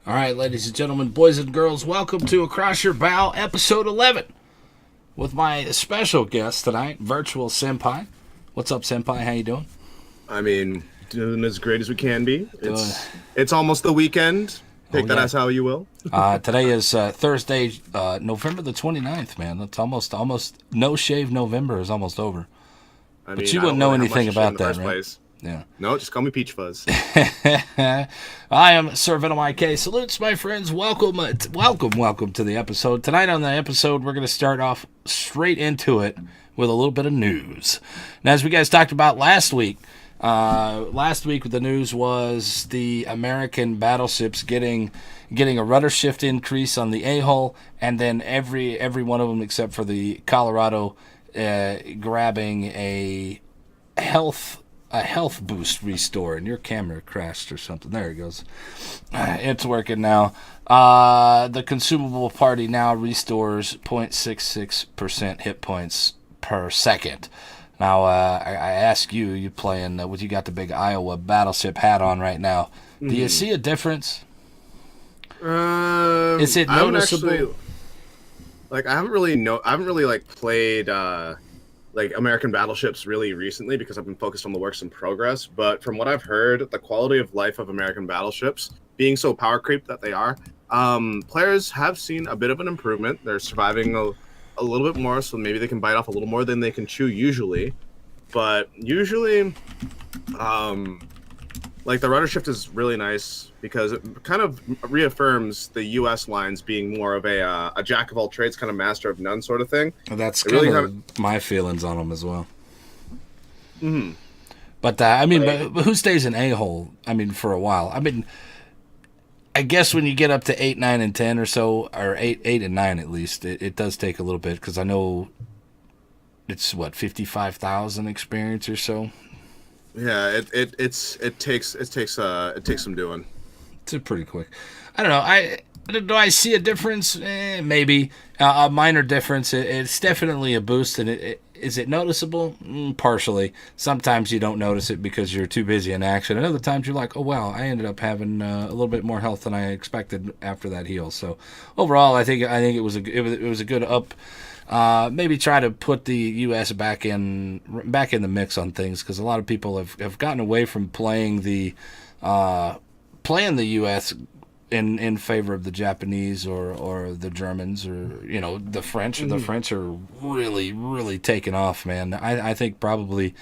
All right, ladies and gentlemen, boys and girls, welcome to Across Your Bow, episode 11, with my special guest tonight, Virtual Senpai. What's up, Senpai? How you doing? I mean, doing as great as we can be. Doing. It's almost the weekend. Take that yeah. as how you will. Today is Thursday, November the 29th, man. That's almost no shave November is almost over. But you wouldn't know anything about that, right? Place. Yeah. No, just call me Peach Fuzz. I am Sir Venom IK. Salutes, my friends. Welcome to the episode. Tonight on the episode, we're going to start off straight into it with a little bit of news. Now, as we guys talked about last week the news was the American battleships getting a rudder shift increase on the A-hull, and then every one of them except for the Colorado grabbing a health boost restore, and your camera crashed or something. There it goes. It's working now. The consumable party now restores 0.66% hit points per second. Now, I ask you playing, what you got the big Iowa battleship hat on right now. Do you see a difference? Is it noticeable? I haven't really played American battleships really recently because I've been focused on the works in progress. But from what I've heard, the quality of life of American battleships being so power creep that they are, players have seen a bit of an improvement. They're surviving a little bit more, so maybe they can bite off a little more than they can chew usually. But usually, the rudder shift is really nice because it kind of reaffirms the U.S. lines being more of a jack of all trades, kind of master of none sort of thing. That's kind of my feelings on them as well. Mm-hmm. But but who stays in A-hole? For a while. I guess when you get up to 8, 9, and 10 or so, or 8 and 9 at least, it does take a little bit because I know it's 55,000 experience or so. Yeah, it takes some doing. It's pretty quick. I don't know. Do I see a difference? Maybe a minor difference. It's definitely a boost, and is it noticeable? Partially. Sometimes you don't notice it because you're too busy in action, and other times you're like, oh wow, I ended up having a little bit more health than I expected after that heal. So overall, I think it was a good up. Maybe try to put the U.S. back in the mix on things because a lot of people have gotten away from playing the U.S. in favor of the Japanese or the Germans or the French. Mm-hmm. The French are really, really taking off, man. I think probably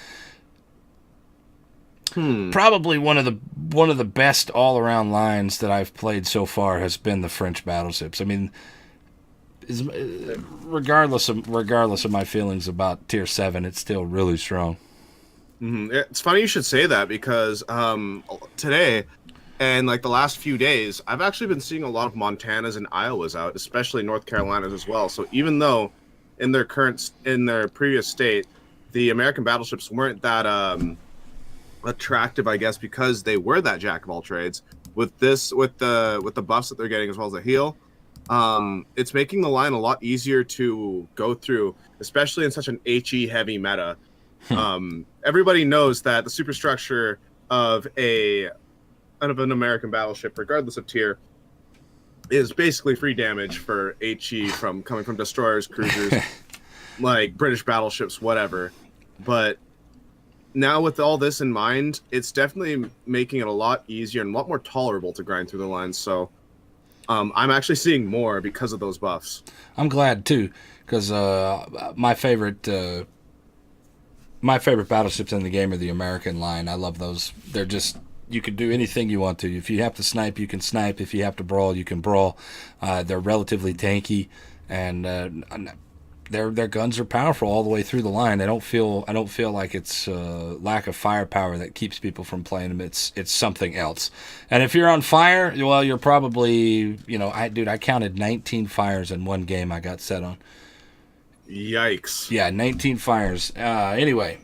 one of the best all around lines that I've played so far has been the French battleships. Regardless of my feelings about Tier 7, it's still really strong. Mm-hmm. It's funny you should say that because today and the last few days, I've actually been seeing a lot of Montanas and Iowas out, especially North Carolinas as well. So even though in their previous state, the American battleships weren't that attractive, I guess, because they were that jack of all trades. With the buffs that they're getting as well as the heal. It's making the line a lot easier to go through, especially in such an HE heavy meta. Everybody knows that the superstructure of an American battleship, regardless of tier, is basically free damage for HE coming from destroyers, cruisers, like British battleships, whatever. But now with all this in mind, it's definitely making it a lot easier and a lot more tolerable to grind through the lines. So I'm actually seeing more because of those buffs. I'm glad too, because my favorite battleships in the game are the American line. I love those. They're just, you can do anything you want to. If you have to snipe, you can snipe. If you have to brawl, you can brawl. They're relatively tanky, and their guns are powerful all the way through the line. I don't feel like it's lack of firepower that keeps people from playing them. It's something else. And if you're on fire, well, you're probably, I counted 19 fires in one game I got set on. Yikes. Yeah, 19 fires. Anyway,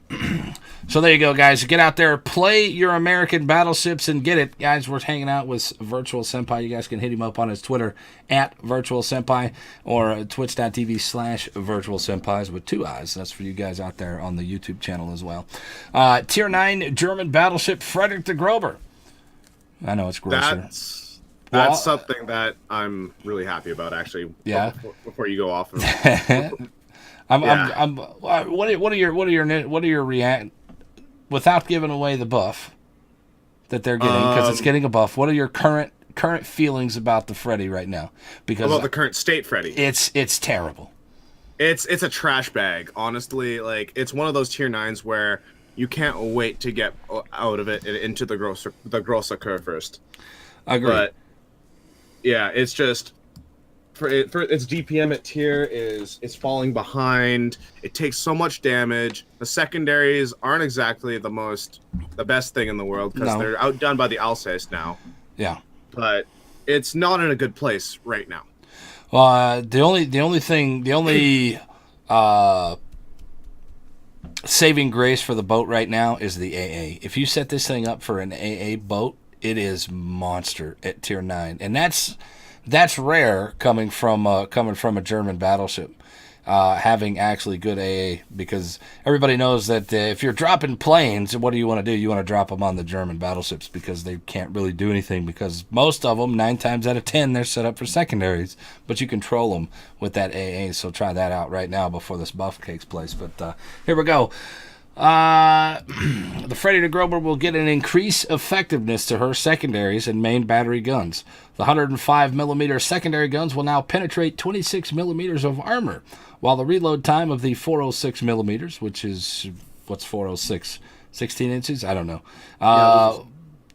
so there you go, guys. Get out there, play your American battleships, and get it. Guys, we're hanging out with Virtual Senpai. You guys can hit him up on his Twitter, @VirtualSenpai, or twitch.tv/VirtualSenpais with 2 eyes. That's for you guys out there on the YouTube channel as well. Tier 9 German battleship Frederick the Grober. I know it's grosser. Well, That's something that I'm really happy about, actually. Yeah. Before you go off. What are your react without giving away the buff that they're getting, because it's getting a buff? What are your current feelings about the Freddy right now? Because about the current state Freddy, it's terrible. It's a trash bag, honestly. Like, it's one of those tier 9s where you can't wait to get out of it and into the gross occur first. I agree. But yeah, it's just for its DPM at tier is falling behind. It takes so much damage. The secondaries aren't exactly the best thing in the world, because they're outdone by the Alsace now. Yeah. But it's not in a good place right now. The only saving grace for the boat right now is the AA. If you set this thing up for an AA boat, it is monster at tier 9, and that's rare coming from a German battleship. Having actually good AA, because everybody knows that if you're dropping planes, what do? You want to drop them on the German battleships, because they can't really do anything, because most of them, 9 times out of 10, they're set up for secondaries, but you control them with that AA. So try that out right now before this buff takes place. But here we go. The Freddy de Grober will get an increased effectiveness to her secondaries and main battery guns. The 105mm secondary guns will now penetrate 26mm of armor, while the reload time of the 406mm, which is, what's 406? 16 inches? I don't know.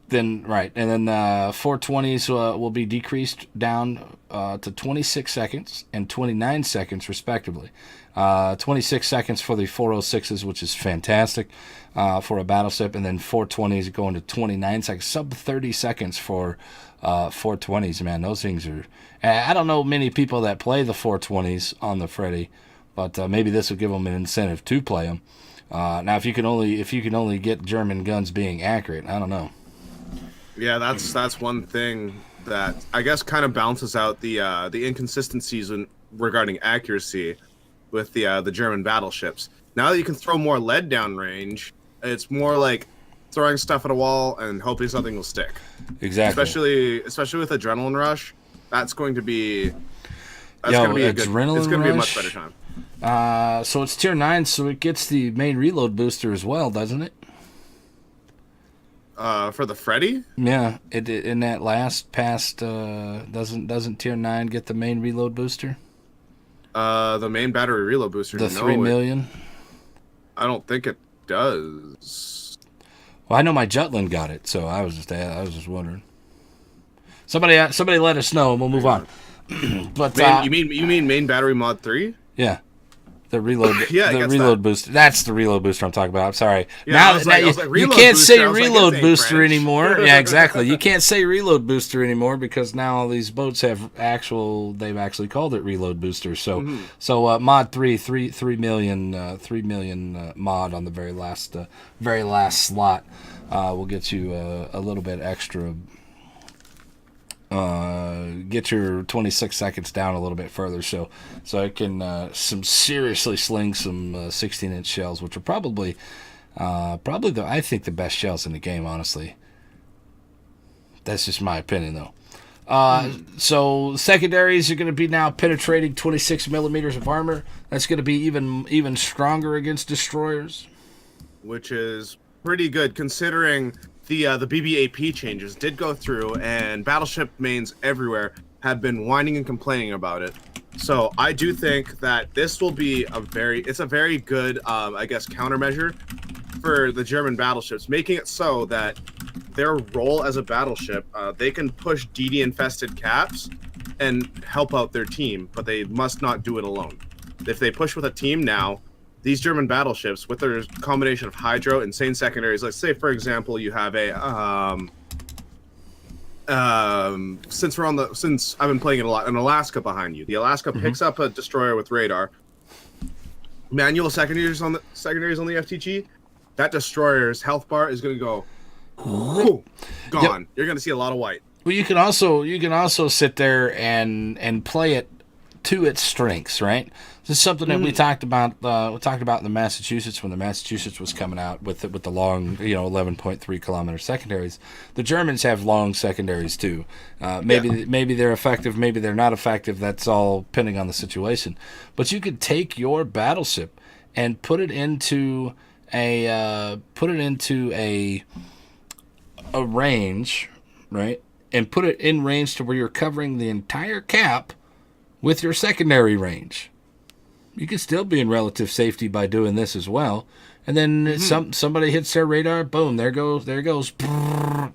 Then 420s will be decreased down to 26 seconds and 29 seconds respectively. 26 seconds for the 406s, which is fantastic for a battleship, and then 420s going to 29 seconds, sub 30 seconds for 420s. Man, those things are. I don't know many people that play the 420s on the Freddy, but maybe this will give them an incentive to play them. Now, if you can only get German guns being accurate, I don't know. Yeah, that's one thing that I guess kind of balances out the inconsistencies regarding accuracy with the German battleships. Now that you can throw more lead down range, it's more like throwing stuff at a wall and hoping something will stick. Exactly. Especially with Adrenaline Rush, it's going to be a much better time. So it's tier 9, so it gets the main reload booster as well, doesn't it? For the Freddy? Yeah, it in that last past doesn't tier 9 get the main reload booster? The main battery reload booster. The 3 million? I don't think it does. Well, I know my Jutland got it, so I was just wondering. Somebody let us know, and we'll move on. But you mean main battery mod 3? Yeah. The reload, booster. That's the reload booster I'm talking about. I'm sorry. Yeah, You can't say reload booster anymore. Yeah, exactly. You can't say reload booster anymore, because now all these boats have they've actually called it reload booster. So mod 3 million mod on the very last slot will get you a little bit extra. Get your 26 seconds down a little bit further, so it can seriously sling some 16-inch shells, which are probably I think the best shells in the game, honestly. That's just my opinion, though. So secondaries are going to be now penetrating 26mm of armor. That's going to be even stronger against destroyers, which is pretty good considering the BBAP changes did go through, and battleship mains everywhere have been whining and complaining about it. So I do think that this will be a very good, I guess, countermeasure for the German battleships, making it so that their role as a battleship, they can push DD-infested caps and help out their team, but they must not do it alone. If they push with a team now, these German battleships, with their combination of hydro, insane secondaries, let's say, for example, you have a since I've been playing it a lot, an Alaska behind you. The Alaska picks up a destroyer with radar. Manual secondaries on the FTG. That destroyer's health bar is going to go gone. Yep. You're going to see a lot of white. Well, you can also sit there and play it to its strengths, right? This is something that we talked about. We talked about in the Massachusetts when the Massachusetts was coming out with the long, 11.3 kilometer secondaries. The Germans have long secondaries too. Maybe they're effective, maybe they're not effective. That's all depending on the situation. But you could take your battleship and put it into a range, right? And put it in range to where you're covering the entire cap with your secondary range. You can still be in relative safety by doing this as well. And then somebody hits their radar, boom, there goes.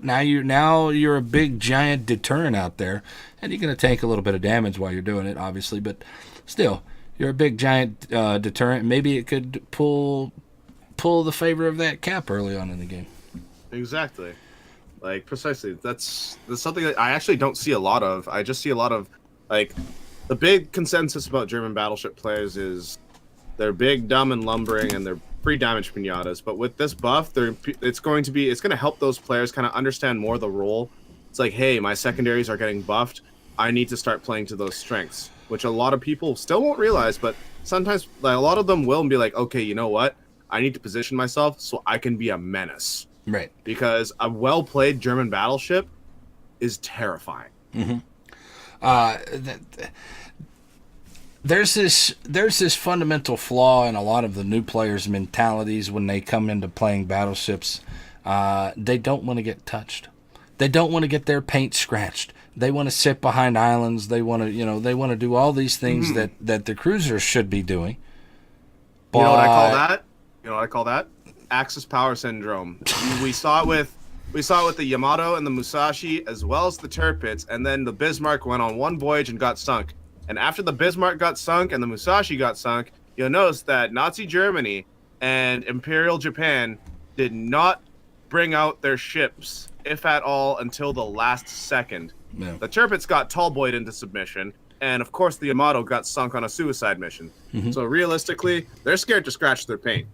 Now you're a big giant deterrent out there, and you're going to take a little bit of damage while you're doing it, obviously, but still, you're a big giant deterrent. Maybe it could pull the favor of that cap early on in the game. Exactly. Like, precisely. That's something that I actually don't see a lot of. I just see a lot of, like, the big consensus about German battleship players is they're big, dumb, and lumbering, and they're free damage pinatas. But with this buff, it's going to help those players kind of understand more the role. It's like, hey, my secondaries are getting buffed. I need to start playing to those strengths, which a lot of people still won't realize. But sometimes, like, a lot of them will be like, okay, you know what? I need to position myself so I can be a menace. Right. Because a well-played German battleship is terrifying. Mm-hmm. There's this fundamental flaw in a lot of the new players' mentalities when they come into playing battleships. They don't want to get touched. They don't want to get their paint scratched. They want to sit behind islands. They want to do all these things that the cruisers should be doing. But, you know what I call that? You know what I call that? Axis power syndrome. We saw it with the Yamato and the Musashi, as well as the Tirpitz, and then the Bismarck went on one voyage and got sunk. And after the Bismarck got sunk and the Musashi got sunk, you'll notice that Nazi Germany and Imperial Japan did not bring out their ships, if at all, until the last second. Yeah. The Tirpitz got tallboyed into submission, and of course the Yamato got sunk on a suicide mission. Mm-hmm. So realistically, they're scared to scratch their paint.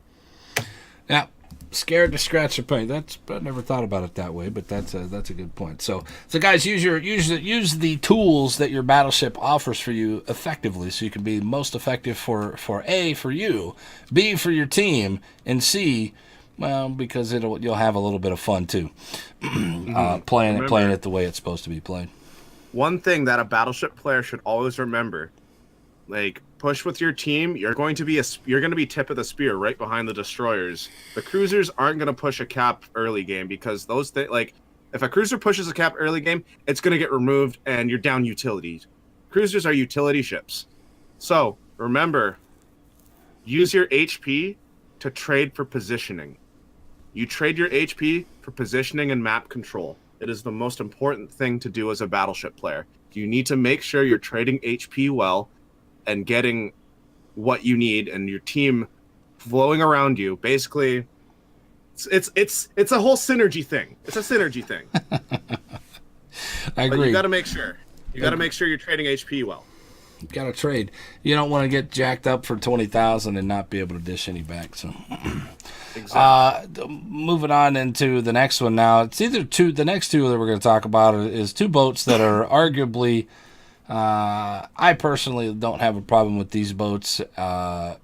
Yeah, scared to scratch the paint. I never thought about it that way, but that's a good point. So guys, use the tools that your battleship offers for you effectively, so you can be most effective for A, for you, B, for your team, and C, well, because you'll have a little bit of fun too, playing it the way it's supposed to be played. One thing that a battleship player should always remember, like, push with your team, you're going to be tip of the spear right behind the destroyers. The cruisers aren't going to push a cap early game, because those things, like, if a cruiser pushes a cap early game, it's going to get removed and you're down utilities. Cruisers are utility ships. So remember, use your HP to trade for positioning. You trade your HP for positioning and map control. It is the most important thing to do as a battleship player. You need to make sure you're trading HP well and getting what you need, and your team flowing around you. Basically, it's a whole synergy thing. It's a synergy thing. I agree. But you got to make sure. You got to make sure you're trading HP well. You got to trade. You don't want to get jacked up for 20,000 and not be able to dish any back. So, exactly. Moving on into the next one now. It's either the next two that we're going to talk about is two boats that are arguably. I personally don't have a problem with these boats, but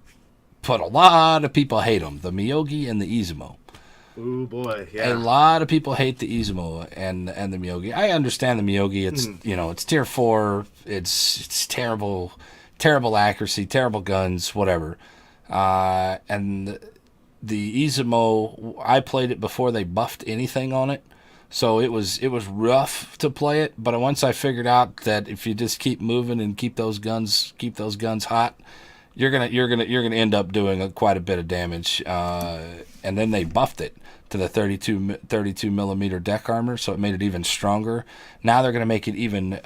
a lot of people hate them. The Miyogi and the Izumo. Oh boy, yeah. A lot of people hate the Izumo and the Miyogi. I understand the Miyogi. It's it's tier 4. It's terrible accuracy, terrible guns, whatever. And the Izumo, I played it before they buffed anything on it. So it was rough to play it, but once I figured out that if you just keep moving and keep those guns hot, you're gonna end up doing quite a bit of damage. And then they buffed it to the 32 millimeter deck armor, so it made it even stronger. Now they're gonna make it even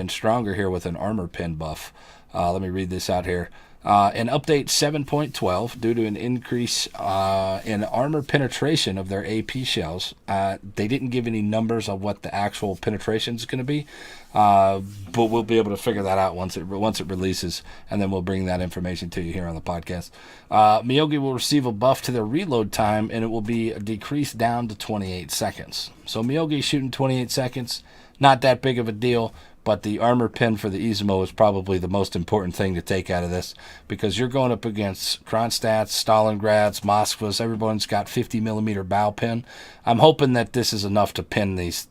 stronger here with an armor pin buff. Let me read this out here. In update 7.12, due to an increase in armor penetration of their AP shells, they didn't give any numbers of what the actual penetration is going to be, but we'll be able to figure that out once it releases, and then we'll bring that information to you here on the podcast. Miyogi will receive a buff to their reload time, and it will be decreased down to 28 seconds. So Miyogi shooting 28 seconds, not that big of a deal. but the armor pin for the Izumo is probably the most important thing to take out of this, because you're going up against Kronstadts, Stalingrads, Moskvas. Everyone's got 50 millimeter bow pin. I'm hoping that this is enough to pin these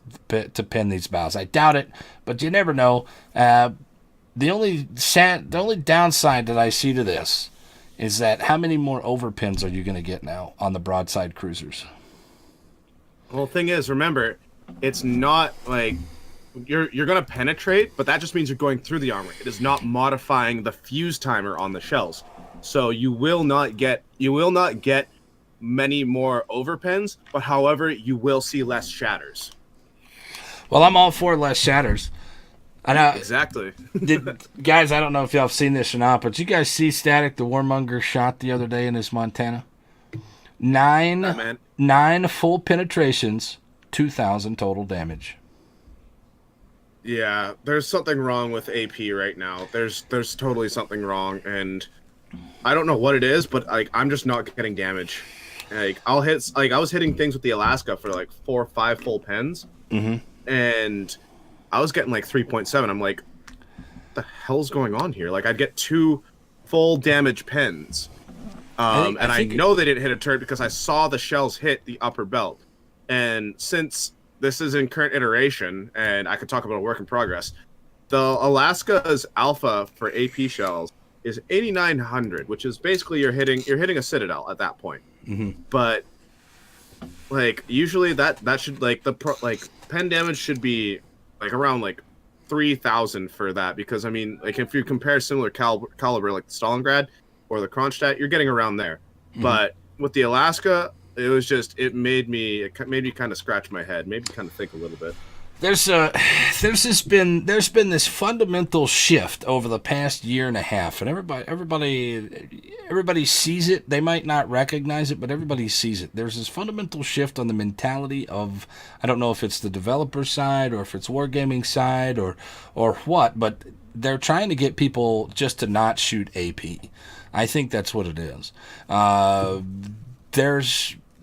bows. I doubt it, but you never know. The only downside that I see to this is that how many more overpins are you going to get now on the broadside cruisers? Well, the thing is, remember, it's not like you're going to penetrate, but that just means you're going through the armor. It is not modifying the fuse timer on the shells. So you will not get many more overpins, but however, you will see less shatters. Well, I'm all for less shatters. I know exactly. Guys, I don't know if y'all have seen this or not, but did you guys see Static the Warmonger shot the other day in his Montana? Nine full penetrations, 2,000 total damage. Yeah, there's something wrong with AP right now. There's totally something wrong, and I don't know what it is, but like I'm just not getting damage. Like I was hitting things with the Alaska for like 4 or 5 full pens, and I was getting like 3.7. I'm like, what the hell's going on here? Like I'd get 2 full damage pens, and I know they didn't hit a turret because I saw the shells hit the upper belt, and since this is in current iteration, and I could talk about a work in progress. The Alaska's alpha for AP shells is 8,900, which is basically you're hitting a citadel at that point. But like usually that should like pen damage should be like around like 3,000 for that, because I mean like if you compare similar caliber like the Stalingrad or the Kronstadt, you're getting around there. But with the Alaska, it was just it made me kind of scratch my head, made me kind of think a little bit. There's been this fundamental shift over the past year and a half, and everybody sees it. They might not recognize it, but everybody sees it. There's this fundamental shift on the mentality of, I don't know if it's the developer side or if it's wargaming side or what, but they're trying to get people just to not shoot AP. I think that's what it is.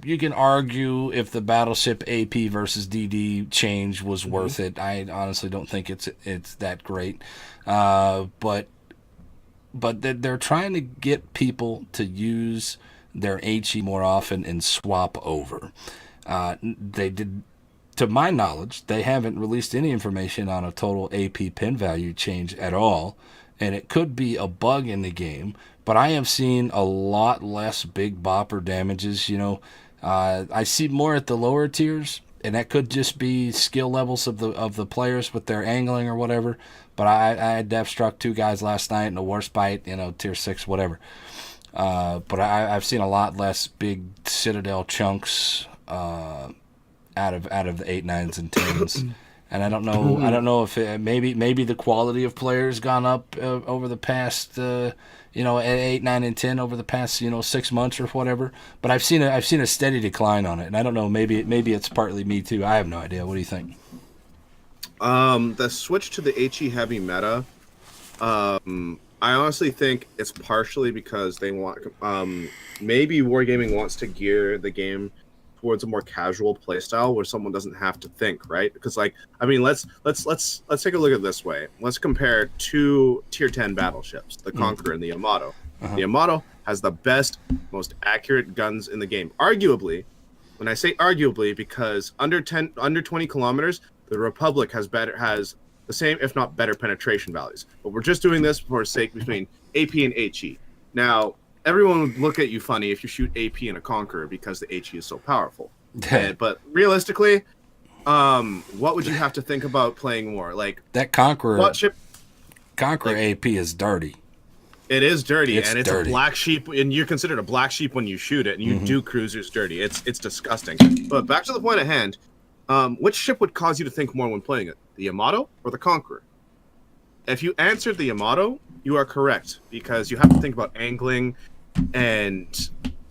You can argue if the battleship AP versus DD change was worth it. I honestly don't think it's that great, but they're trying to get people to use their HE more often and swap over. They did, to my knowledge, they haven't released any information on a total AP pin value change at all, and it could be a bug in the game. But I have seen a lot less big bopper damages. I see more at the lower tiers, and that could just be skill levels of the players with their angling or whatever. But I had def struck 2 guys last night in a war spite, tier 6, whatever. But I've seen a lot less big citadel chunks out of the 8, 9s, and 10s. And I don't know if maybe the quality of players gone up over the past at 8, 9, and 10 over the past 6 months or whatever. But I've seen a steady decline on it, and I don't know, maybe it's partly me too. I have no idea. What do you think? The switch to the HE heavy meta, I honestly think it's partially because they want maybe Wargaming wants to gear the game towards a more casual playstyle where someone doesn't have to think, right? Because let's take a look at it this way. Let's compare 2 tier 10 battleships, the Conqueror and the Yamato. The Yamato has the best, most accurate guns in the game. Arguably, when I say arguably, because under 20 kilometers, the Republic has the same, if not better, penetration values. But we're just doing this for sake between AP and HE. Now, everyone would look at you funny if you shoot AP in a Conqueror because the HE is so powerful. But realistically, what would you have to think about playing more? Like that Conqueror. Conqueror AP is dirty. It is dirty, and it's dirty. A black sheep, and you're considered a black sheep when you shoot it, and you do cruisers dirty. It's disgusting. But back to the point at hand, which ship would cause you to think more when playing it? The Yamato or the Conqueror? If you answered the Yamato, you are correct, because you have to think about angling and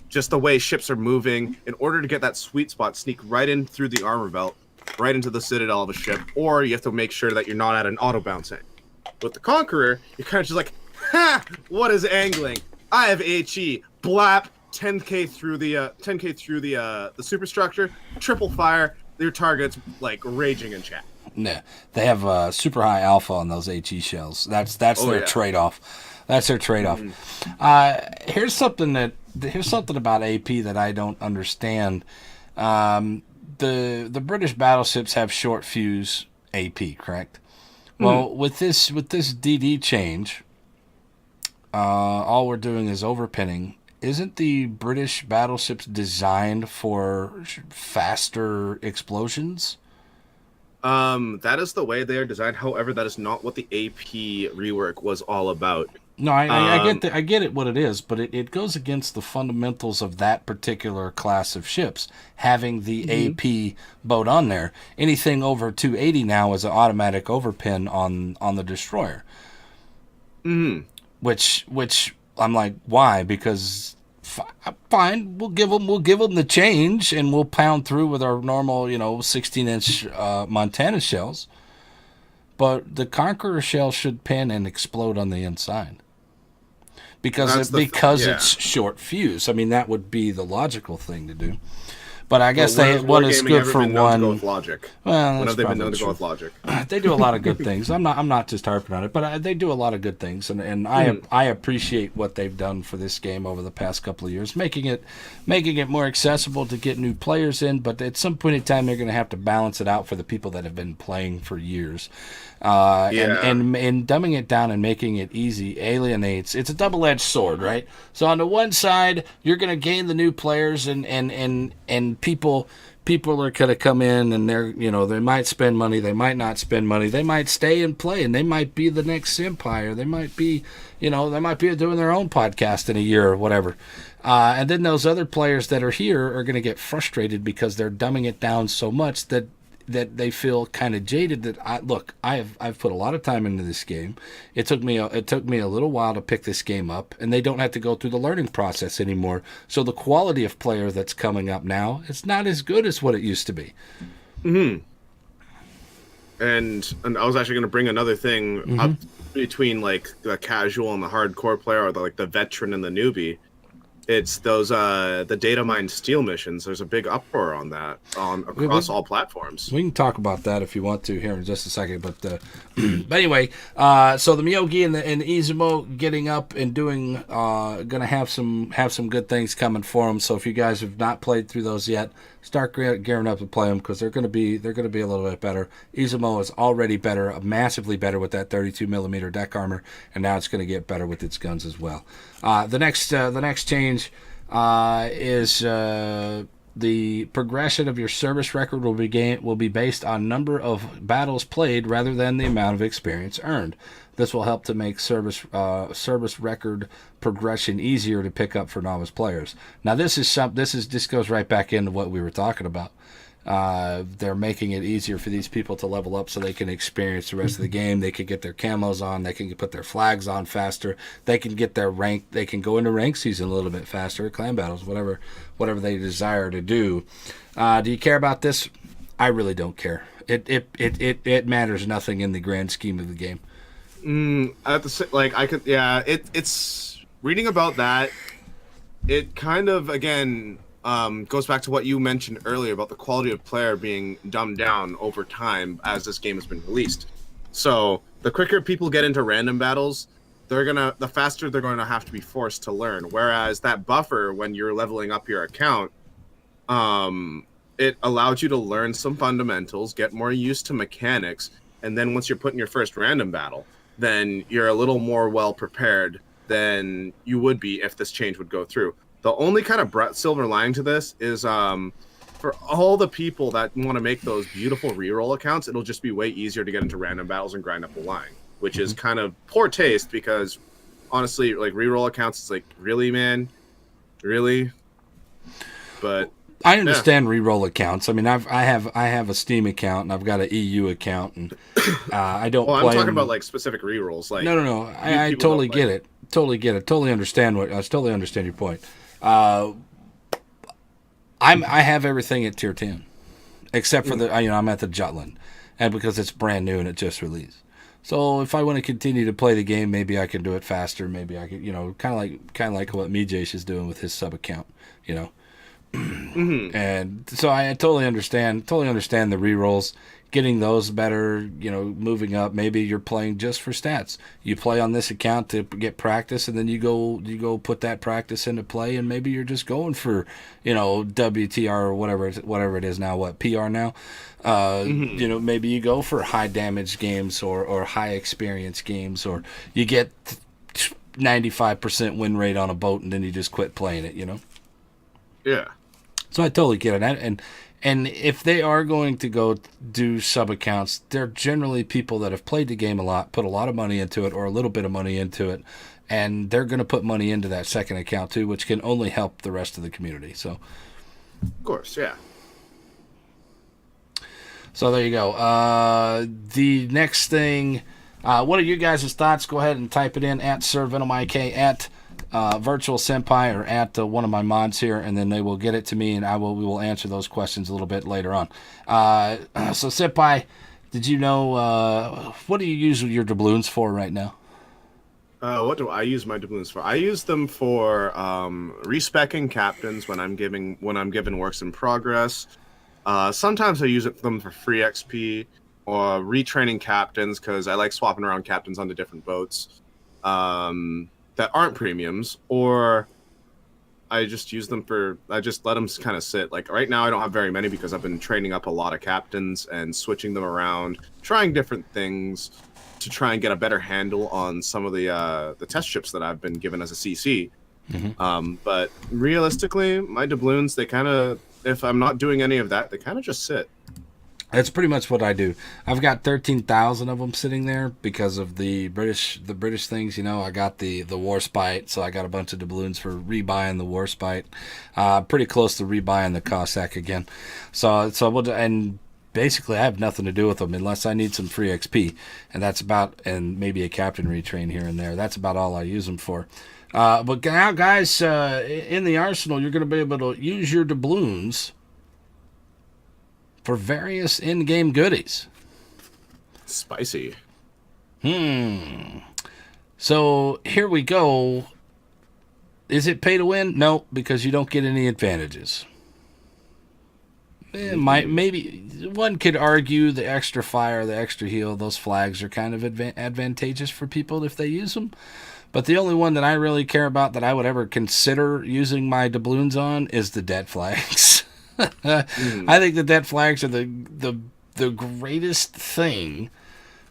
just the way ships are moving in order to get that sweet spot, sneak right in through the armor belt, right into the citadel of a ship, or you have to make sure that you're not at an auto bouncing. With the Conqueror, you're kind of just like, ha! What is angling? I have HE. Blap, 10k through the superstructure, triple fire. Your target's like raging in chat. Nah, they have super high alpha on those HE shells. That's their trade-off. That's their trade-off. Here's something about AP that I don't understand. The British battleships have short fuse AP, correct? Well, with this DD change, all we're doing is overpinning. Isn't the British battleships designed for faster explosions? That is the way they are designed. However, that is not what the AP rework was all about. No, I get it what it is, but it goes against the fundamentals of that particular class of ships, having the AP boat on there. Anything over 280 now is an automatic overpin on the destroyer. Which I'm like, why? Because fine, we'll give them the change, and we'll pound through with our normal 16-inch Montana shells. But the Conqueror shell should pin and explode on the inside because it's short fuse. I mean, that would be the logical thing to do. But I guess one is good for one. To go with logic. Well, when have they been known to go with logic? They do a lot of good things. I'm not just harping on it, but they do a lot of good things, and I appreciate what they've done for this game over the past couple of years, making it more accessible to get new players in. But at some point in time, they're going to have to balance it out for the people that have been playing for years. And dumbing it down and making it easy alienates. It's a double-edged sword, right? So on the one side, you're going to gain the new players, and people are going to come in, and they might spend money, they might not spend money, they might stay and play, and they might be the next Senpai, or they might be doing their own podcast in a year or whatever. And then those other players that are here are going to get frustrated because they're dumbing it down so much that they feel kind of jaded. I've put a lot of time into this game. It took me a little while to pick this game up, and they don't have to go through the learning process anymore. So the quality of player that's coming up now, it's not as good as what it used to be. And I was actually going to bring another thing up between like the casual and the hardcore player, or the veteran and the newbie. It's those the data mine steal missions. There's a big uproar on that across all platforms. We can talk about that if you want to here in just a second. But but anyway, so the Miyogi and the Izumo getting up and doing gonna have some good things coming for them. So if you guys have not played through those yet, start gearing up to play them, because they're gonna be a little bit better. Izumo is already better, massively better with that 32 millimeter deck armor, and now it's gonna get better with its guns as well. The next change is the progression of your service record will be based on number of battles played rather than the amount of experience earned. This will help to make service record progression easier to pick up for novice players. Now this goes right back into what we were talking about. They're making it easier for these people to level up so they can experience the rest of the game. They can get their camos on. They can put their flags on faster. They can get their rank. They can go into rank season a little bit faster, clan battles, whatever they desire to do. Do you care about this? I really don't care. It matters nothing in the grand scheme of the game. It's reading about that. It kind of again. Goes back to what you mentioned earlier about the quality of player being dumbed down over time as this game has been released. So the quicker people get into random battles, the faster they're going to have to be forced to learn. Whereas that buffer, when you're leveling up your account, it allowed you to learn some fundamentals, get more used to mechanics, and then once you're put in your first random battle, then you're a little more well prepared than you would be if this change would go through. The only kind of silver lining to this is for all the people that want to make those beautiful reroll accounts, it'll just be way easier to get into random battles and grind up the line, which is kind of poor taste because, honestly, like reroll accounts, it's like, really, man? Really? But I understand reroll accounts. I mean, I have a Steam account and I've got an EU account, and I don't. Well, play I'm talking them. about like specific rerolls. Like No. I totally get it. Totally get it. Totally understand totally understand your point. I have everything at tier 10, except for I'm at the Jutland, and because it's brand new and it just released. So if I want to continue to play the game, maybe I can do it faster. Maybe I could, kind of like what Mijesh is doing with his sub account, And so I totally understand the rerolls. getting those better, moving up. Maybe you're playing just for stats. You play on this account to get practice, and then you go put that practice into play, and maybe you're just going for, WTR or whatever it is now, PR now. Maybe you go for high damage games or high experience games, or you get 95% win rate on a boat, and then you just quit playing it, Yeah. So I totally get it. And if they are going to go do sub accounts, they're generally people that have played the game a lot, put a lot of money into it or a little bit of money into it, and they're going to put money into that second account too, which can only help the rest of the community. So, of course, yeah. So there you go. The next thing, what are you guys' thoughts? Go ahead and type it in at SirVenomIK, at viirtualsenpai, or at one of my mods here, and then they will get it to me, and we will answer those questions a little bit later on. So Senpai, did you know, what do you use your doubloons for right now? What do I use my doubloons for? I use them for respecking captains when I'm given works in progress. Sometimes I use them for free XP or retraining captains, because I like swapping around captains onto different boats that aren't premiums, or I just use them I just let them kind of sit. Like right now I don't have very many because I've been training up a lot of captains and switching them around, trying different things to try and get a better handle on some of the test ships that I've been given as a CC. Mm-hmm. But realistically, my doubloons, they kind of, if I'm not doing any of that, they kind of just sit. That's pretty much what I do. I've got 13,000 of them sitting there because of the British things. I got the war spite, so I got a bunch of doubloons for rebuying the war spite. Pretty close to rebuying the Cossack again. And basically I have nothing to do with them unless I need some free XP, and maybe a captain retrain here and there. That's about all I use them for. But now, guys, in the arsenal, you're going to be able to use your doubloons for various in-game goodies. Spicy. So here we go. Is it pay to win? No, because you don't get any advantages. Maybe one could argue the extra fire, the extra heal, those flags are kind of advantageous for people if they use them. But the only one that I really care about that I would ever consider using my doubloons on is the debt flags. I think the debt flags are the greatest thing.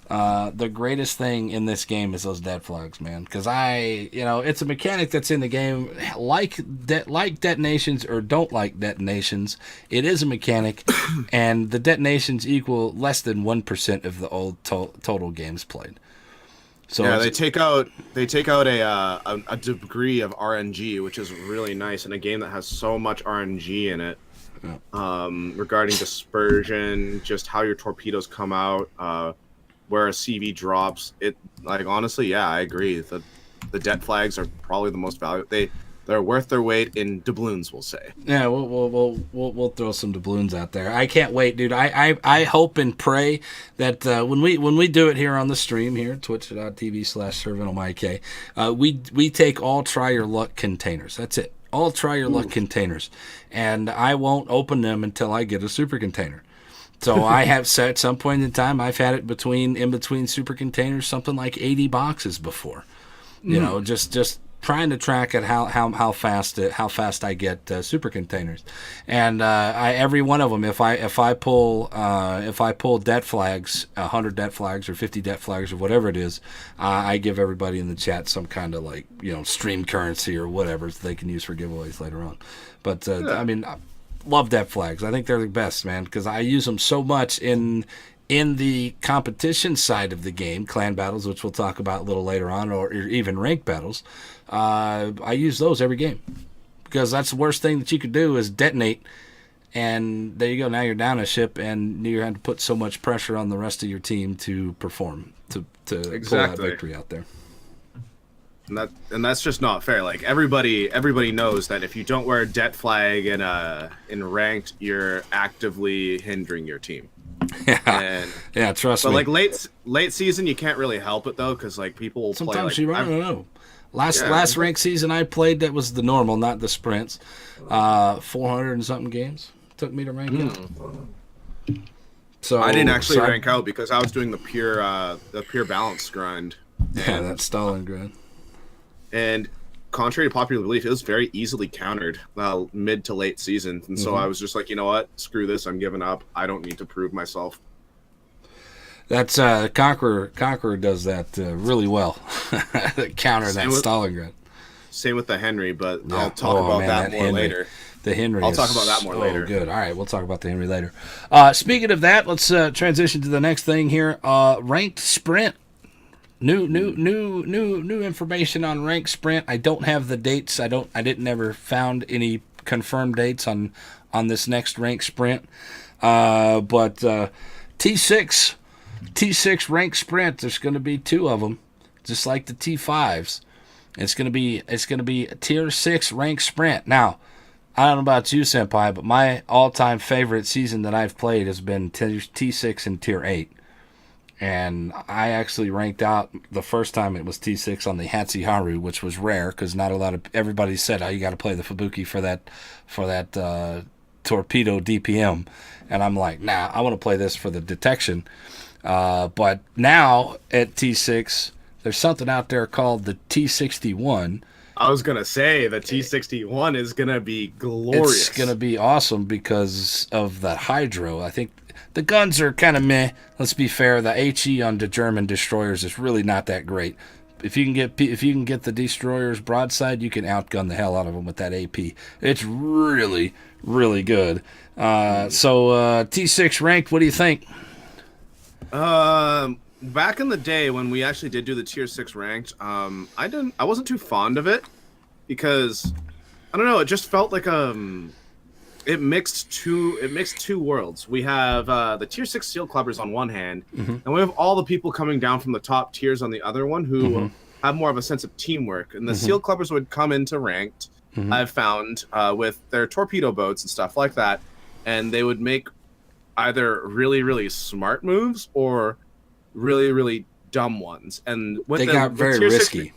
The greatest thing in this game is those debt flags, man. Because it's a mechanic that's in the game, like detonations or don't like detonations. It is a mechanic, and the detonations equal less than 1% of the old total games played. So yeah, they take out a degree of RNG, which is really nice in a game that has so much RNG in it. Yeah. Regarding dispersion, just how your torpedoes come out, where a CV drops. Honestly, yeah, I agree. The debt flags are probably the most valuable. They're worth their weight in doubloons, we'll say. Yeah, we'll throw some doubloons out there. I can't wait, dude. I hope and pray that when we do it here on the stream here, twitch.tv/SirVenomIK, we take all try your luck containers. That's it. All try your luck containers, and I won't open them until I get a super container. So I have set at some point in time, I've had it in between super containers, something like 80 boxes before. Just trying to track at how fast I get super containers, and every one of them, if I pull debt flags, 100 debt flags or 50 debt flags or whatever it is, I give everybody in the chat some kind of stream currency or whatever so they can use for giveaways later on. But I love debt flags. I think they're the best, man, because I use them so much in the competition side of the game, clan battles, which we'll talk about a little later on, or even ranked battles. I use those every game because that's the worst thing that you could do is detonate, and there you go. Now you're down a ship, and you have to put so much pressure on the rest of your team to perform to pull that victory out there. And that's just not fair. Like everybody knows that if you don't wear a debt flag in ranked, you're actively hindering your team. Yeah, trust me. But late season, you can't really help it though, because people will sometimes play. I don't know. Last ranked season I played, that was the normal, not the sprints. 400 and something games took me to rank it. So I didn't actually rank out because I was doing the pure balance grind. Yeah, that Stalin grind. And contrary to popular belief, it was very easily countered mid to late season. And so I was just like, you know what? Screw this. I'm giving up. I don't need to prove myself. That's Conqueror does that really well. Counter that Stalingrad. Same with the Henry, but I'll talk about that more later. The Henry. I'll talk about that more later. Good. All right, we'll talk about the Henry later. Speaking of that, let's transition to the next thing here. Ranked sprint. New information on ranked sprint. I don't have the dates. I didn't ever found any confirmed dates on this next ranked sprint. But T6 ranked sprint. There's going to be 2 of them, just like the T5s. It's going to be a tier 6 ranked sprint. Now, I don't know about you, Senpai, but my all-time favorite season that I've played has been T6 and tier 8. And I actually ranked out the first time it was T6 on the Hatsuharu, which was rare because not a lot of everybody said, "Oh, you got to play the Fubuki for that torpedo DPM," and I'm like, "Nah, I want to play this for the detection." But now at T6, there's something out there called the T61. I was gonna say the T61 is gonna be glorious. It's gonna be awesome because of the hydro. I think the guns are kind of meh. Let's be fair. The HE on the German destroyers is really not that great. If you can get the destroyers broadside, you can outgun the hell out of them with that AP. It's really, really good. So T6 ranked. What do you think? Back in the day when we actually did do the tier 6 ranked, I wasn't too fond of it because I don't know. It just felt like it mixed two worlds. We have the tier 6 seal clubbers on one hand, and we have all the people coming down from the top tiers on the other one who have more of a sense of teamwork. And the seal clubbers would come into ranked, I've found, with their torpedo boats and stuff like that, and they would make either really, really smart moves or really, really dumb ones. And they got very risky.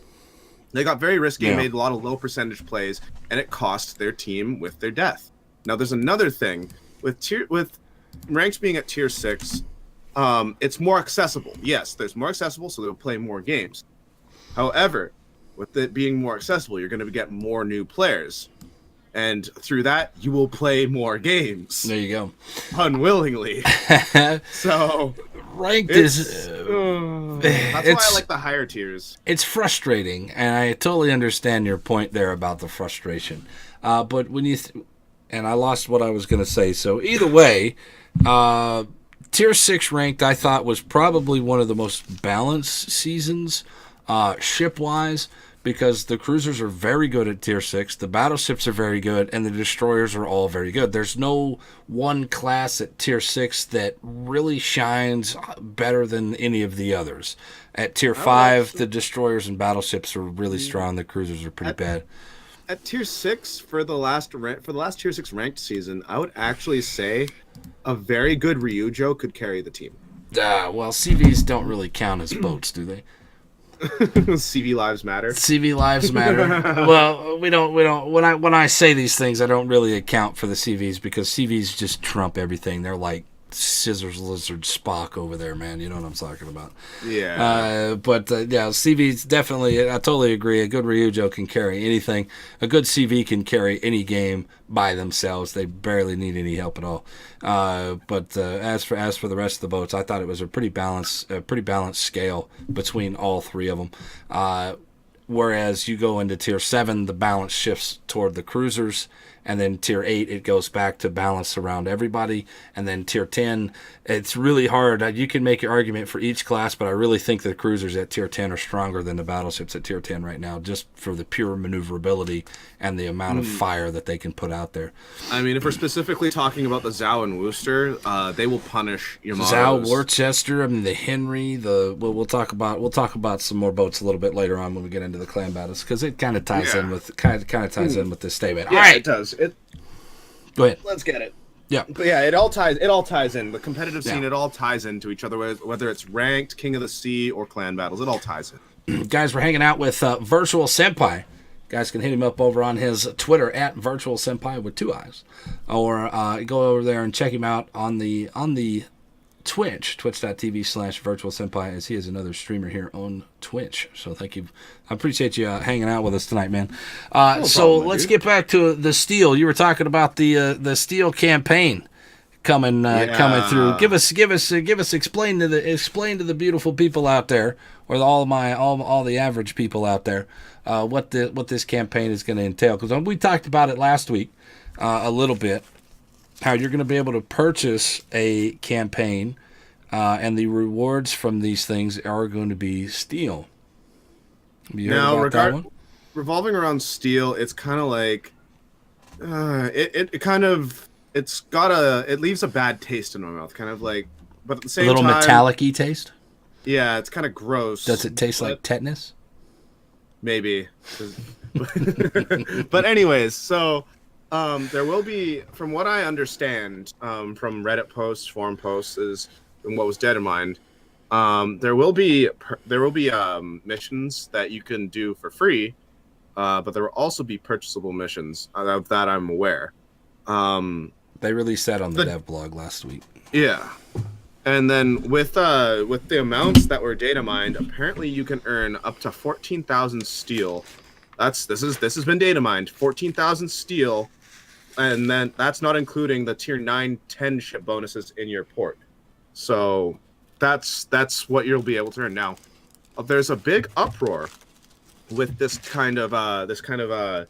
They got very risky and made a lot of low percentage plays, and it cost their team with their death. Now, there's another thing with ranks being at tier 6. It's more accessible. Yes, there's more accessible, so they'll play more games. However, with it being more accessible, you're going to get more new players, and through that, you will play There more games. you go. Unwillingly. So ranked is that's why I like the higher tiers. It's frustrating, and I totally understand your point there about the frustration. But when you and I lost what I was going to say. So either way, tier 6 ranked I thought was probably one of the most balanced seasons ship wise. Because the cruisers are very good at tier 6, the battleships are very good, and the destroyers are all very good. There's no one class at tier 6 that really shines better than any of the others. At tier 5, the destroyers and battleships are really strong. The cruisers are pretty bad. At tier 6 for the last tier 6 ranked season, I would actually say a very good Ryujo could carry the team. Well, CVs don't really count as boats, do they? CV lives matter. CV lives matter. Well, we don't. When I say these things, I don't really account for the CVs because CVs just trump everything. They're like Scissors Lizard Spock over there, man. You know what I'm talking about. Yeah. But CVs definitely. I totally agree. A good Ryujo can carry anything. A good CV can carry any game by themselves. They barely need any help at all. But as for the rest of the boats, I thought it was a pretty balanced scale between all 3 of them. Whereas you go into tier 7, the balance shifts toward the cruisers. And then tier 8, it goes back to balance around everybody. And then tier 10, it's really hard. You can make your argument for each class, but I really think the cruisers at tier 10 are stronger than the battleships at tier 10 right now, just for the pure maneuverability and the amount of fire that they can put out there. I mean, if we're specifically talking about the Zhao and Worcester, they will punish Yamatos. Zhao, Worcester, I mean the Henry, we'll talk about some more boats a little bit later on when we get into the clan battles because it kind of ties in with this statement. Yeah, all right, it does. Go ahead. Let's get it. Yeah. But yeah, it all ties in. The competitive scene, it all ties into each other, whether it's ranked, King of the Sea, or clan battles. It all ties in. Guys, we're hanging out with viirtualsenpai. Guys can hit him up over on his Twitter at viirtualsenpai with 2 eyes. Or go over there and check him out on the Twitch, twitch.tv/viirtualsenpai, as he is another streamer here on Twitch. So thank you. I appreciate you hanging out with us tonight, man. Let's get back to the Steel. You were talking about the Steel campaign coming through. Give us explain to the beautiful people out there, or all the average people out there, what this campaign is going to entail. Because we talked about it last week a little bit, how you're going to be able to purchase a campaign, and the rewards from these things are going to be Steel. Have you heard about that one? Revolving around Steel, it's kind of like it leaves a bad taste in my mouth, kind of like, but at the same time, a little metallic-y taste. Yeah, it's kind of gross. Does it taste like tetanus? Maybe. But anyways, so there will be, from what I understand, from Reddit posts, forum posts, and what was dead in mind, there will be missions that you can do for free, but there will also be purchasable missions. Of that I'm aware. They released that on the dev blog last week. Yeah. And then with the amounts that were data mined, apparently you can earn up to 14,000 steel. This has been data mined. 14,000 steel, and then that's not including the tier 9, 10 ship bonuses in your port. So that's what you'll be able to earn. Now, there's a big uproar with this kind of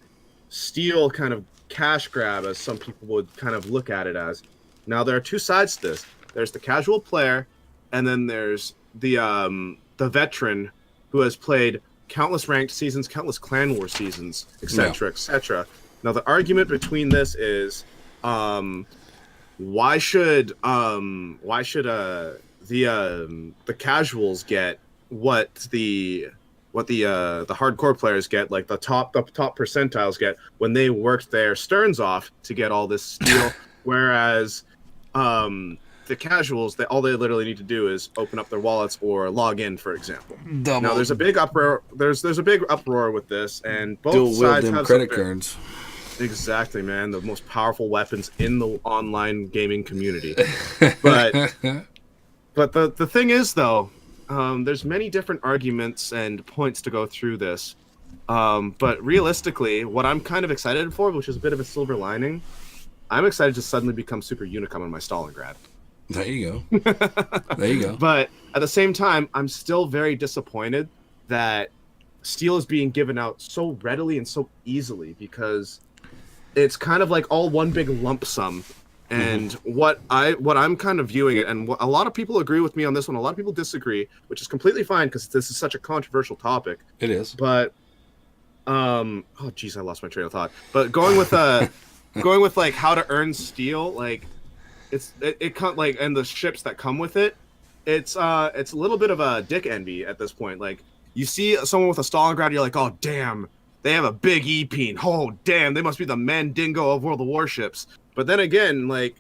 steel kind of cash grab, as some people would kind of look at it as. Now, there are two sides to this. There's the casual player, and then there's the veteran who has played countless ranked seasons, countless clan war seasons, etc., etc. Now, the argument between this is, why should the casuals get what the hardcore players get, like the top percentiles get, when they worked their sterns off to get all this steel, whereas the casuals, all they literally need to do is open up their wallets or log in, for example. Now, there's a big uproar. There's a big uproar with this, and both sides have credit cards. Exactly, man. The most powerful weapons in the online gaming community. But the thing is, though, there's many different arguments and points to go through this. But realistically, what I'm kind of excited for, which is a bit of a silver lining, I'm excited to suddenly become Super Unicum in my Stalingrad. There you go. There you go. But at the same time, I'm still very disappointed that steel is being given out so readily and so easily, because it's kind of like all one big lump sum. And what I'm kind of viewing it, and a lot of people agree with me on this one, a lot of people disagree, which is completely fine because this is such a controversial topic. It is. But oh geez, I lost my train of thought. But going with like how to earn steel, like it like, and the ships that come with it, it's a little bit of a dick envy at this point. Like, you see someone with a Stalingrad, you're like, oh damn, they have a big E-peen. Oh damn, they must be the Mandingo of World of Warships. But then again, like,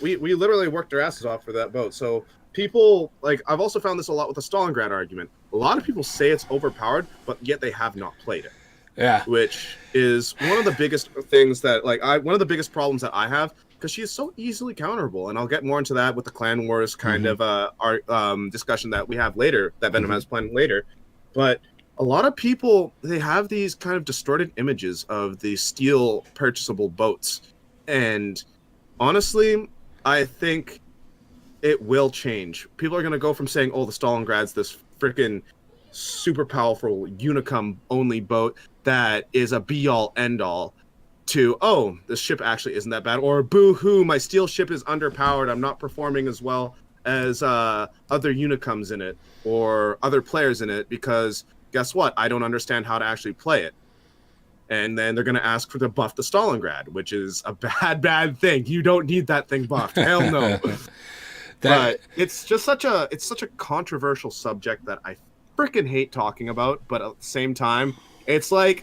we literally worked our asses off for that boat. So people, like, I've also found this a lot with the Stalingrad argument. A lot of people say it's overpowered, but yet they have not played it. Yeah. Which is one of the biggest things that, like, one of the biggest problems that I have, because she is so easily counterable. And I'll get more into that with the Clan Wars kind of our discussion that we have later, that Venom has planned later. But a lot of people, they have these kind of distorted images of the steel purchasable boats. And honestly, I think it will change. People are going to go from saying, oh, the Stalingrad's this freaking super powerful Unicum only boat that is a be-all, end-all, to, oh, this ship actually isn't that bad. Or, boo-hoo, my steel ship is underpowered. I'm not performing as well as other Unicums in it or other players in it, because guess what? I don't understand how to actually play it. And then they're going to ask to buff the Stalingrad, which is a bad thing. You don't need that thing buffed. Hell no. But it's just such a controversial subject that I freaking hate talking about. But at the same time, it's like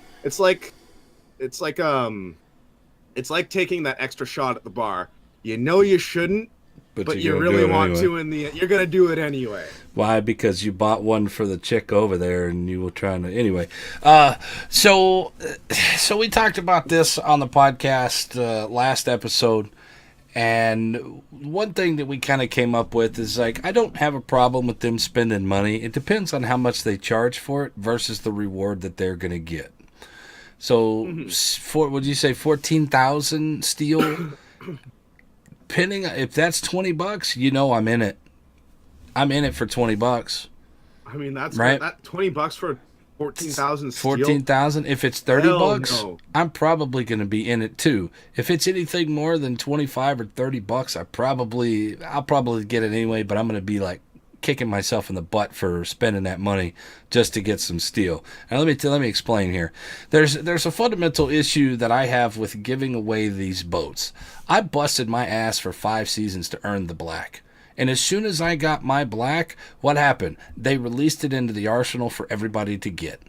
taking that extra shot at the bar. You know you shouldn't, but you really want to in the end. You're going to do it anyway. Why? Because you bought one for the chick over there and you were trying to... Anyway. So we talked about this on the podcast last episode, And one thing that we kind of came up with is like, I don't have a problem with them spending money. It depends on how much they charge for it versus the reward that they're going to get. So, would you say 14,000 steel? Depending, if that's $20, I'm in it. I'm in it for $20. I mean, that's right. That $20 for 14,000 steel. 14,000. If it's $30, no. I'm probably going to be in it too. If it's anything more than 25 or $30, I'll probably get it anyway. But I'm going to be like kicking myself in the butt for spending that money just to get some steel. Now let me explain here. There's a fundamental issue that I have with giving away these boats. I busted my ass for 5 seasons to earn the black. And as soon as I got my black, what happened? They released it into the arsenal for everybody to get.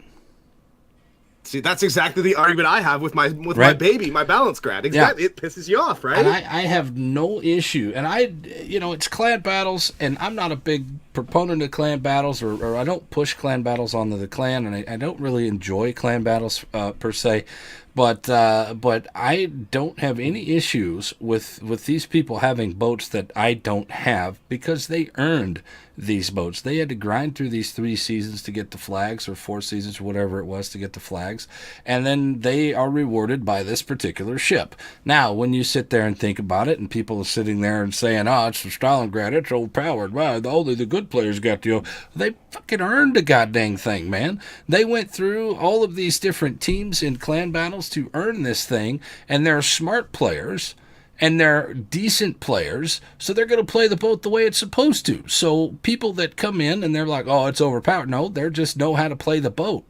See, that's exactly the argument I have with my baby, my balance grad. Exactly, yeah. It pisses you off, right? And I have no issue. And it's clan battles, and I'm not a big proponent of clan battles, or I don't push clan battles onto the clan, and I don't really enjoy clan battles per se. But I don't have any issues with these people having boats that I don't have because they earned these boats. They had to grind through these 3 seasons to get the flags, or 4 seasons, or whatever it was, to get the flags. And then they are rewarded by this particular ship. Now, when you sit there and think about it, and people are sitting there and saying, oh, it's from Stalingrad, it's overpowered, wow, only the good players got to go. They fucking earned the goddamn thing, man. They went through all of these different teams in clan battles to earn this thing, and they're smart players. And they're decent players, so they're going to play the boat the way it's supposed to. So people that come in and they're like, oh, it's overpowered. No, they just know how to play the boat.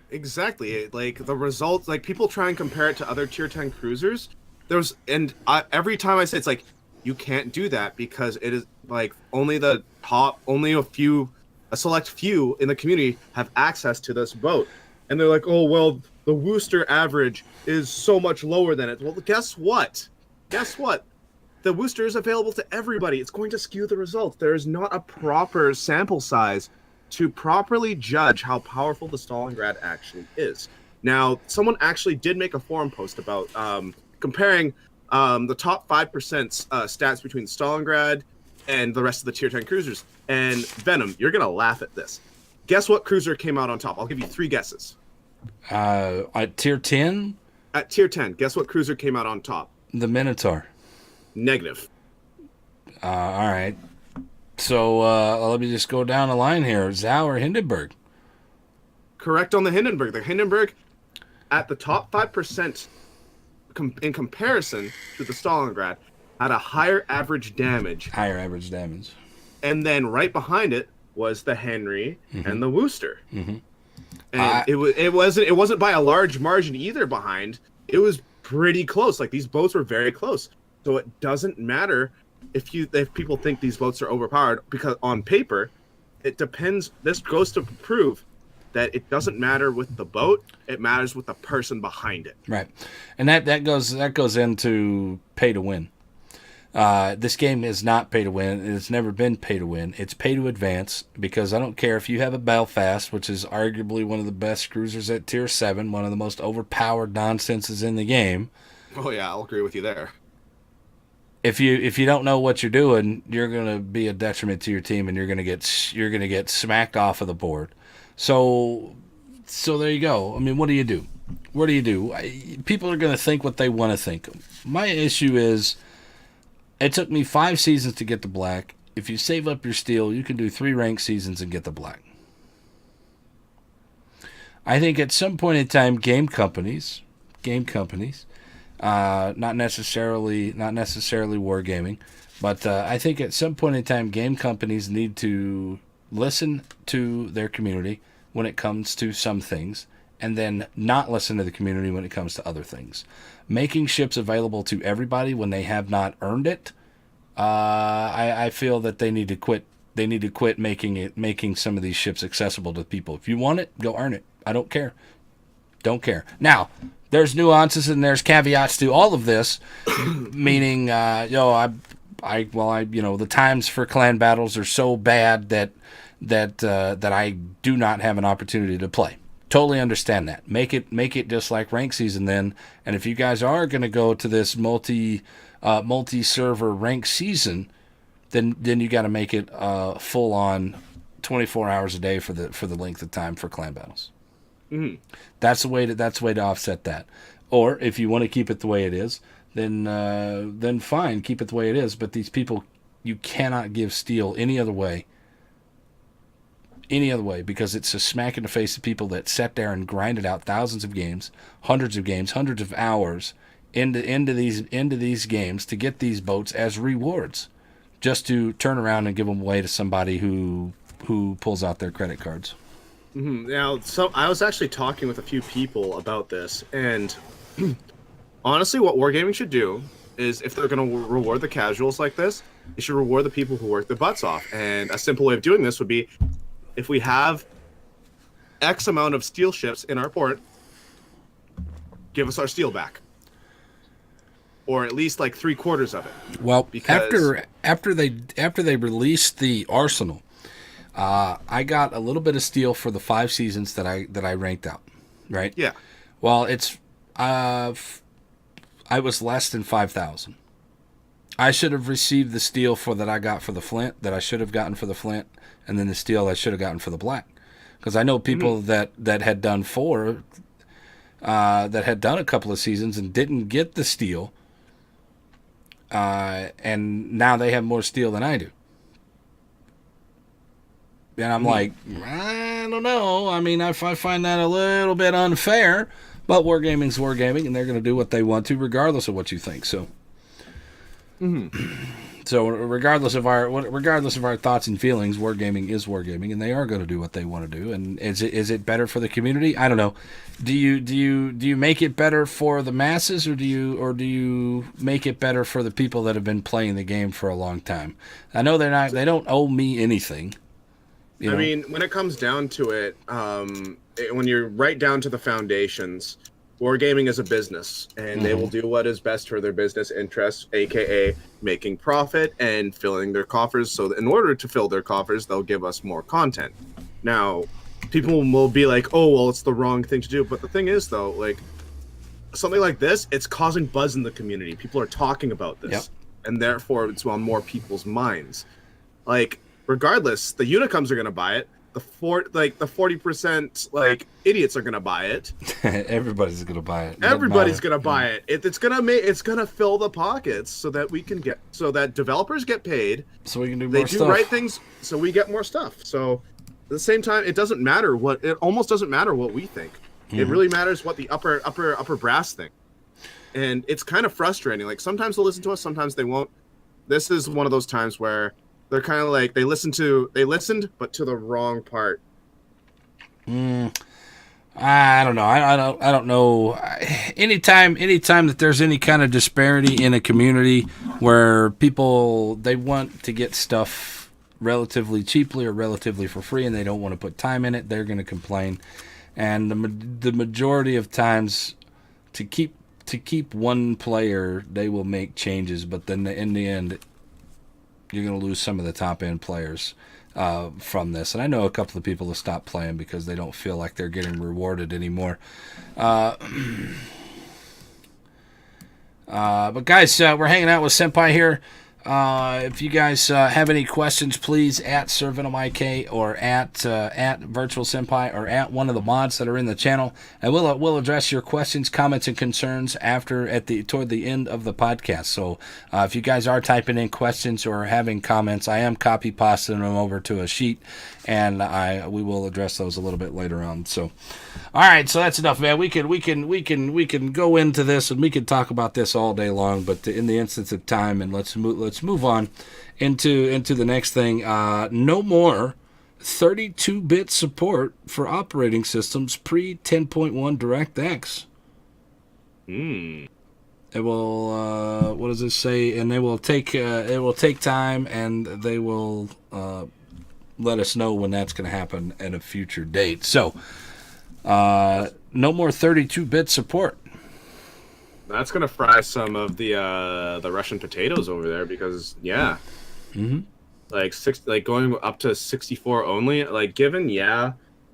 Exactly. Like, the results, like, people try and compare it to other tier 10 cruisers. Every time I say, it's like, you can't do that because it is, like, only a select few in the community have access to this boat. And they're like, oh, well, the Worcester average is so much lower than it. Well, guess what? The Worcester is available to everybody. It's going to skew the results. There is not a proper sample size to properly judge how powerful the Stalingrad actually is. Now, someone actually did make a forum post about comparing the top 5% stats between Stalingrad and the rest of the tier 10 cruisers. And Venom, you're going to laugh at this. Guess what cruiser came out on top? I'll give you 3 guesses. At tier 10? At tier 10, guess what cruiser came out on top? The Minotaur. Negative. All right. So let me just go down the line here. Zhao or Hindenburg? Correct on the Hindenburg. The Hindenburg, at the top 5% in comparison to the Stalingrad, had a higher average damage. And then right behind it was the Henry and the Worcester. Mm-hmm. And it wasn't by a large margin either behind. It was pretty close. Like, these boats were very close. So it doesn't matter if people think these boats are overpowered, because on paper, it depends. This goes to prove that it doesn't matter with the boat; it matters with the person behind it. Right, and that goes into pay to win. This game is not pay to win. It's never been pay to win. It's pay to advance, because I don't care if you have a Belfast, which is arguably one of the best cruisers at tier 7, one of the most overpowered nonsenses in the game. Oh yeah, I'll agree with you there. If you don't know what you're doing, you're gonna be a detriment to your team, and you're gonna get smacked off of the board. So there you go. I mean, what do you do? What do you do? People are gonna think what they want to think. My issue is, it took me 5 seasons to get the black. If you save up your steel, you can do 3 ranked seasons and get the black. I think at some point in time, game companies, not necessarily wargaming, but I think at some point in time, game companies need to listen to their community when it comes to some things, and then not listen to the community when it comes to other things. Making ships available to everybody when they have not earned it, I feel that they need to quit. They need to quit making some of these ships accessible to people. If you want it, go earn it. I don't care. Don't care. Now, there's nuances and there's caveats to all of this, meaning, the times for clan battles are so bad that I do not have an opportunity to play. Totally understand that. Make it just like rank season then. And if you guys are going to go to this multi multi-server ranked season, then you got to make it full on 24 hours a day for the length of time for clan battles. Mm-hmm. That's the way to offset that. Or if you want to keep it the way it is, then fine, keep it the way it is. But these people, you cannot give steel any other way, because it's a smack in the face of people that sat there and grinded out thousands of games, hundreds of hours into these games to get these boats as rewards, just to turn around and give them away to somebody who pulls out their credit cards. Mm-hmm. Now, so I was actually talking with a few people about this, and honestly, what wargaming should do is, if they're going to reward the casuals like this, they should reward the people who work their butts off. And a simple way of doing this would be, if we have X amount of steel ships in our port, give us our steel back, or at least like 3/4 of it. Well, because after they released the arsenal, I got a little bit of steel for the 5 seasons that I ranked out, right? Yeah. Well, it's I was less than 5,000. I should have received the steel that I got for the flint, that I should have gotten for the flint, and then the steel I should have gotten for the black, because I know people that had done 4, that had done a couple of seasons and didn't get the steel, and now they have more steel than I do. And I'm like, I don't know. I mean, I find that a little bit unfair, but wargaming's wargaming, and they're going to do what they want to, regardless of what you think. So, so regardless of our thoughts and feelings, wargaming is wargaming, and they are going to do what they want to do. And is it better for the community? I don't know. Do you make it better for the masses, or do you make it better for the people that have been playing the game for a long time? I know they don't owe me anything. I mean, when it comes down to it, when you're right down to the foundations, wargaming is a business, and they will do what is best for their business interests, aka making profit and filling their coffers. So in order to fill their coffers, they'll give us more content. Now, people will be like, oh, well, it's the wrong thing to do. But the thing is, though, like, something like this, it's causing buzz in the community. People are talking about this, and therefore it's on more people's minds. Like, regardless, the Unicums are going to buy it. The 40% like idiots are going to buy it. Everybody's going to buy it. Everybody's going to buy it. It's going to fill the pockets so that developers get paid. So we can do more They stuff. do right things so we get more stuff. So at the same time, it almost doesn't matter what we think. It really matters what the upper brass think. And it's kind of frustrating. Like, sometimes they'll listen to us, sometimes they won't. This is one of those times where they're kind of like, they listened, but to the wrong part. I don't know. I don't know. Anytime that there's any kind of disparity in a community where people, they want to get stuff relatively cheaply or relatively for free, and they don't want to put time in it, they're going to complain. And the majority of times, to keep one player, they will make changes, but then in the end, you're going to lose some of the top-end players from this. And I know a couple of people have stopped playing because they don't feel like they're getting rewarded anymore. But guys, we're hanging out with Senpai here. If you guys have any questions, please at SirVenomIK or at viirtualsenpai or at one of the mods that are in the channel, and we'll address your questions, comments, and concerns toward the end of the podcast. So if you guys are typing in questions or having comments, I am copy pasting them over to a sheet, and we will address those a little bit later on. So, all right, so that's enough, man. We can go into this, and we can talk about this all day long, but in the instance of time, and let's move on into the next thing. No more 32-bit support for operating systems pre 10.1 DirectX. It will. What does it say? And they will take. It will take time, and they will let us know when that's going to happen at a future date. So, no more 32-bit support. That's gonna fry some of the Russian potatoes over there, because like going up to 64 only. Like, given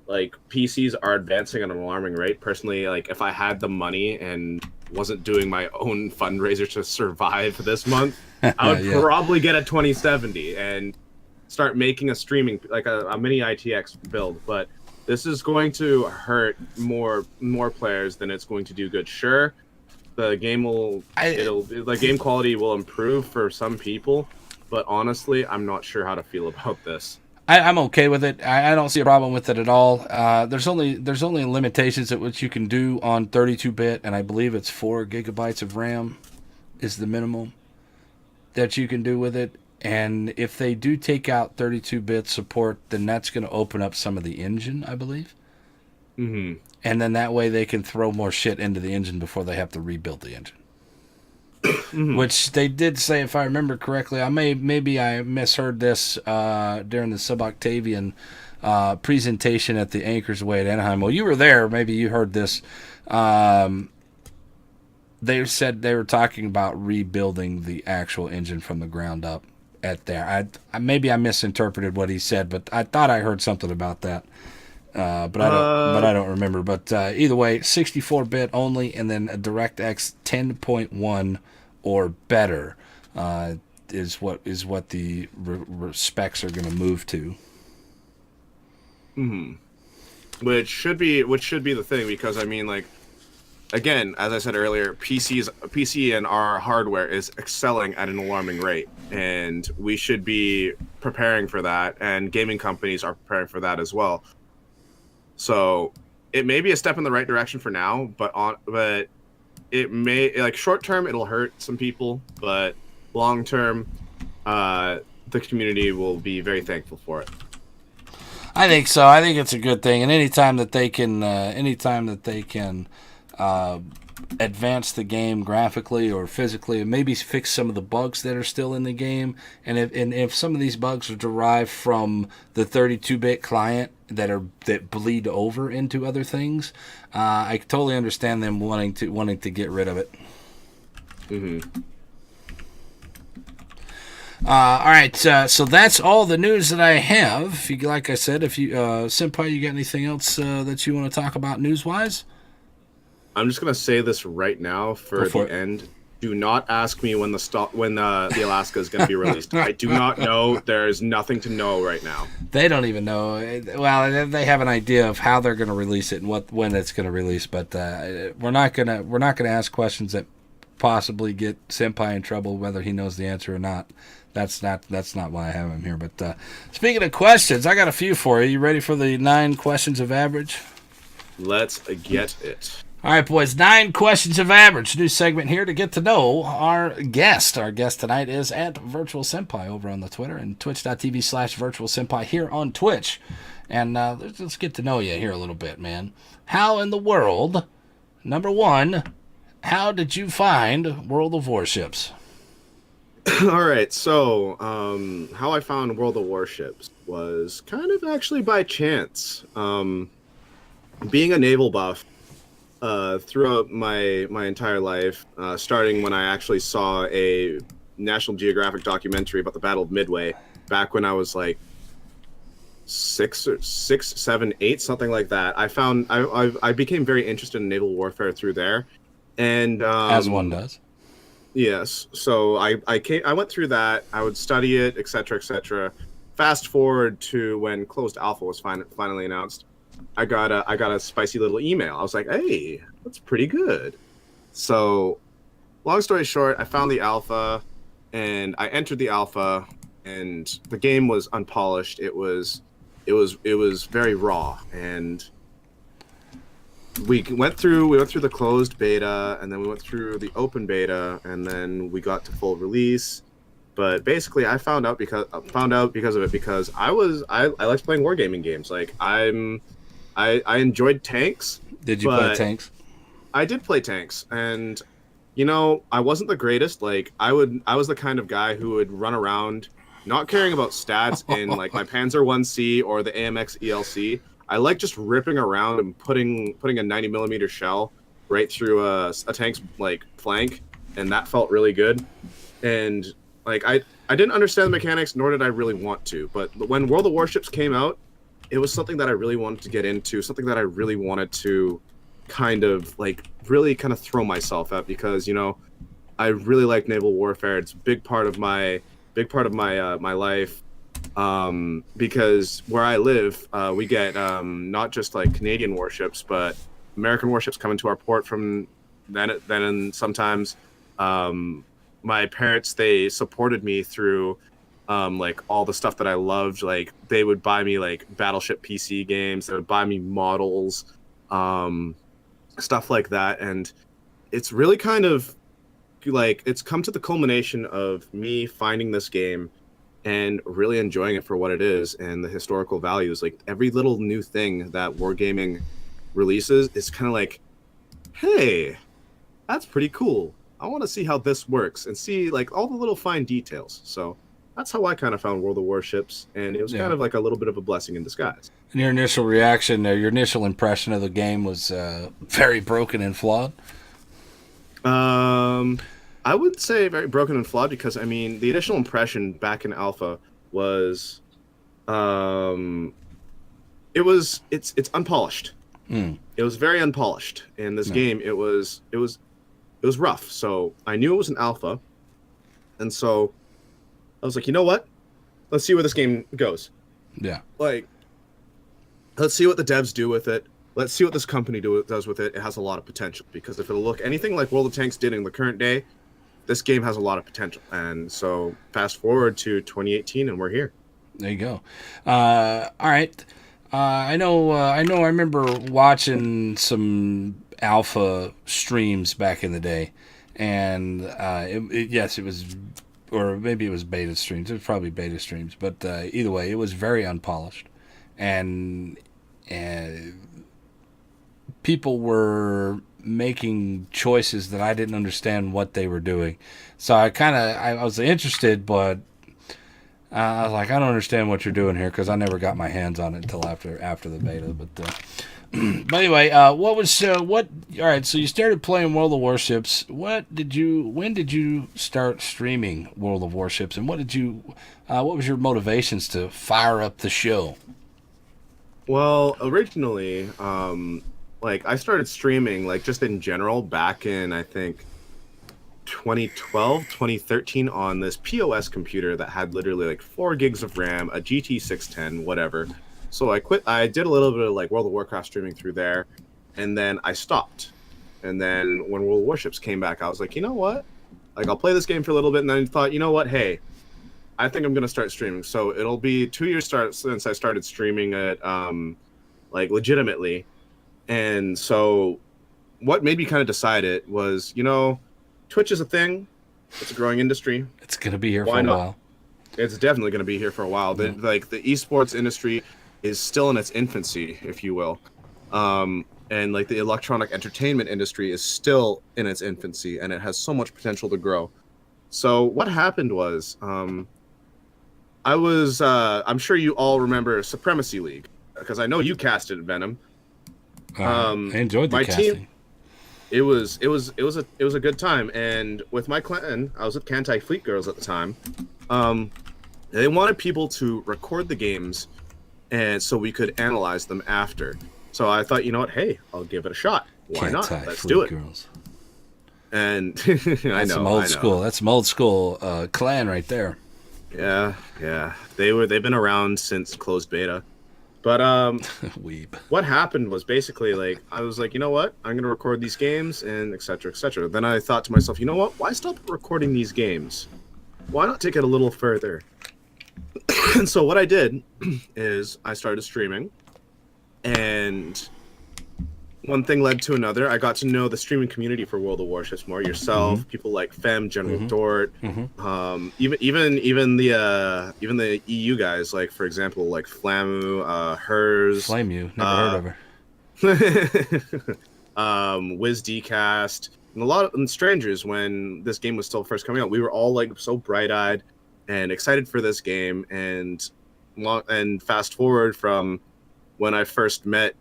like PCs are advancing at an alarming rate. Personally, like, if I had the money and wasn't doing my own fundraiser to survive this month, I would Yeah. probably get a 2070 and start making a streaming, like a mini ITX build. But this is going to hurt more players than it's going to do good. Sure, the game the game quality will improve for some people, but honestly, I'm not sure how to feel about this. I'm okay with it. I don't see a problem with it at all. There's only limitations at what you can do on 32-bit, and I believe it's 4 gigabytes of RAM is the minimum that you can do with it. And if they do take out 32-bit support, then that's going to open up some of the engine, I believe. Mm-hmm. And then that way they can throw more shit into the engine before they have to rebuild the engine. Mm-hmm. Which they did say, if I remember correctly. Maybe I misheard this during the Suboctavian presentation at the Anchors Way at Anaheim. Well, you were there. Maybe you heard this. They said they were talking about rebuilding the actual engine from the ground up at there. Maybe I misinterpreted what he said, but I thought I heard something about that. But I don't remember. But either way, 64-bit only, and then a DirectX 10.1 or better is what the specs are going to move to. Mm-hmm. Which should be the thing, because I mean, like, again, as I said earlier, PC and our hardware is excelling at an alarming rate, and we should be preparing for that, and gaming companies are preparing for that as well. So it may be a step in the right direction for now, but it may, like, short term it'll hurt some people, but long term, the community will be very thankful for it. I think so. I think it's a good thing, and anytime that they can advance the game graphically or physically, and maybe fix some of the bugs that are still in the game, and if some of these bugs are derived from the 32-bit client that bleed over into other things, I totally understand them wanting to get rid of it. Mm-hmm. All right, so that's all the news that I have. Like I said, if you Senpai, you got anything else that you want to talk about news-wise? I'm just gonna say this right now for the end. Do not ask me when the Alaska is gonna be released. I do not know. There is nothing to know right now. They don't even know. Well, they have an idea of how they're going to release it and when it's going to release, but we're not gonna ask questions that possibly get Senpai in trouble, whether he knows the answer or not. That's not why I have him here. But speaking of questions, I got a few for you. You ready for the 9 questions of average? Let's get it. All right, boys, 9 questions of average. New segment here to get to know our guest. Our guest tonight is at Virtual Senpai over on the Twitter, and twitch.tv/Virtual Senpai here on Twitch. And let's get to know you here a little bit, man. How in the world, number 1, how did you find World of Warships? All right, so how I found World of Warships was kind of actually by chance. Being a naval buff, throughout my entire life, starting when I actually saw a National Geographic documentary about the Battle of Midway back when I was like 6, 7, 8, something like that. I became very interested in naval warfare through there, and as one does. Yes, so I went through that. I would study it, etc., etc. Fast forward to when Closed Alpha was finally announced. I got a spicy little email. I was like, hey, that's pretty good. So, long story short, I found the alpha, and I entered the alpha, and the game was unpolished. It was very raw, and we went through the closed beta, and then we went through the open beta, and then we got to full release. But basically, I found out because of it, because I liked playing wargaming games. Like I enjoyed tanks. Did you play tanks? I did play tanks, and I wasn't the greatest. Like I was the kind of guy who would run around not caring about stats in like my Panzer 1C or the AMX ELC. I like just ripping around and putting a 90mm shell right through a tank's like flank, and that felt really good. And like I didn't understand the mechanics, nor did I really want to. But when World of Warships came out, it was something that I really wanted to get into, something that I really wanted to kind of like really kind of throw myself at, because I really like naval warfare. It's a big part of my my life, because where I live, we get not just like Canadian warships, but American warships come into our port from then and sometimes. My parents, they supported me through like all the stuff that I loved. Like they would buy me like Battleship PC games, they would buy me models, stuff like that. And it's really kind of like it's come to the culmination of me finding this game and really enjoying it for what it is and the historical values. Like every little new thing that wargaming releases is kind of like, hey, that's pretty cool. I want to see how this works and see like all the little fine details. So that's how I kind of found World of Warships, and it was kind of like a little bit of a blessing in disguise. And your initial reaction, your initial impression of the game was very broken and flawed? I would say very broken and flawed, because I mean the initial impression back in alpha was it's unpolished. It was very unpolished. In this game it was rough. So I knew it was an alpha, and so I was like, you know what? Let's see where this game goes. Yeah. Like, let's see what the devs do with it. Let's see what this company does with it. It has a lot of potential, because if it'll look anything like World of Tanks did in the current day, this game has a lot of potential. And so fast forward to 2018 and we're here. There you go. All right. I know. I remember watching some alpha streams back in the day, and yes, it was, or maybe it was beta streams. It was probably beta streams, but either way, it was very unpolished, and people were making choices that I didn't understand what they were doing. So I was interested, but I was like, I don't understand what you're doing here, because I never got my hands on it until after the beta. But anyway, all right, so you started playing World of Warships. When did you start streaming World of Warships, and what was your motivations to fire up the show? Well, originally, like I started streaming like just in general back in, I think, 2012, 2013 on this POS computer that had literally like 4 gigs of RAM, a GT 610, whatever. So I did a little bit of like World of Warcraft streaming through there, and then I stopped. And then when World of Warships came back, I was like, you know what? Like I'll play this game for a little bit, and then I thought, you know what? Hey, I think I'm gonna start streaming. So it'll be 2 years since I started streaming it, like legitimately. And so what made me kind of decide it was, Twitch is a thing. It's a growing industry. It's going to be here for a while. It's definitely going to be here for a while. The esports industry is still in its infancy, if you will. And like the electronic entertainment industry is still in its infancy, and it has so much potential to grow. So what happened was, I'm sure you all remember Supremacy League, because I know you casted Venom. I enjoyed the casting. Team, it was a good time, and with my clan, I was with Kantai Fleet Girls at the time. They wanted people to record the games, and so we could analyze them after. So I thought, you know what? Hey, I'll give it a shot. Why not? Let's do it. Girls. And I know. That's some old school clan right there. Yeah. They've been around since closed beta. But Weeb. What happened was basically like I was like, you know what? I'm gonna record these games and etc. etc. Then I thought to myself, you know what? Why stop recording these games? Why not take it a little further? And so what I did is I started streaming, and one thing led to another. I got to know the streaming community for World of Warships more. Yourself, people like Fem, General Dort, even the EU guys, like for example, like Flamu, Hers, Flame you, never heard of her. Wiz Dcast, and a lot of strangers. When this game was still first coming out, we were all like so bright-eyed and excited for this game. And fast forward from when I first met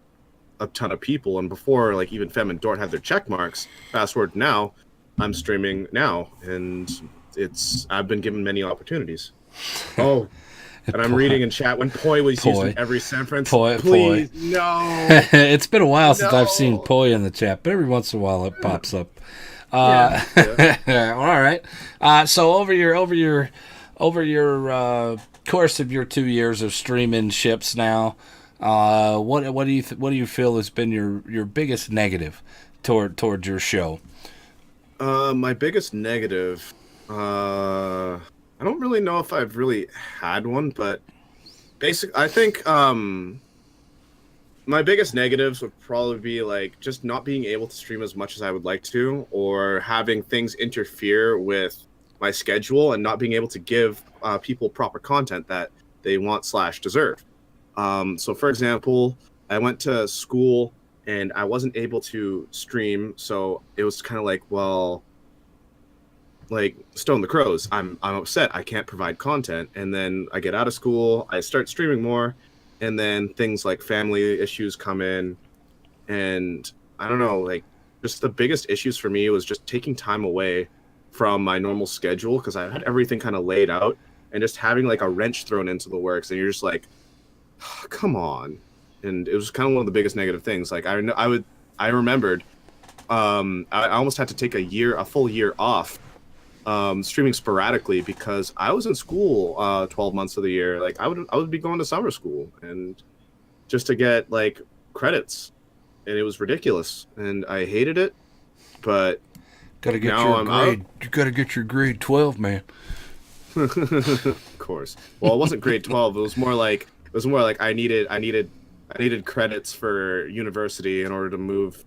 a ton of people, and before like even Fem and Dort had their check marks, fast forward now, I'm streaming now, and I've been given many opportunities. Oh, And I'm reading in chat when poi was used Poi. in every sentence. Poi. Please, no. It's been a while since I've seen No. poi in the chat, but every once in a while it pops up. Yeah. All right. So over your course of your 2 years of streaming ships now, what do you feel has been your biggest negative towards your show? My biggest negative, I don't really know if I've really had one, but I think my biggest negatives would probably be like just not being able to stream as much as I would like to, or having things interfere with my schedule and not being able to give people proper content that they want/deserve. So, for example, I went to school and I wasn't able to stream, so it was kind of like, well, like Stone the Crows. I'm upset. I can't provide content, and then I get out of school, I start streaming more, and then things like family issues come in, and I don't know, like just the biggest issues for me was just taking time away from my normal schedule because I had everything kind of laid out, and just having like a wrench thrown into the works, and you're just like, oh, come on. And it was kind of one of the biggest negative things. Like I remembered, I almost had to take a full year off streaming sporadically because I was in school 12 months of the year. Like I would be going to summer school and just to get like credits, and it was ridiculous, and I hated it. But Gotta get now your I'm grade. You gotta get your grade 12, man. of course. Well, it wasn't grade 12. It was more like I needed credits for university in order to move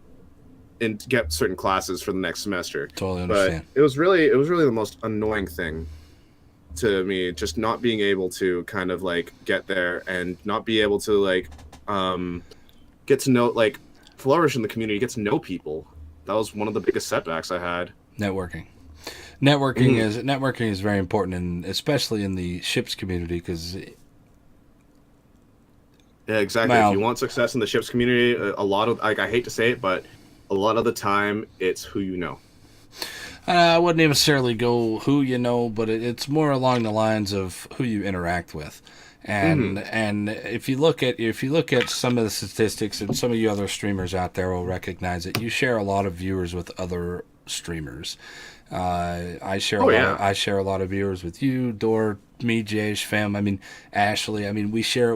and get certain classes for the next semester. Totally understand. But it was really the most annoying thing to me, just not being able to kind of like get there and not be able to like get to know, like flourish in the community, get to know people. That was one of the biggest setbacks I had. Networking is very important, and especially in the ships community, because Yeah, exactly. Wow. If you want success in the ships community, a lot of, like, I hate to say it, but a lot of the time it's who you know. I wouldn't necessarily go who you know, but it's more along the lines of who you interact with. And if you look at some of the statistics, and some of you other streamers out there will recognize it, you share a lot of viewers with other streamers. I share a lot of viewers with you, Dor, me, Jayish, Fam. I mean, Ashley. I mean, we share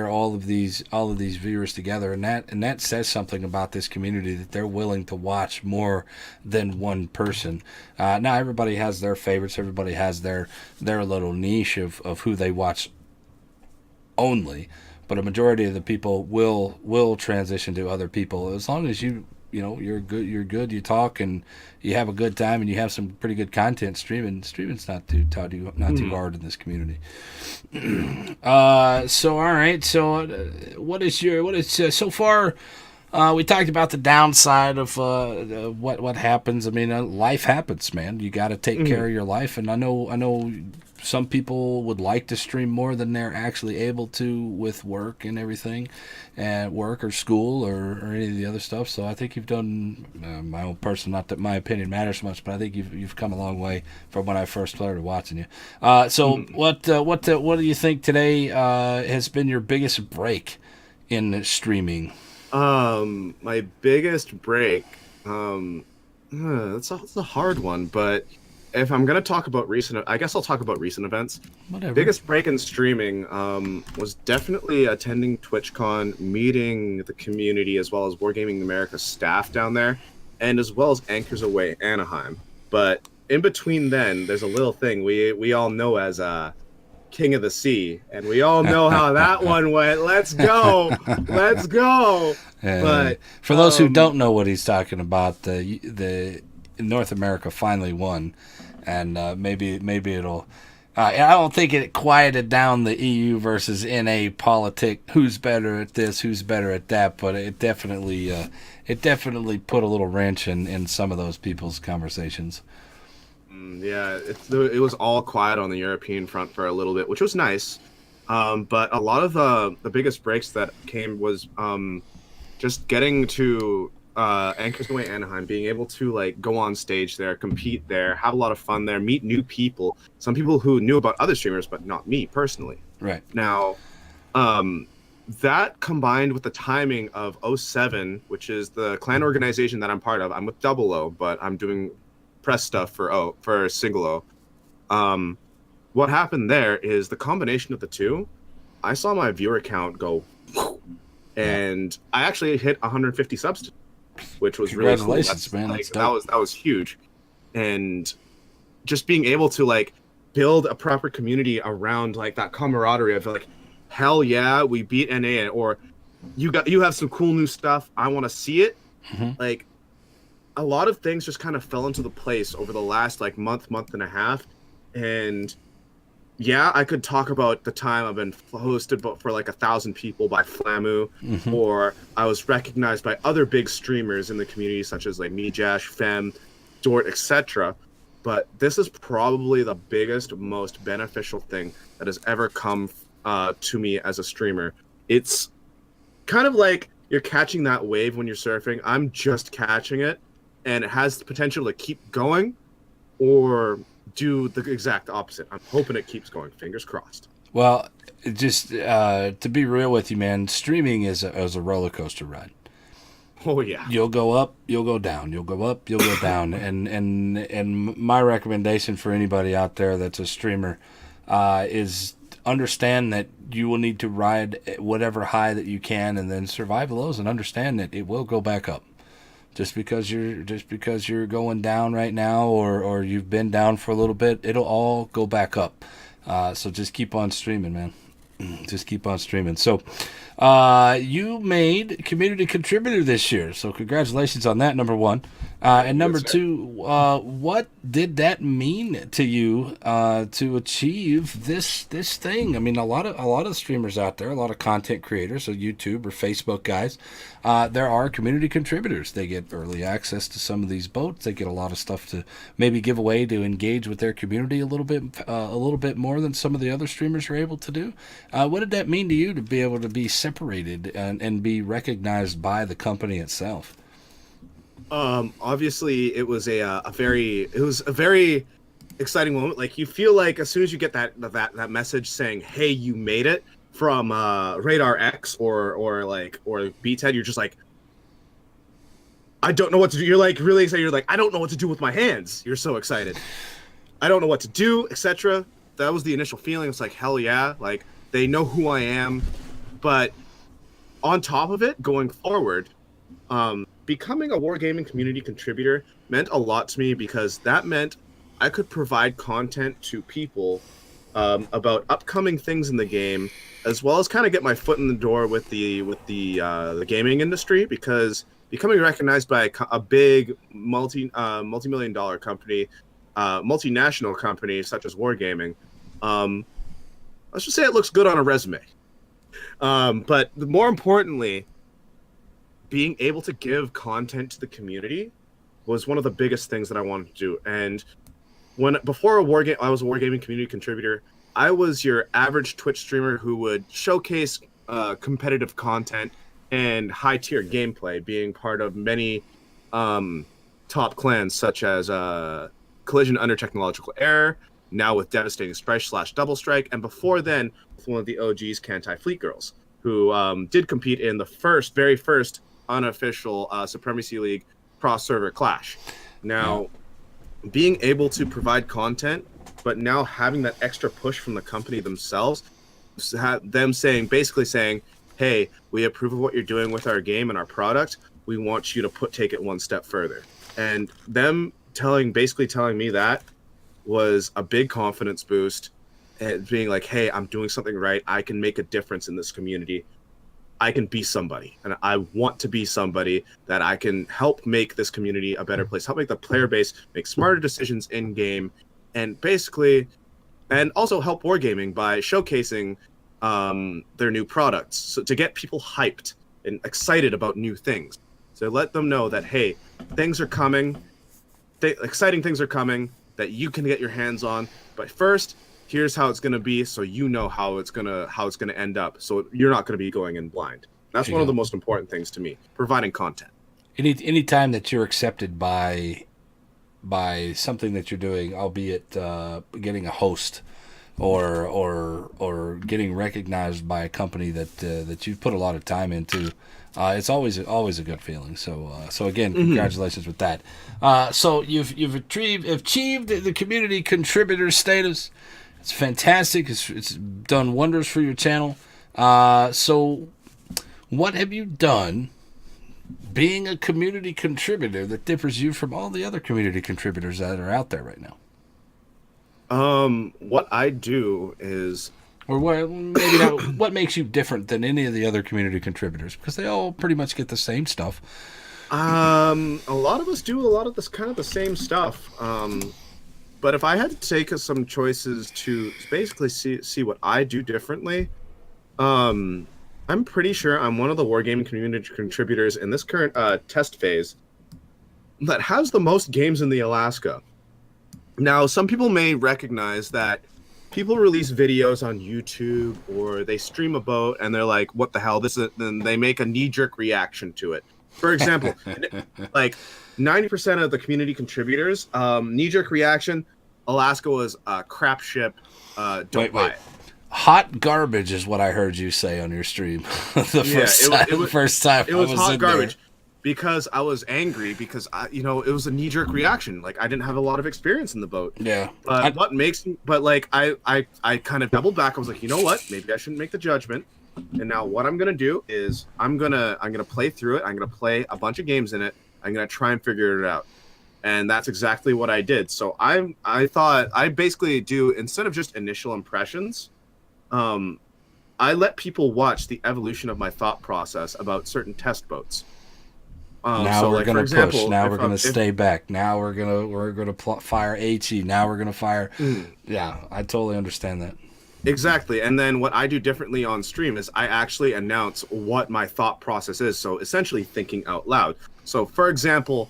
all of these viewers together, and that says something about this community, that they're willing to watch more than one person. Now everybody has their favorites. Everybody has their little niche of who they watch only, but a majority of the people will transition to other people as long as you're good, you talk and you have a good time and you have some pretty good content. Streaming's not too hard in this community. So all right, so so far, we talked about the downside of what happens. I mean, life happens, man. You got to take care of your life, and I know some people would like to stream more than they're actually able to with work and everything, and work or school or any of the other stuff. So I think you've done, my own person, not that my opinion matters much, but I think you've come a long way from when I first started watching you. So what do you think today has been your biggest break in streaming? My biggest break, that's a hard one, but if I'm gonna talk about I guess I'll talk about recent events. Whatever. Biggest break in streaming was definitely attending TwitchCon, meeting the community as well as Wargaming America staff down there, and as well as Anchors Away Anaheim. But in between then, there's a little thing we all know as King of the Sea, and we all know how that one went. Let's go. But for those who don't know what he's talking about, the North America finally won, and maybe it'll. I don't think it quieted down the EU versus NA politic. Who's better at this? Who's better at that? But it definitely put a little wrench in some of those people's conversations. Yeah, it was all quiet on the European front for a little bit, which was nice. But a lot of the biggest breaks that came was just getting to Anchors Away Anaheim, being able to like go on stage there, compete there, have a lot of fun there, meet new people, some people who knew about other streamers, but not me personally. Right. Now, that combined with the timing of '07, which is the clan organization that I'm part of. I'm with Double O, but I'm doing press stuff for Single O. What happened there is the combination of the two. I saw my viewer count go, and I actually hit 150 subs, which was really cool. Congratulations, man. Like, that was huge, and just being able to like build a proper community around like that camaraderie of like, hell yeah, we beat NA, or you have some cool new stuff. I want to see it. Like, a lot of things just kind of fell into the place over the last like month and a half, and yeah, I could talk about the time I've been hosted for like 1,000 people by Flamu, or I was recognized by other big streamers in the community, such as like me, Jash, Fem, Dort, etc. But this is probably the biggest, most beneficial thing that has ever come to me as a streamer. It's kind of like you're catching that wave when you're surfing. I'm just catching it, and it has the potential to keep going, or do the exact opposite. I'm hoping it keeps going. Fingers crossed. Well, just to be real with you, man, streaming is a roller coaster ride. Oh yeah. You'll go up, you'll go down. You'll go up, you'll go down. And my recommendation for anybody out there that's a streamer is understand that you will need to ride whatever high that you can, and then survive lows, and understand that it will go back up. Just because you're going down right now, or you've been down for a little bit, it'll all go back up. So just keep on streaming, man. Just keep on streaming. So you made community contributor this year, so congratulations on that, number one. And number two, what did that mean to you to achieve this thing? I mean, a lot of streamers out there, a lot of content creators, so YouTube or Facebook guys, there are community contributors. They get early access to some of these boats. They get a lot of stuff to maybe give away to engage with their community a little bit more than some of the other streamers are able to do. What did that mean to you to be able to be separated and be recognized by the company itself? Obviously it was a very exciting moment. Like, you feel like as soon as you get that message saying, hey, you made it, from Radar X or Beathead, you're just like, I don't know what to do. You're like really excited. You're like, I don't know what to do with my hands. You're so excited. I don't know what to do, etc. That was the initial feeling. It's like, hell yeah, like they know who I am. But on top of it, going forward, becoming a wargaming community contributor meant a lot to me, because that meant I could provide content to people about upcoming things in the game, as well as kind of get my foot in the door with the gaming industry, because becoming recognized by a big multi-million dollar company, multinational company such as Wargaming, let's just say it looks good on a resume. But more importantly, being able to give content to the community was one of the biggest things that I wanted to do. And before I was a wargaming community contributor, I was your average Twitch streamer who would showcase competitive content and high-tier gameplay, being part of many top clans such as Collision Under Technological Error, now with Devastating Strike / Double Strike, and before then with one of the OGs, Kantai Fleet Girls, who did compete in the very first unofficial Supremacy League cross-server clash. Now, being able to provide content, but now having that extra push from the company themselves, them basically saying, hey, we approve of what you're doing with our game and our product. We want you to take it one step further. And them basically telling me that was a big confidence boost, and being like, hey, I'm doing something right. I can make a difference in this community. I can be somebody, and I want to be somebody that I can help make this community a better place, help make the player base make smarter decisions in game, and also help wargaming by showcasing their new products, so to get people hyped and excited about new things. So let them know that, hey, things are coming, exciting things are coming that you can get your hands on. But first, here's how it's going to be, so you know how it's going to end up, so you're not going to be going in blind. That's one of the most important things to me, providing content. any time that you're accepted by something that you're doing, albeit getting a host or getting recognized by a company that you've put a lot of time into, it's always a good feeling. So again, congratulations with that. So you've achieved the community contributor status. It's fantastic. It's done wonders for your channel. So what have you done being a community contributor that differs you from all the other community contributors that are out there right now? What I do is, or maybe not, what makes you different than any of the other community contributors? Because they all pretty much get the same stuff. a lot of us do a lot of this kind of the same stuff. But if I had to take some choices to basically see what I do differently, I'm pretty sure I'm one of the wargaming community contributors in this current test phase that has the most games in the Alaska. Now, some people may recognize that people release videos on YouTube or they stream a boat and they're like, what the hell? Then they make a knee-jerk reaction to it. For example, like 90% of the community contributors, knee-jerk reaction, Alaska was a crap ship. Don't buy it. Hot garbage is what I heard you say on your stream. the first time it was hot garbage. Because I was angry because it was a knee-jerk reaction. Like, I didn't have a lot of experience in the boat. Yeah. But I kind of doubled back. I was like, you know what? Maybe I shouldn't make the judgment. And now what I'm gonna do is I'm gonna play through it. I'm gonna play a bunch of games in it. I'm gonna try and figure it out. And that's exactly what I did. So I thought I basically do, instead of just initial impressions, I let people watch the evolution of my thought process about certain test boats. Now we're going to push. Now we're going to stay back. Now we're going to fire HE. Now we're going to fire. Yeah, I totally understand that. Exactly. And then what I do differently on stream is I actually announce what my thought process is. So essentially thinking out loud. So for example,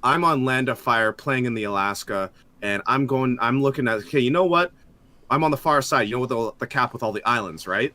I'm on Land of Fire playing in the Alaska, and I'm looking at, okay, you know what? I'm on the far side. You know, with the cap with all the islands, right?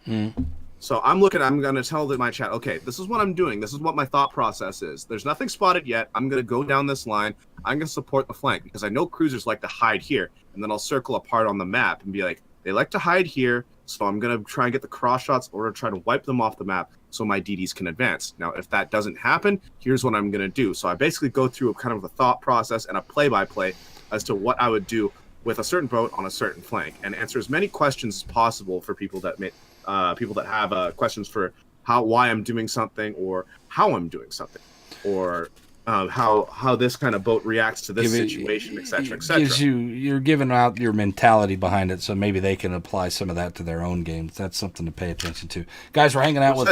So I'm going to tell my chat, okay, this is what I'm doing. This is what my thought process is. There's nothing spotted yet. I'm going to go down this line. I'm going to support the flank because I know cruisers like to hide here. And then I'll circle apart on the map and be like, they like to hide here. So I'm going to try and get the cross shots or try to wipe them off the map so my DDs can advance. Now, if that doesn't happen, here's what I'm going to do. So I basically go through a kind of a thought process and a play-by-play as to what I would do with a certain boat on a certain flank and answer as many questions as possible for people that have questions for why I'm doing something or how I'm doing something or how this kind of boat reacts to this situation, etc., etc. You're giving out your mentality behind it, so maybe they can apply some of that to their own games. That's something to pay attention to. Guys, we're hanging out with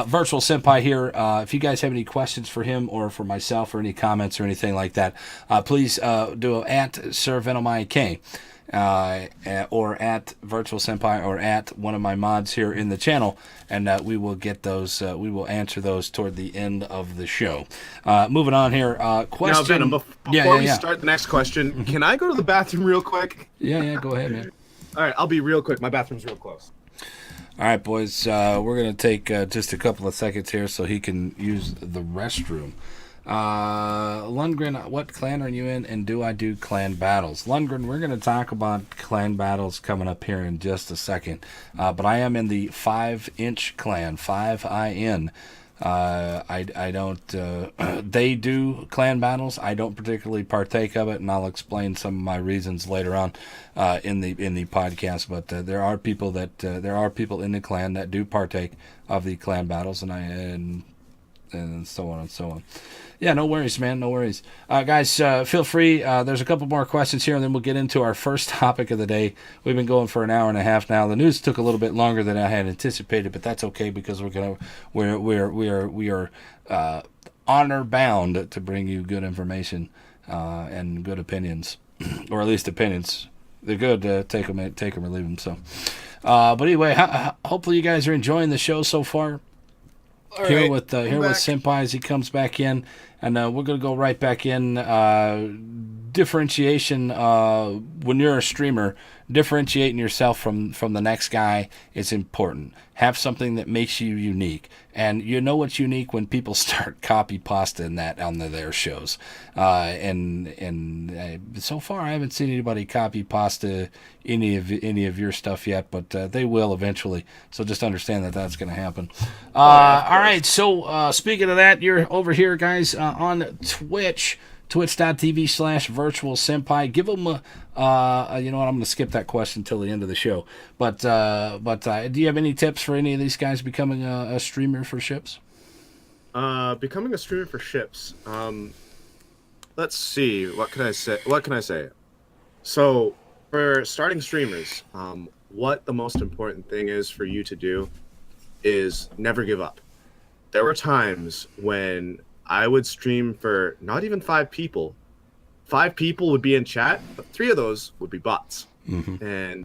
Virtual Senpai here. If you guys have any questions for him or for myself or any comments or anything like that, please do at SirVenomIK. Or at Virtual Senpai or at one of my mods here in the channel, and we will get those. We will answer those toward the end of the show. Moving on here. Question. Now, Venom, before we start the next question, can I go to the bathroom real quick? Yeah, go ahead, man. All right, I'll be real quick. My bathroom's real close. All right, boys. We're gonna take just a couple of seconds here so he can use the restroom. Lundgren, what clan are you in, and do I do clan battles? Lundgren, we're going to talk about clan battles coming up here in just a second, but I am in the 5-inch clan, 5IN. I don't, they do clan battles. I don't particularly partake of it, and I'll explain some of my reasons later on in the podcast, but there are people in the clan that do partake of the clan battles, and so on and so on. Yeah, no worries, man. No worries. Guys, feel free. There's a couple more questions here, and then we'll get into our first topic of the day. We've been going for an hour and a half now. The news took a little bit longer than I had anticipated, but that's okay because we are honor bound to bring you good information and good opinions, or at least opinions. They're good. Take them or leave them. So, but anyway, hopefully you guys are enjoying the show so far. Here with Senpai as he comes back in, And we're going to go right back in. Differentiation, when you're a streamer, differentiating yourself from the next guy is important. Have something that makes you unique. And you know what's unique when people start copy pasting that on their shows. And so far, I haven't seen anybody copy pasta any of your stuff yet, but they will eventually. So just understand that that's going to happen. All right. So speaking of that, you're over here, guys, on Twitch. Twitch.tv/viirtualsenpai. Give them you know what? I'm going to skip that question till the end of the show. But do you have any tips for any of these guys becoming a streamer for ships? Becoming a streamer for ships. Let's see. What can I say? So, for starting streamers, what the most important thing is for you to do is never give up. There were times when I would stream for not even 5 people. 5 people would be in chat, but 3 of those would be bots. Mm-hmm. And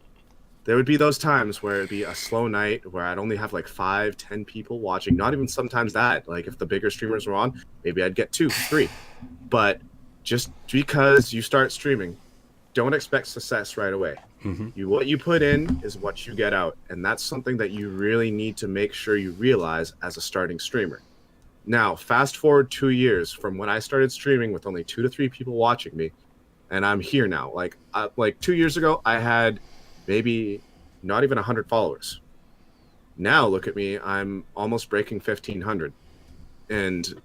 there would be those times where it'd be a slow night where I'd only have like 5-10 people watching. Not even sometimes that. Like if the bigger streamers were on, maybe I'd get 2, 3. But just because you start streaming, don't expect success right away. Mm-hmm. What you put in is what you get out. And that's something that you really need to make sure you realize as a starting streamer. Now, fast forward 2 years from when I started streaming with only 2 to 3 people watching me, and I'm here now. Like 2 years ago, I had maybe not even 100 followers. Now, look at me. I'm almost breaking 1,500. And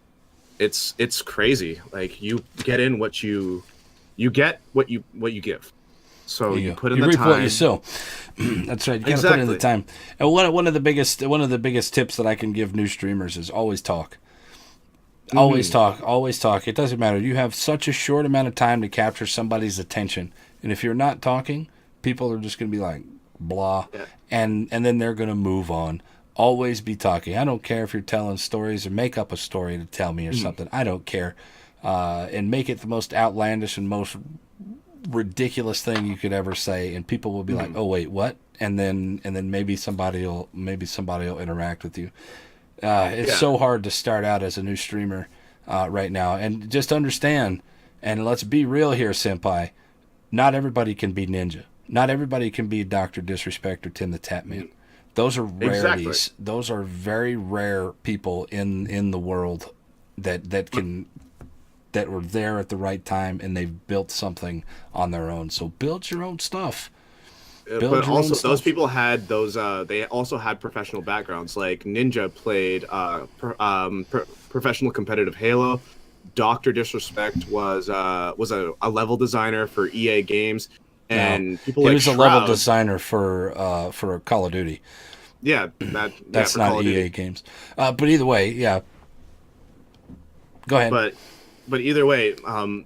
it's crazy. Like, you get in what you get what you give. So you put in the reap time. what you sow. That's right. You got to put in the time. And one of the biggest tips that I can give new streamers is always talk. Always talk. It doesn't matter. You have such a short amount of time to capture somebody's attention, and if you're not talking, people are just going to be like blah, and then they're going to move on. Always be talking. I don't care if you're telling stories or make up a story to tell me or something. I don't care, and make it the most outlandish and most ridiculous thing you could ever say, and people will be like, "Oh wait, what?" And then maybe somebody will interact with you. It's so hard to start out as a new streamer right now, and just understand. And let's be real here, Senpai. Not everybody can be Ninja. Not everybody can be Dr. Disrespect or Tim the Tap Man. Those are rarities. Exactly. Those are very rare people in the world that were there at the right time and they've built something on their own. So build your own stuff. But also, those people had those. They also had professional backgrounds. Like Ninja played professional competitive Halo. Dr. Disrespect was a level designer for EA Games, and people like he was Shroud, a level designer for Call of Duty. Yeah, that's not EA Games. But either way, yeah. Go ahead. But either way,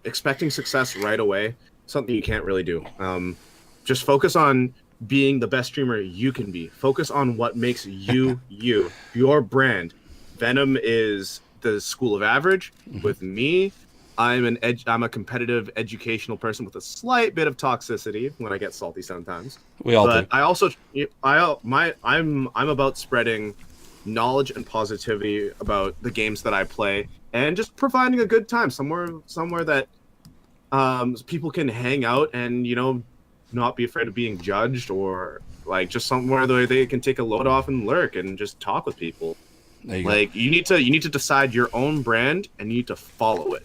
expecting success right away, something you can't really do. Just focus on being the best streamer you can be. Focus on what makes you you, your brand. Venom is the school of average. With me, I'm a competitive, educational person with a slight bit of toxicity when I get salty sometimes. We all do. I'm about spreading knowledge and positivity about the games that I play and just providing a good time somewhere that people can hang out and not be afraid of being judged, or like just somewhere that they can take a load off and lurk and just talk with people. Like you need to decide your own brand and you need to follow it.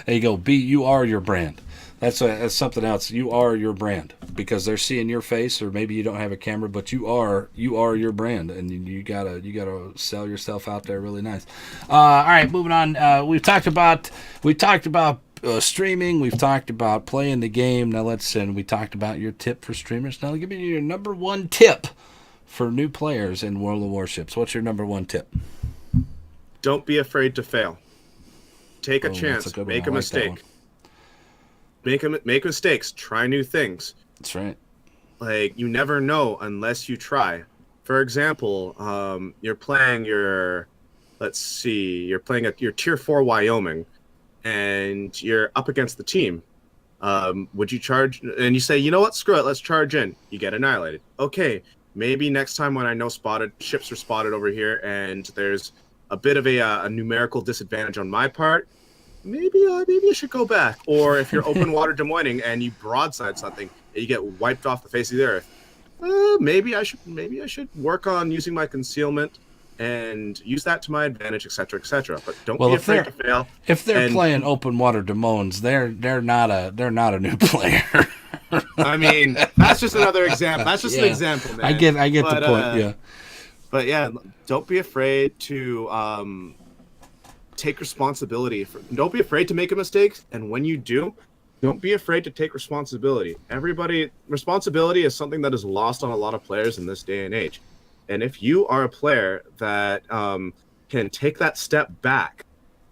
There you go. You are your brand. That's something else. You are your brand because they're seeing your face, or maybe you don't have a camera, but you are your brand, and you gotta sell yourself out there really nice. All right, moving on. We've talked about streaming. We've talked about playing the game. Now we talked about your tip for streamers. Now give me your number one tip for new players in World of Warships. What's your number one tip? Don't be afraid to fail. Take a chance. Make a mistake. Make mistakes. Try new things. That's right. Like, you never know unless you try. For example, you're playing your Tier 4 Wyoming, and you're up against the team. Would you charge? And you say, you know what? Screw it. Let's charge in. You get annihilated. Okay, maybe next time when I know ships are spotted over here, and there's a bit of a numerical disadvantage on my part, maybe I should go back. Or if you're open water demoining and you broadside something and you get wiped off the face of the earth, maybe I should work on using my concealment and use that to my advantage, etc., etc. But don't be afraid to fail. If they're playing open water demones, they're not a new player. I mean, that's just another example. That's just an example, man. I get the point. Yeah. But yeah, don't be afraid to take responsibility. Don't be afraid to make a mistake, and when you do, don't be afraid to take responsibility. Responsibility is something that is lost on a lot of players in this day and age. And if you are a player that can take that step back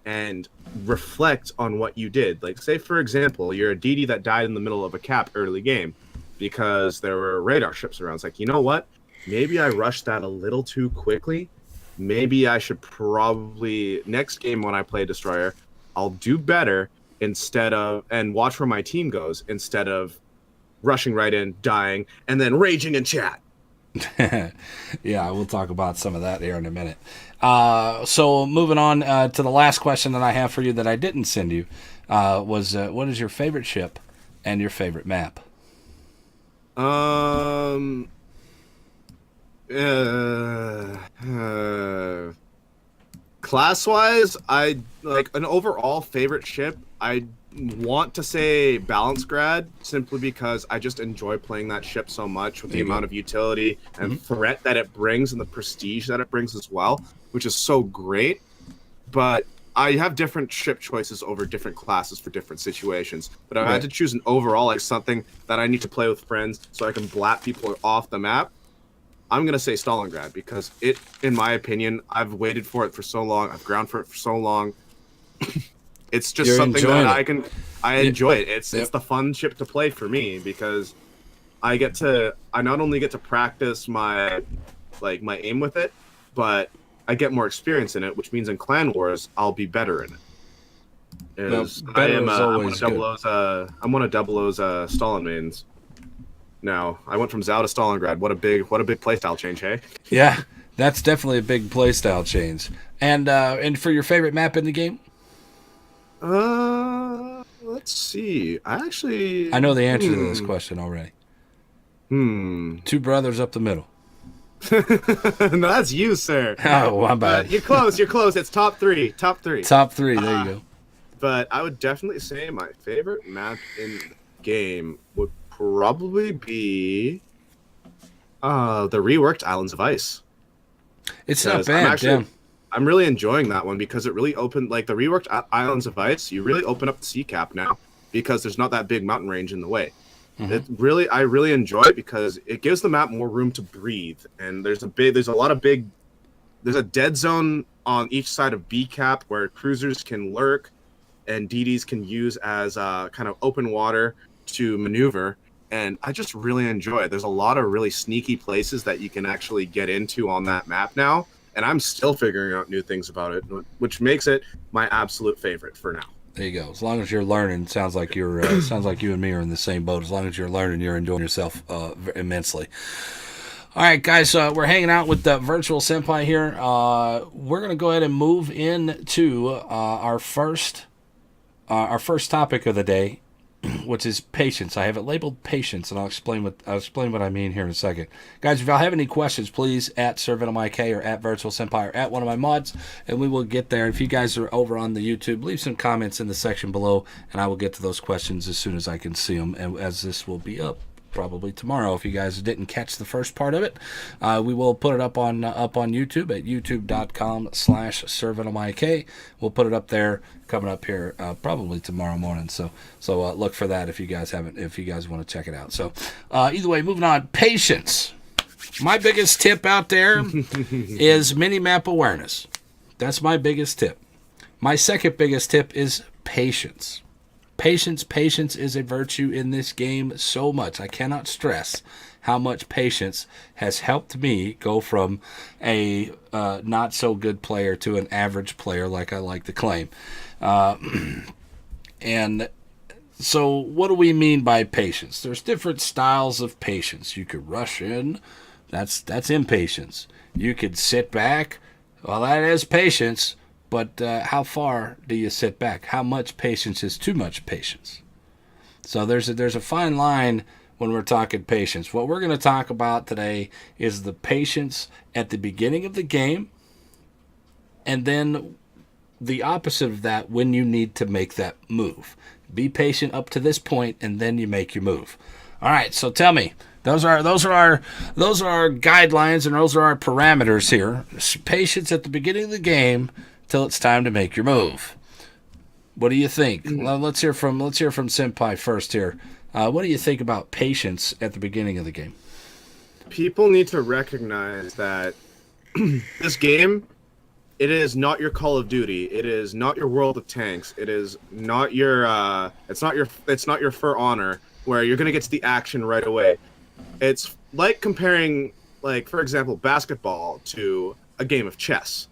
and reflect on what you did, like say for example, you're a DD that died in the middle of a cap early game because there were radar ships around. It's like, you know what? Maybe I rushed that a little too quickly. Maybe I should probably next game when I play Destroyer, I'll do better and watch where my team goes instead of rushing right in, dying, and then raging in chat. Yeah, we'll talk about some of that here in a minute. So moving on to the last question that I have for you that I didn't send you was what is your favorite ship and your favorite map? Class-wise, I like an overall favorite ship. I want to say Balance Grad simply because I just enjoy playing that ship so much with the amount of utility and threat that it brings and the prestige that it brings as well, which is so great. But I have different ship choices over different classes for different situations. But if I had to choose an overall, like something that I need to play with friends so I can blat people off the map, I'm going to say Stalingrad because it, in my opinion, I've waited for it for so long. I've ground for it for so long. It's just something that I enjoy it. It's the fun ship to play for me because I not only get to practice my aim with it, but I get more experience in it, which means in Clan Wars, I'll be better in it. I'm one of Double O's Stalin mains. Now, I went from Zao to Stalingrad. What a big playstyle change, hey? Yeah, that's definitely a big playstyle change. And for your favorite map in the game? Let's see. I know the answer to this question already. Two brothers up the middle. No, that's you, sir. Oh, my bad. You're close. It's top three. There you go. But I would definitely say my favorite map in the game would probably be the reworked Islands of Ice. It's not bad. I'm really enjoying that one because it really opened, like the reworked Islands of Ice, you really open up the sea cap now because there's not that big mountain range in the way. I really enjoy it because it gives the map more room to breathe. And there's a dead zone on each side of B cap where cruisers can lurk and DDs can use as kind of open water to maneuver. And I just really enjoy it. There's a lot of really sneaky places that you can actually get into on that map now. And I'm still figuring out new things about it, which makes it my absolute favorite for now. There you go. As long as you're learning, sounds like you and me are in the same boat. As long as you're learning, you're enjoying yourself immensely. All right, guys, we're hanging out with the Virtual Senpai here. We're gonna go ahead and move into our first topic of the day, which is patience. I have it labeled patience, and I'll explain what I mean here in a second. Guys, if y'all have any questions, please at SirVenomIK or at Virtual Senpai or at one of my mods, and we will get there. If you guys are over on the YouTube, leave some comments in the section below, and I will get to those questions as soon as I can see them, and as this will be up probably tomorrow. If you guys didn't catch the first part of it, we will put it up on YouTube at youtube.com/SirVenomIK. We'll put it up there coming up here probably tomorrow morning. So look for that if you guys want to check it out. So either way, moving on. Patience. My biggest tip out there is mini-map awareness. That's my biggest tip. My second biggest tip is patience. Patience is a virtue in this game so much. I cannot stress how much patience has helped me go from a not so good player to an average player, like I like to claim. And so what do we mean by patience? There's different styles of patience. You could rush in. That's impatience. You could sit back. Well, that is patience, but how far do you sit back? How much patience is too much patience? So there's a fine line when we're talking patience. What we're going to talk about today is the patience at the beginning of the game, and then the opposite of that when you need to make that move. Be patient up to this point, and then you make your move. All right, so tell me, those are our guidelines and those are our parameters here. Patience at the beginning of the game till it's time to make your move. What do you think? Well, let's hear from Senpai first here. What do you think about patience at the beginning of the game? People need to recognize that this game, it is not your Call of Duty. It is not your World of Tanks. It is not your it's not your For Honor, where you're gonna get to the action right away. It's like comparing, like, for example, basketball to a game of chess.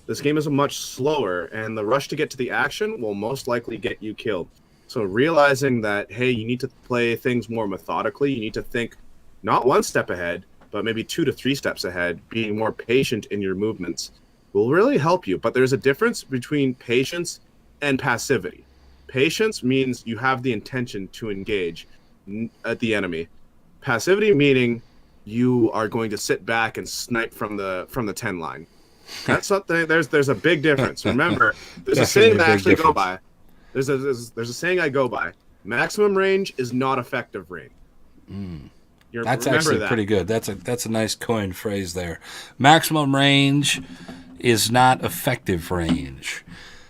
This game is much slower, and the rush to get to the action will most likely get you killed. So realizing that, hey, you need to play things more methodically, you need to think not one step ahead, but maybe 2 to 3 steps ahead, being more patient in your movements will really help you. But there's a difference between patience and passivity. Patience means you have the intention to engage at the enemy. Passivity meaning you are going to sit back and snipe from the 10 line. That's something. There's a big difference. Remember, there's a saying that I actually go by. There's a saying I go by. Maximum range is not effective range. That's actually pretty good. That's a nice coined phrase there. Maximum range is not effective range.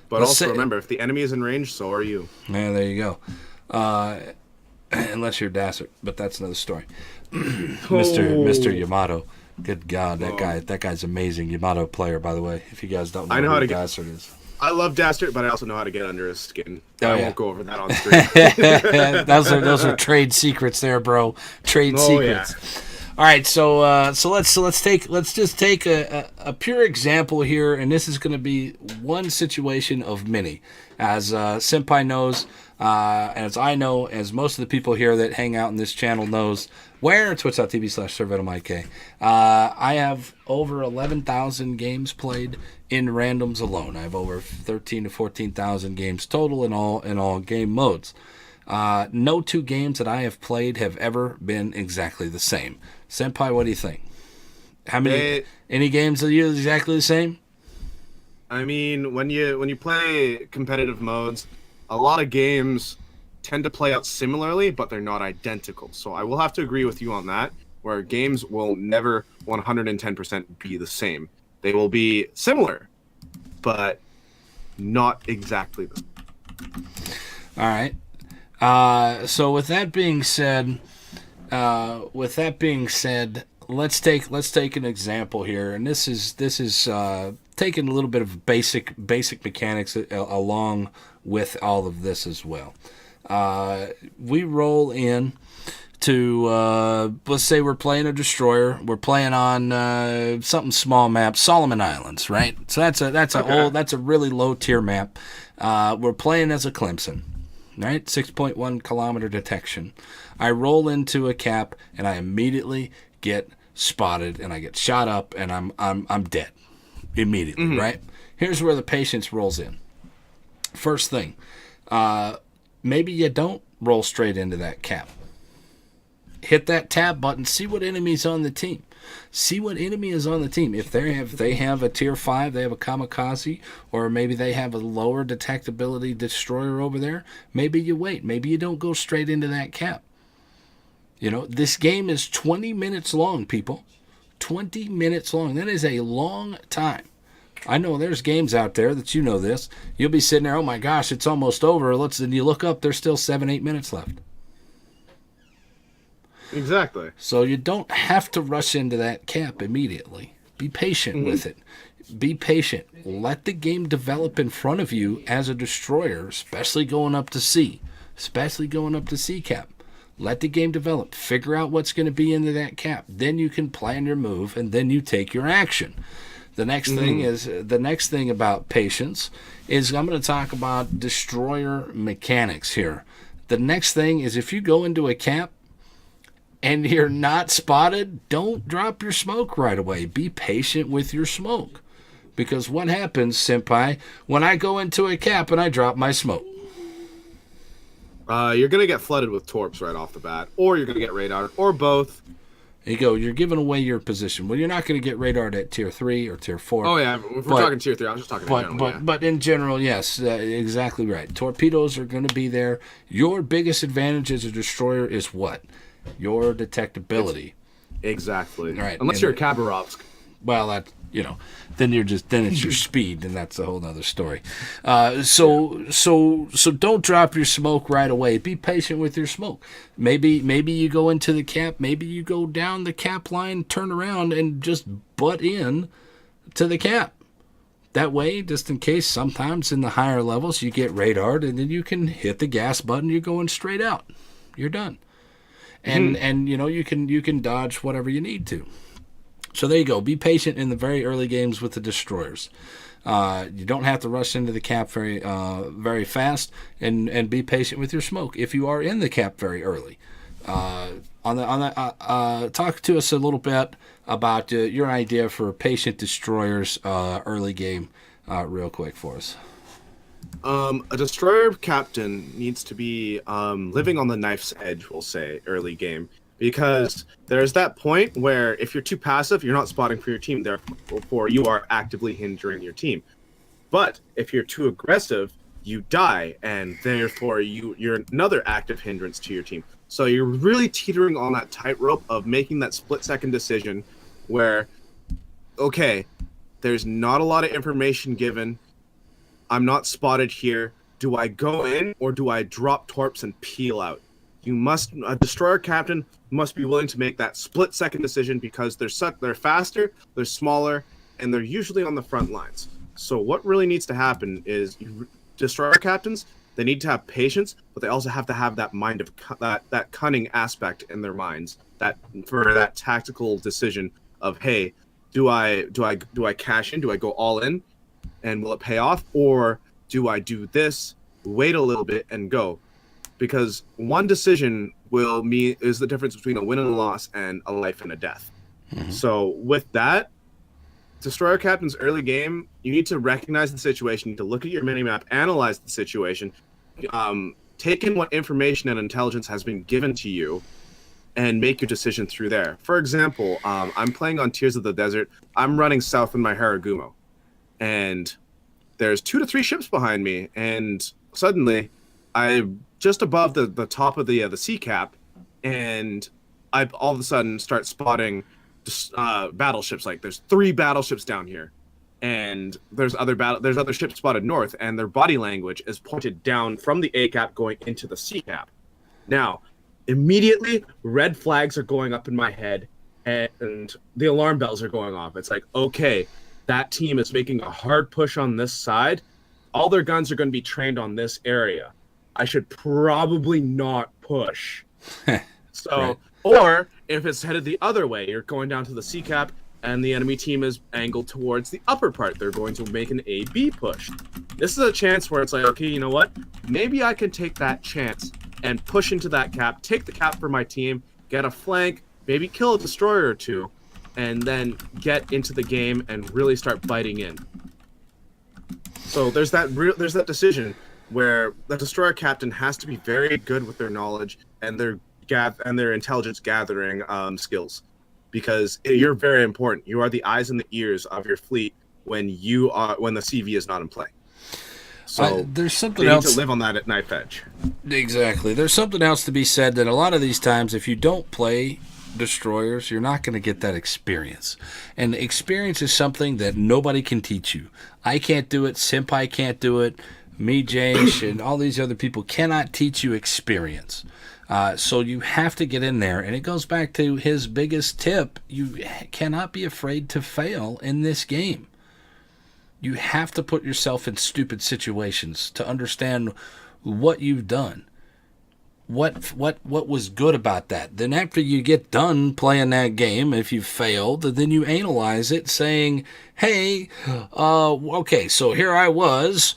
But also remember, if the enemy is in range, so are you. Yeah, there you go. Unless you're Dastard, but that's another story. Mr. Yamato. Good God, that guy's amazing. Yamato player, by the way. If you guys don't know, who Dastard is. I love Dastard, but I also know how to get under his skin. I won't go over that on screen. those are trade secrets there, bro. Trade secrets. Yeah. All right, so let's just take a pure example here, and this is going to be one situation of many, as Senpai knows, as I know, as most of the people here that hang out in this channel knows. Where? Twitch.tv/SirVenomIK. I have over 11,000 games played in randoms alone. I have over 13 to 14,000 games total in all game modes. No two games that I have played have ever been exactly the same. Senpai, what do you think? How many? Any games that are exactly the same? I mean, when you play competitive modes, a lot of games tend to play out similarly, but they're not identical. So I will have to agree with you on that, where games will never 110% be the same. They will be similar, but not exactly the same. All right. So with that being said, let's take an example here, and this is taking a little bit of basic mechanics along with all of this as well. We roll in to let's say we're playing a destroyer. We're playing on something small map, Solomon Islands, right? So that's a really low tier map. We're playing as a Clemson, right? 6.1 kilometer detection. I roll into a cap and I immediately get spotted and I get shot up and I'm dead immediately, right? Here's where the patience rolls in. First thing, maybe you don't roll straight into that cap. Hit that tab button, see what enemy's on the team. See what enemy is on the team. If they have a tier 5, they have a kamikaze, or maybe they have a lower detectability destroyer over there, maybe you wait. Maybe you don't go straight into that cap. You know, this game is 20 minutes long, people. 20 minutes long. That is a long time. I know there's games out there that you know this. You'll be sitting there, oh my gosh, it's almost over. And you look up, there's still 7-8 minutes left. Exactly. So you don't have to rush into that cap immediately. Be patient with it. Be patient. Let the game develop in front of you as a destroyer, especially going up to C. Especially going up to C cap. Let the game develop. Figure out what's going to be into that cap. Then you can plan your move, and then you take your action. The next thing about patience is I'm going to talk about destroyer mechanics here. The next thing is if you go into a cap and you're not spotted, don't drop your smoke right away. Be patient with your smoke. Because what happens, Senpai, when I go into a cap and I drop my smoke? You're going to get flooded with torps right off the bat, or you're going to get radared, or both. There you go. You're giving away your position. Well, you're not going to get radared at tier 3 or tier 4. Oh, yeah. If we're talking tier 3, I was just talking in general. But in general, yes, exactly right. Torpedoes are going to be there. Your biggest advantage as a destroyer is what? Your detectability. Exactly. Right. Unless you're a Khabarovsk. Well, that, then it's your speed, and that's a whole other story. So don't drop your smoke right away. Be patient with your smoke. Maybe you go into the cap. Maybe you go down the cap line, turn around, and just butt in to the cap. That way, just in case, sometimes in the higher levels you get radared, and then you can hit the gas button. You're going straight out. You're done. And you can dodge whatever you need to. So there you go. Be patient in the very early games with the destroyers. You don't have to rush into the cap very fast, and be patient with your smoke if you are in the cap very early. Talk to us a little bit about your idea for patient destroyers early game, real quick for us. A destroyer captain needs to be living on the knife's edge, we'll say, early game. Because there's that point where if you're too passive, you're not spotting for your team. Therefore, you are actively hindering your team. But if you're too aggressive, you die, and therefore you're another active hindrance to your team. So you're really teetering on that tightrope of making that split-second decision where, okay, there's not a lot of information given. I'm not spotted here. Do I go in or do I drop torps and peel out? A destroyer captain must be willing to make that split-second decision because they're faster, they're smaller, and they're usually on the front lines. So what really needs to happen is destroyer captains, they need to have patience, but they also have to have that mind of that cunning aspect in their minds for that tactical decision of, hey, do I cash in? Do I go all in, and will it pay off, or do I do this, wait a little bit, and go? Because one decision is the difference between a win and a loss and a life and a death. Mm-hmm. So with that, destroyer captain's early game, you need to recognize the situation, you need to look at your minimap, analyze the situation, take in what information and intelligence has been given to you, and make your decision through there. For example, I'm playing on Tears of the Desert. I'm running south in my Haragumo, and there's 2 to 3 ships behind me, and suddenly I'm just above the top of the sea cap, and I all of a sudden start spotting battleships. Like there's 3 battleships down here, and there's other ships spotted north, and their body language is pointed down from the A cap going into the C cap. Now, immediately red flags are going up in my head, and the alarm bells are going off. It's like, okay, that team is making a hard push on this side. All their guns are going to be trained on this area. I should probably not push. So, right. Or if it's headed the other way, you're going down to the C cap and the enemy team is angled towards the upper part. They're going to make an A-B push. This is a chance where it's like, okay, you know what? Maybe I can take that chance and push into that cap, take the cap for my team, get a flank, maybe kill a destroyer or 2, and then get into the game and really start biting in. So there's that decision where the destroyer captain has to be very good with their knowledge and their intelligence gathering skills, because you're very important. You are the eyes and the ears of your fleet when the CV is not in play. So there's something you else need to live on that at knife edge. Exactly. There's something else to be said that a lot of these times, if you don't play destroyers, you're not going to get that experience. And experience is something that nobody can teach you. I can't do it. Senpai can't do it. Me, James, and all these other people cannot teach you experience. So you have to get in there. And it goes back to his biggest tip. You cannot be afraid to fail in this game. You have to put yourself in stupid situations to understand what you've done. What was good about that? Then after you get done playing that game, if you failed, then you analyze it saying, hey, okay, so here I was.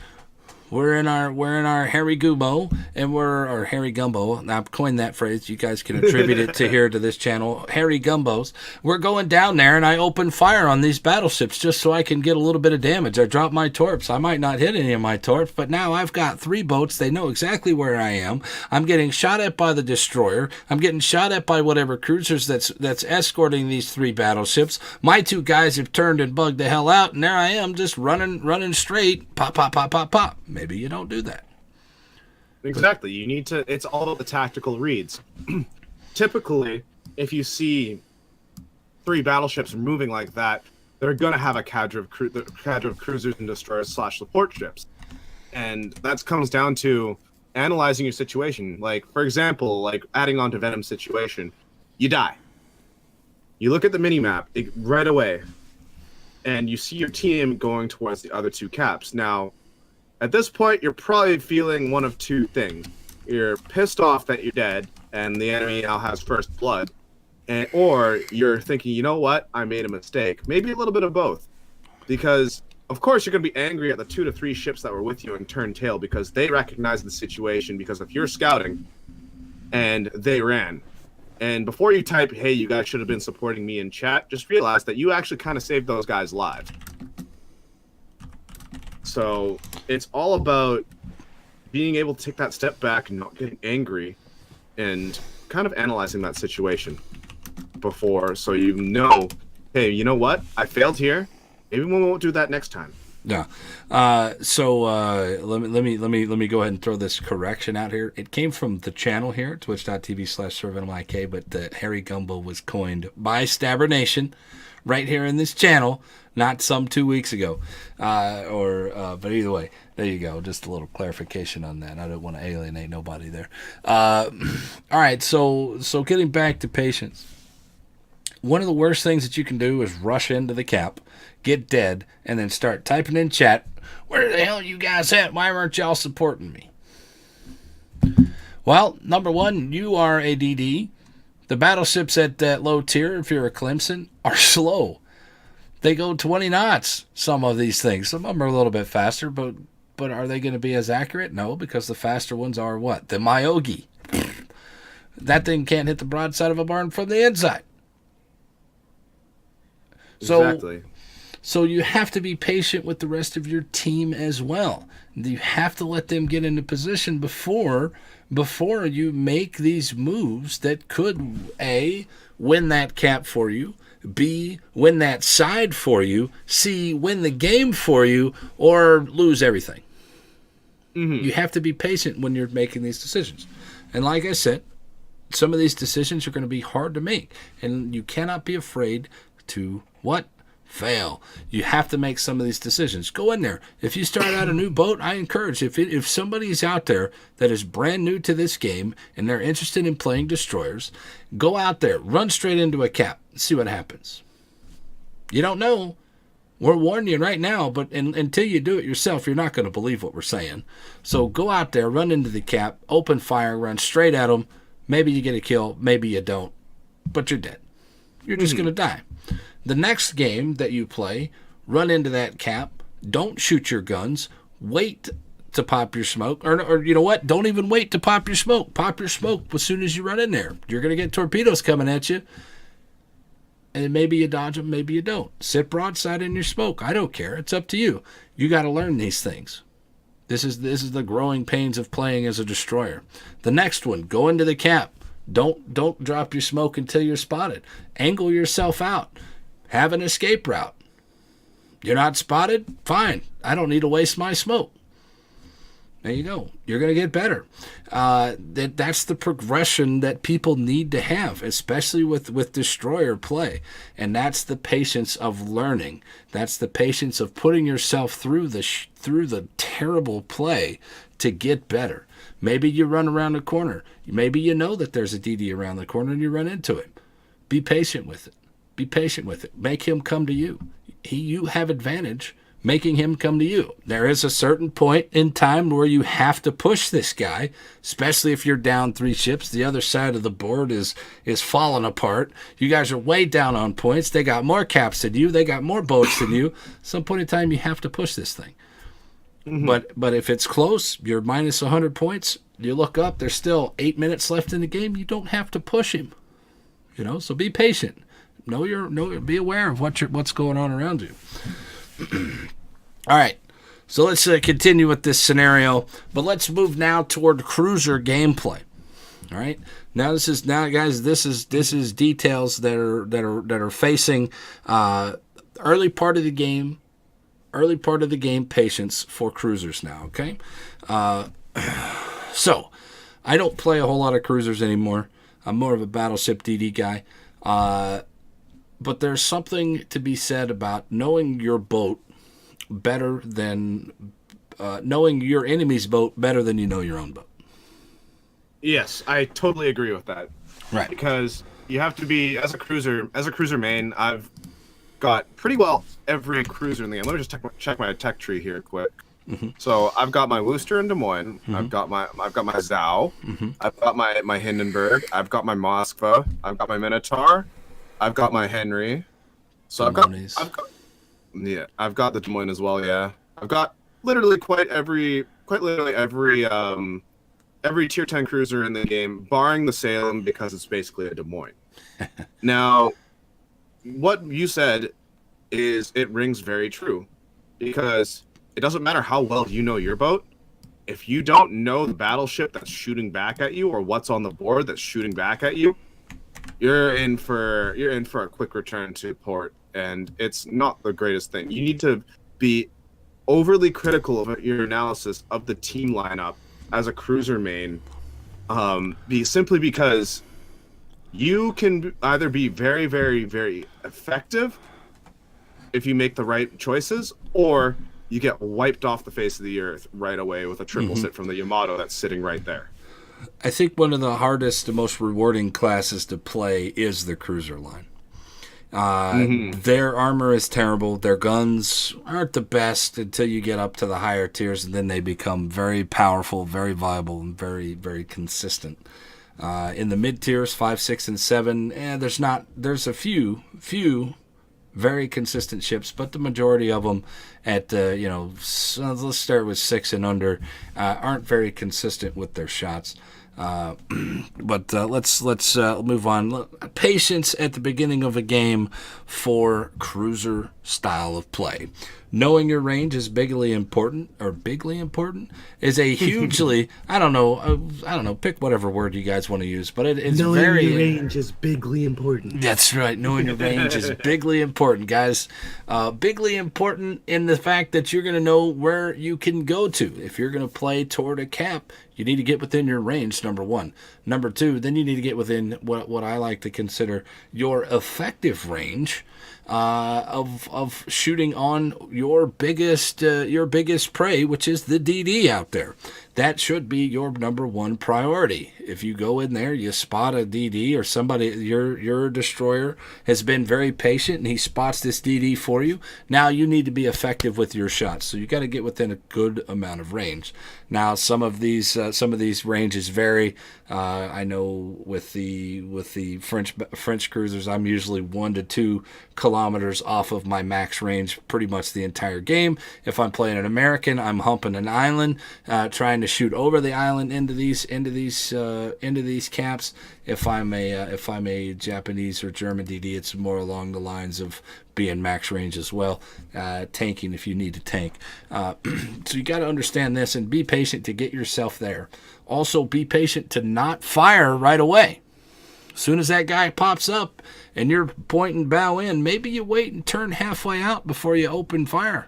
We're in our Harry Gumbo, and or Harry Gumbo. I've coined that phrase. You guys can attribute it to this channel. Harry Gumbos. We're going down there, and I open fire on these battleships just so I can get a little bit of damage. I drop my torps. I might not hit any of my torps, but now I've got 3 boats. They know exactly where I am. I'm getting shot at by the destroyer. I'm getting shot at by whatever cruisers that's escorting these 3 battleships. My 2 guys have turned and bugged the hell out, and there I am just running straight. Pop, pop, pop, pop, pop. Maybe you don't do that. Exactly. You need to. It's all about the tactical reads. Typically, if you see 3 battleships moving like that, they're going to have a cadre of cruisers and destroyers / support ships, and that comes down to analyzing your situation. Like, for example, like adding on to Venom's situation, you die. You look at the mini-map right away, and you see your team going towards the other 2 caps. Now, at this point, you're probably feeling one of 2 things. You're pissed off that you're dead, and the enemy now has first blood, or you're thinking, you know what, I made a mistake. Maybe a little bit of both, because of course you're going to be angry at the 2 to 3 ships that were with you and turn tail because they recognize the situation because of your scouting, and they ran. And before you type, hey, you guys should have been supporting me in chat, just realize that you actually kind of saved those guys' lives. So it's all about being able to take that step back and not getting angry and kind of analyzing that situation before, so you know, hey, you know what? I failed here. Maybe we won't do that next time. Yeah. So let me go ahead and throw this correction out here. It came from the channel here, twitch.tv/ServantMIK, but the Harry Gumbo was coined by Stabber Nation right here in this channel, not some 2 weeks ago. But either way, there you go. Just a little clarification on that. I don't want to alienate nobody there. All right. So getting back to patience. One of the worst things that you can do is rush into the cap, get dead, and then start typing in chat, where the hell are you guys at? Why aren't y'all supporting me? Well, number 1, you are a DD. The battleships at that low tier, if you're a Clemson, are slow. They go 20 knots, some of these things. Some of them are a little bit faster, but are they going to be as accurate? No, because the faster ones are what? The Myogi. That thing can't hit the broadside of a barn from the inside. Exactly. So you have to be patient with the rest of your team as well. You have to let them get into position before you make these moves that could, A, win that cap for you, B, win that side for you, C, win the game for you, or lose everything. Mm-hmm. You have to be patient when you're making these decisions. And like I said, some of these decisions are going to be hard to make, and you cannot be afraid to what? Fail. You have to make some of these decisions. Go in there. If you start out a new boat, I encourage, if somebody's out there that is brand new to this game and they're interested in playing destroyers, go out there, run straight into a cap, see what happens. You don't know. We're warning you right now, but until you do it yourself, you're not going to believe what we're saying. So go out there, run into the cap, open fire, run straight at them. Maybe you get a kill, maybe you don't, but you're dead. You're just going to die. The next game that you play, run into that cap, don't shoot your guns, wait to pop your smoke, or you know what, don't even wait to pop your smoke. Pop your smoke as soon as you run in there. You're going to get torpedoes coming at you, and maybe you dodge them, maybe you don't. Sit broadside in your smoke. I don't care. It's up to you. You got to learn these things. This is the growing pains of playing as a destroyer. The next one, go into the cap. Don't drop your smoke until you're spotted. Angle yourself out. Have an escape route. You're not spotted? Fine. I don't need to waste my smoke. There you go. You're going to get better. That's the progression that people need to have, especially with destroyer play. And that's the patience of learning. That's the patience of putting yourself through the terrible play to get better. Maybe you run around a corner. Maybe you know that there's a DD around the corner and you run into it. Be patient with it. Be patient with it. Make him come to you. You have advantage making him come to you. There is a certain point in time where you have to push this guy, especially if you're down 3 ships. The other side of the board is falling apart. You guys are way down on points. They got more caps than you. They got more boats than you. At some point in time, you have to push this thing. But if it's close, you're minus 100 points. You look up, there's still 8 minutes left in the game. You don't have to push him. So be patient. Be aware of what's going on around you. All right. So let's continue with this scenario, but let's move now toward cruiser gameplay. All right. Now, guys. This is details that are facing early part of the game patience for cruisers now. Okay. So I don't play a whole lot of cruisers anymore. I'm more of a battleship DD guy. But there's something to be said about knowing your boat better than knowing your enemy's boat better than you know your own boat. Yes, I totally agree with that. Right. Because you have to be, as a cruiser main, I've got pretty well every cruiser in the game. Let me just check my tech tree here quick. Mm-hmm. So I've got my Worcester and Des Moines. Mm-hmm. I've got my Zao. Mm-hmm. I've got my Hindenburg. I've got my Moskva. I've got my Minotaur. I've got my Henry. So I've got the Des Moines as well. Yeah, I've got literally every tier 10 cruiser in the game, barring the Salem because it's basically a Des Moines. Now, what you said it rings very true, because it doesn't matter how well you know your boat. If you don't know the battleship that's shooting back at you, or what's on the board that's shooting back at you, you're in for a quick return to port, and it's not the greatest thing. You need to be overly critical of your analysis of the team lineup as a cruiser main, simply because you can either be very, very, very effective if you make the right choices, or you get wiped off the face of the earth right away with a triple sit from the Yamato that's sitting right there. I think one of the hardest and most rewarding classes to play is the cruiser line. Their armor is terrible. Their guns aren't the best until you get up to the higher tiers, and then they become very powerful, very viable, and very, very consistent. In the mid tiers, 5, 6, and 7, there's a few very consistent ships, but the majority of them at let's start with 6 and under, aren't very consistent with their shots. But let's move on. Patience at the beginning of a game for cruiser style of play. Knowing your range is bigly important, is a hugely I don't know, pick whatever word you guys want to use, but it's knowing very your range is bigly important. That's right. Knowing your range is bigly important, guys. Bigly important in the fact that you're going to know where you can go to. If you're going to play toward a cap, you need to get within your range, number one. Number two, then you need to get within what I like to consider your effective range of shooting on your biggest prey, which is the DD out there. That should be your number one priority. If you go in there, you spot a DD or somebody, your destroyer has been very patient and he spots this DD for you. Now you need to be effective with your shots. So you got to get within a good amount of range. Now some of these ranges vary. I know with the French cruisers, I'm usually 1 to 2 kilometers off of my max range pretty much the entire game. If I'm playing an American, I'm humping an island, trying to shoot over the island into these caps. If I'm a Japanese or German DD, it's more along the lines of being max range as well, tanking if you need to tank. So you got to understand this and be patient to get yourself there. Also, be patient to not fire right away. As soon as that guy pops up and you're pointing bow in, maybe you wait and turn halfway out before you open fire.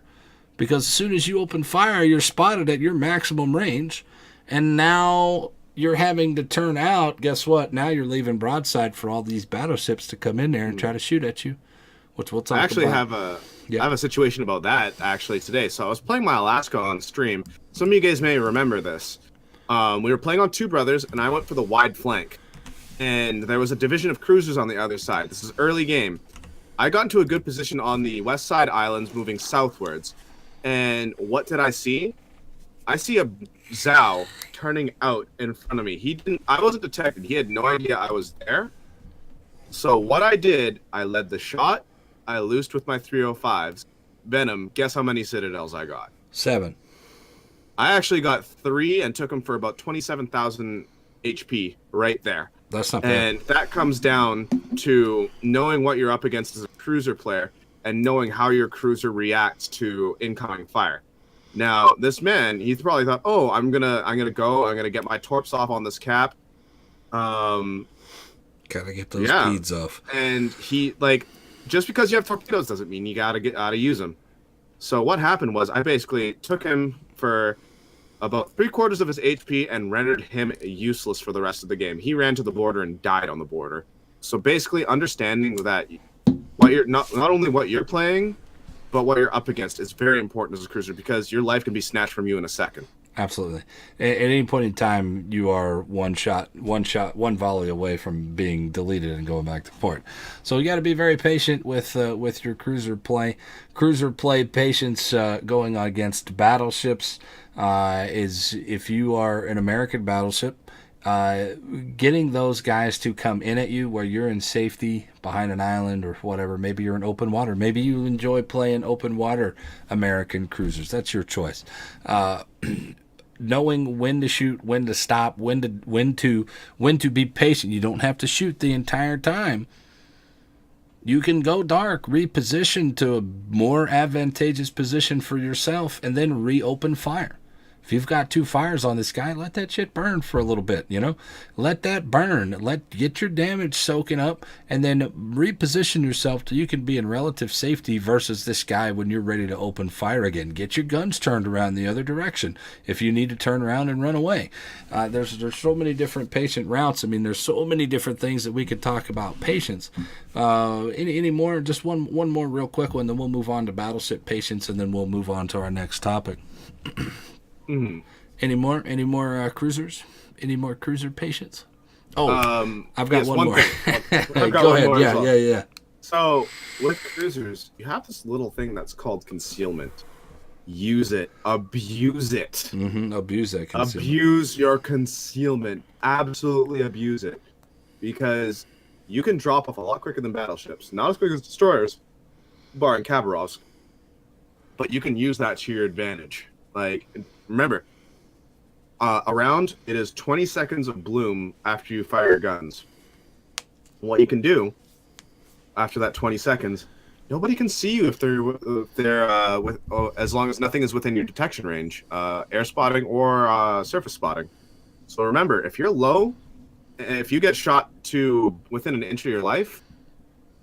Because as soon as you open fire, you're spotted at your maximum range, and now you're having to turn out. Guess what? Now you're leaving broadside for all these battleships to come in there and try to shoot at you, which we'll talk about. I have a situation about that actually today. So I was playing my Alaska on stream. Some of you guys may remember this. We were playing on Two Brothers, and I went for the wide flank. And there was a division of cruisers on the other side. This is early game. I got into a good position on the west side islands moving southwards. And what did I see? I see a Zao turning out in front of me. I wasn't detected. He had no idea I was there. So what I did, I led the shot. I loosed with my 305s. Venom, guess how many citadels I got? 7. I actually got 3 and took them for about 27,000 HP right there. That's not bad. And that comes down to knowing what you're up against as a cruiser player and knowing how your cruiser reacts to incoming fire. Now, this man, he probably thought, "Oh, I'm gonna get my torps off on this cap." Gotta get those beads off. And he just because you have torpedoes doesn't mean you gotta use them. So what happened was I basically took him for about 3/4 of his HP and rendered him useless for the rest of the game. He ran to the border and died on the border. So basically, understanding that what you're not only what you're playing, but what you're up against is very important as a cruiser because your life can be snatched from you in a second. Absolutely. At any point in time, you are one volley away from being deleted and going back to port. So you got to be very patient with your cruiser play. Cruiser play patience going against battleships is if you are an American battleship, getting those guys to come in at you where you're in safety behind an island or whatever. Maybe you're in open water. Maybe you enjoy playing open water American cruisers. That's your choice. Knowing when to shoot, when to stop, when to be patient. You don't have to shoot the entire time. You can go dark, reposition to a more advantageous position for yourself, and then reopen fire. If you've got 2 fires on this guy, let that shit burn for a little bit, Let that burn. Get your damage soaking up, and then reposition yourself till you can be in relative safety versus this guy when you're ready to open fire again. Get your guns turned around the other direction if you need to turn around and run away. There's so many different patient routes. I mean, there's so many different things that we could talk about patience. Any more? Just one more real quick one, then we'll move on to battleship patience, and then we'll move on to our next topic. Mm-hmm. Any more cruisers? Any more cruiser patients? Oh, I've got one more. Go ahead. Yeah. So with cruisers, you have this little thing that's called concealment. Use it. Abuse it. Mm-hmm. Abuse that concealment. Abuse your concealment. Absolutely abuse it. Because you can drop off a lot quicker than battleships. Not as quick as destroyers, barring Khabarovsk. But you can use that to your advantage. Remember, around it is 20 seconds of bloom after you fire your guns. What you can do after that 20 seconds, nobody can see you if they're as long as nothing is within your detection range, air spotting or surface spotting. So remember, if you're low, if you get shot to within an inch of your life,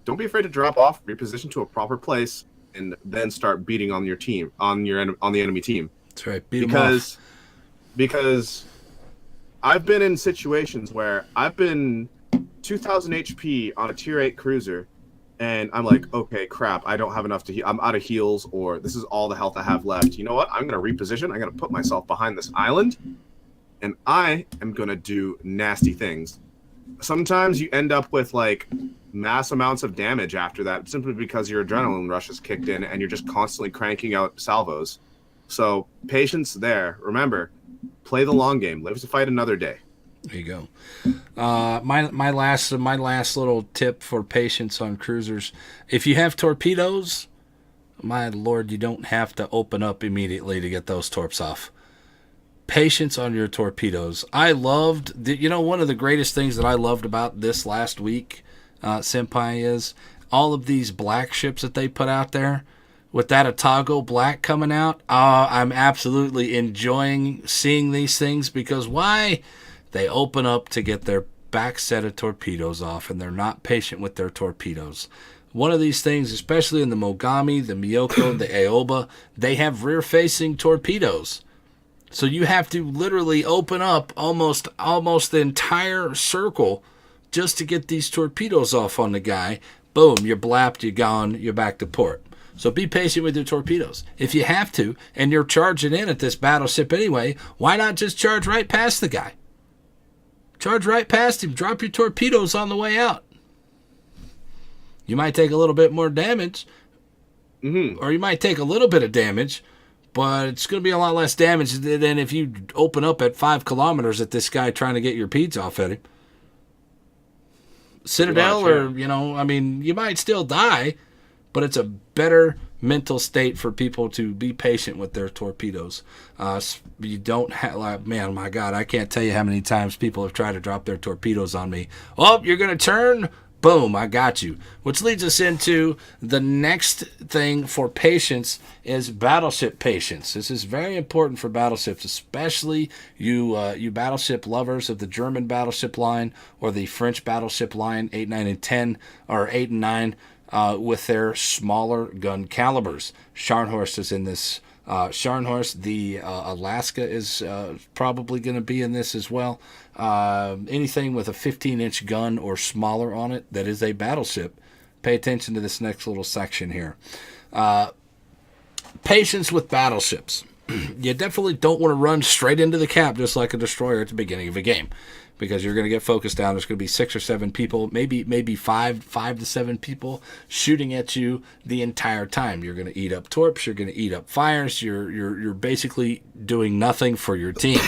don't be afraid to drop off, reposition to a proper place, and then start beating on your team, on the enemy team. That's right. Beat them off. Because I've been in situations where I've been 2,000 HP on a tier 8 cruiser, and I'm like, okay, crap, I don't have enough to heal. I'm out of heals, or this is all the health I have left. You know what? I'm going to reposition. I'm going to put myself behind this island, and I am going to do nasty things. Sometimes you end up with mass amounts of damage after that, simply because your adrenaline rush has kicked in and you're just constantly cranking out salvos. So patience there. Remember, play the long game. Live to fight another day. There you go. My last little tip for patience on cruisers: if you have torpedoes, my lord, you don't have to open up immediately to get those torps off. Patience on your torpedoes. I loved, one of the greatest things that I loved about this last week, Senpai, is all of these black ships that they put out there. With that Otago Black coming out, I'm absolutely enjoying seeing these things because why? They open up to get their back set of torpedoes off, and they're not patient with their torpedoes. One of these things, especially in the Mogami, the Miyoko, the Aoba, they have rear-facing torpedoes. So you have to literally open up almost the entire circle just to get these torpedoes off on the guy. Boom, you're blapped, you're gone, you're back to port. So be patient with your torpedoes. If you have to, and you're charging in at this battleship anyway, why not just charge right past the guy? Charge right past him. Drop your torpedoes on the way out. You might take a little bit more damage, or you might take a little bit of damage, but it's going to be a lot less damage than if you open up at 5 kilometers at this guy trying to get your pedes off at him. Citadel, you might still die, but it's a better mental state for people to be patient with their torpedoes. You don't have, like, man, my God, I can't tell you how many times people have tried to drop their torpedoes on me. Oh, you're going to turn? Boom, I got you. Which leads us into the next thing for patience is battleship patience. This is very important for battleships, especially you battleship lovers of the German battleship line or the French battleship line 8, 9, and 10, or 8 and 9, with their smaller gun calibers. Scharnhorst is in this. Scharnhorst, the Alaska is probably going to be in this as well. Anything with a 15-inch gun or smaller on it that is a battleship, pay attention to this next little section here. Patience with battleships. You definitely don't want to run straight into the cap just like a destroyer at the beginning of a game, because you're going to get focused down. There's going to be 6 or 7 people, maybe five to 7 people shooting at you the entire time. You're going to eat up torps. You're going to eat up fires. You're basically doing nothing for your team.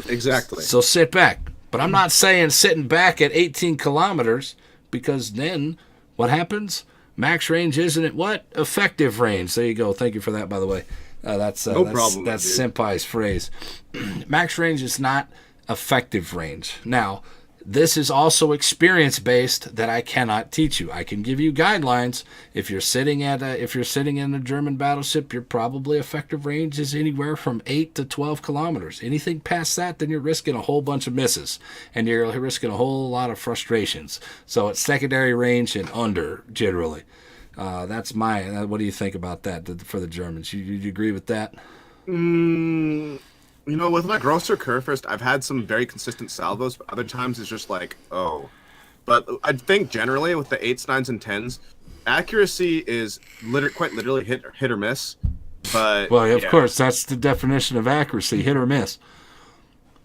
Exactly. So sit back. But I'm not saying sitting back at 18 kilometers, because then what happens? Max range isn't it what? Effective range. There you go. Thank you for that, by the way. That's Senpai's phrase. Max range is not effective range. Now, this is also experience based that I cannot teach you. I can give you guidelines. If you're sitting in a German battleship, your probably effective range is anywhere from 8 to 12 kilometers. Anything past that, then you're risking a whole bunch of misses, and you're risking a whole lot of frustrations. So it's secondary range and under generally. That's what do you think about that for the Germans? You agree with that? With my Grosser Kurfürst, I've had some very consistent salvos, but other times it's just like, oh. But I think generally with the 8s, 9s, and 10s, accuracy is quite literally hit or miss. But of course, that's the definition of accuracy, hit or miss.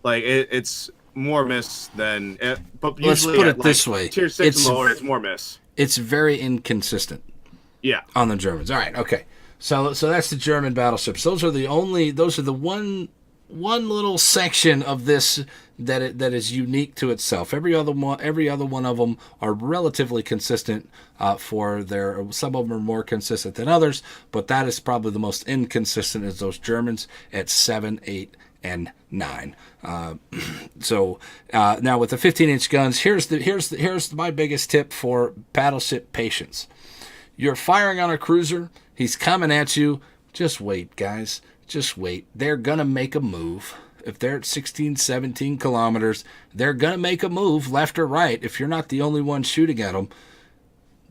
Like it's more miss than. But let's put it this way: tier 6 and lower, it's more miss. It's very inconsistent. Yeah. On the Germans. All right. Okay. So that's the German battleships. Those are the one little section of this that is unique to itself. Every other one of them are relatively consistent. Some of them are more consistent than others, but that is probably the most inconsistent is those Germans at 7, 8, and 9. So now with the 15-inch guns, here's my biggest tip for battleship patience. You're firing on a cruiser. He's coming at you. Just wait, guys. Just wait. They're going to make a move. If they're at 16, 17 kilometers, they're going to make a move left or right. If you're not the only one shooting at them,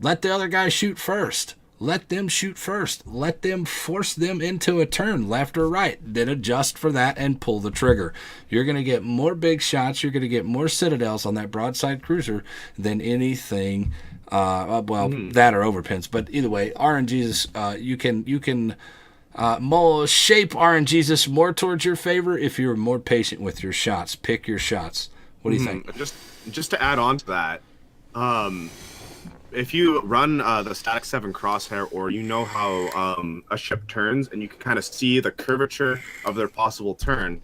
let the other guy shoot first. Let them shoot first. Let them force them into a turn, left or right. Then adjust for that and pull the trigger. You're going to get more big shots. You're going to get more citadels on that broadside cruiser than anything. That or overpins. But either way, RNGs, you can shape RNGs more towards your favor if you're more patient with your shots. Pick your shots. What do you think? Just to add on to that, if you run the Static 7 crosshair, or you know how a ship turns and you can kind of see the curvature of their possible turn,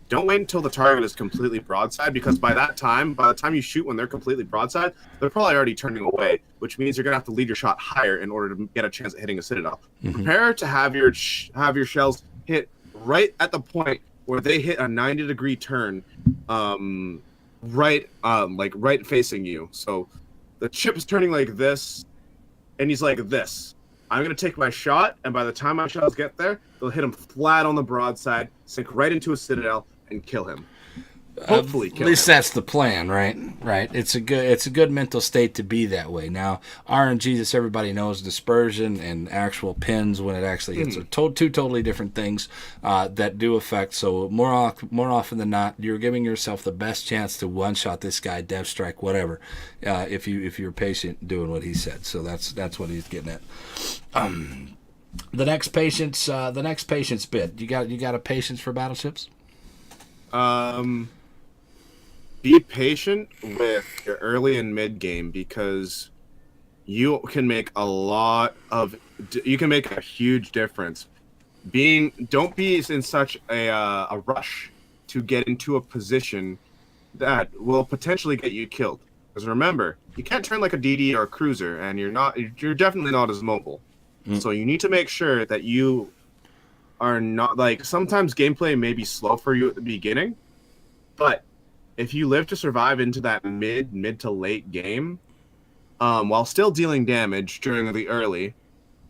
don't wait until the target is completely broadside, because by the time you shoot when they're completely broadside, they're probably already turning away, which means you're going to have to lead your shot higher in order to get a chance at hitting a citadel. Mm-hmm. Prepare to have your shells hit right at the point where they hit a 90-degree turn, right facing you. So the ship is turning like this, and he's like this. I'm going to take my shot, and by the time my shells get there, they'll hit him flat on the broadside, sink right into a citadel, and kill him. Hopefully kill him. At least that's the plan, right? Right. It's a good mental state to be that way. Now, RNG, as everybody knows, dispersion and actual pins when it actually hits are two totally different things that do affect. So more often than not, you're giving yourself the best chance to one-shot this guy, dev strike, whatever, if you're patient doing what he said. So that's what he's getting at. The next patience bit. You got a patience for battleships? Be patient with your early and mid game, because you can make a huge difference. Don't be in such a rush to get into a position that will potentially get you killed. Because remember, you can't turn like a DD or a cruiser, and you're definitely not as mobile. So you need to make sure that you are not like sometimes gameplay may be slow for you at the beginning, but if you live to survive into that mid to late game, while still dealing damage during the early,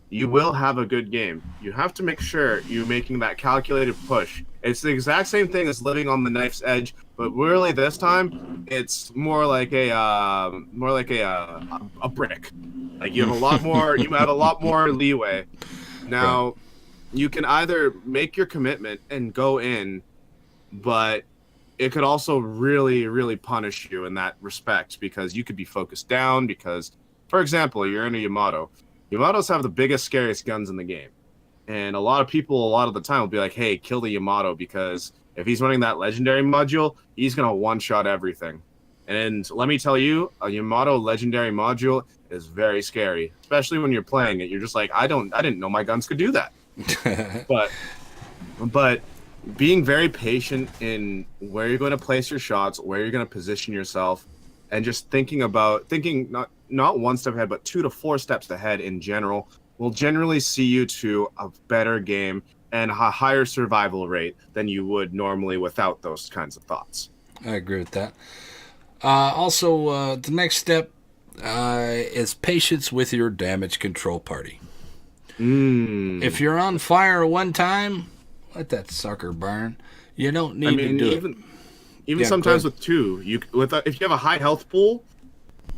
you will have a good game. You have to make sure you're making that calculated push. It's the exact same thing as living on the knife's edge, but really this time it's more like a brick. Like you have a lot more. You have a lot more leeway. Now, you can either make your commitment and go in, but it could also really, really punish you in that respect because you could be focused down. Because, for example, you're in a Yamato. Yamatos have the biggest, scariest guns in the game. And a lot of people, a lot of the time, will be like, hey, kill the Yamato because if he's running that legendary module, he's going to one-shot everything. And let me tell you, a Yamato legendary module is very scary, especially when you're playing it. You're just like, I didn't know my guns could do that. But being very patient in where you're going to place your shots, where you're going to position yourself, and just thinking not one step ahead, but 2 to 4 steps ahead in general will generally see you to a better game and a higher survival rate than you would normally without those kinds of thoughts. I agree with that. Also, the next step is patience with your damage control party. If you're on fire one time, let that sucker burn. You don't need to do it. Even sometimes with 2, if you have a high health pool,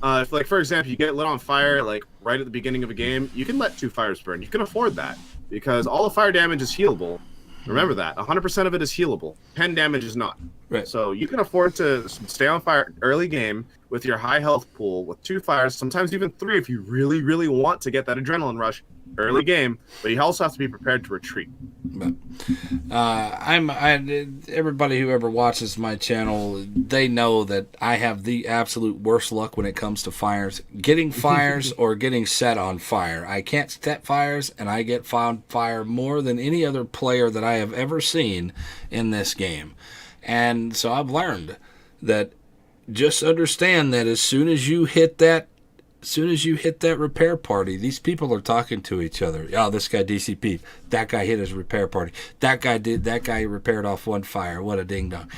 if like for example you get lit on fire like right at the beginning of a game, you can let 2 fires burn. You can afford that because all the fire damage is healable. Remember that 100% of it is healable. 10 damage is not. Right. So you can afford to stay on fire early game with your high health pool with 2 fires, sometimes even 3 if you really, really want to get that adrenaline rush early game. But you also have to be prepared to retreat. But, everybody who ever watches my channel, they know that I have the absolute worst luck when it comes to fires. Getting fires or getting set on fire. I can't set fires, and I get on fire more than any other player that I have ever seen in this game. And so I've learned that just understand that as soon as you hit that repair party, these people are talking to each other. Oh, this guy DCP'd. That guy hit his repair party. That guy repaired off one fire. What a ding dong.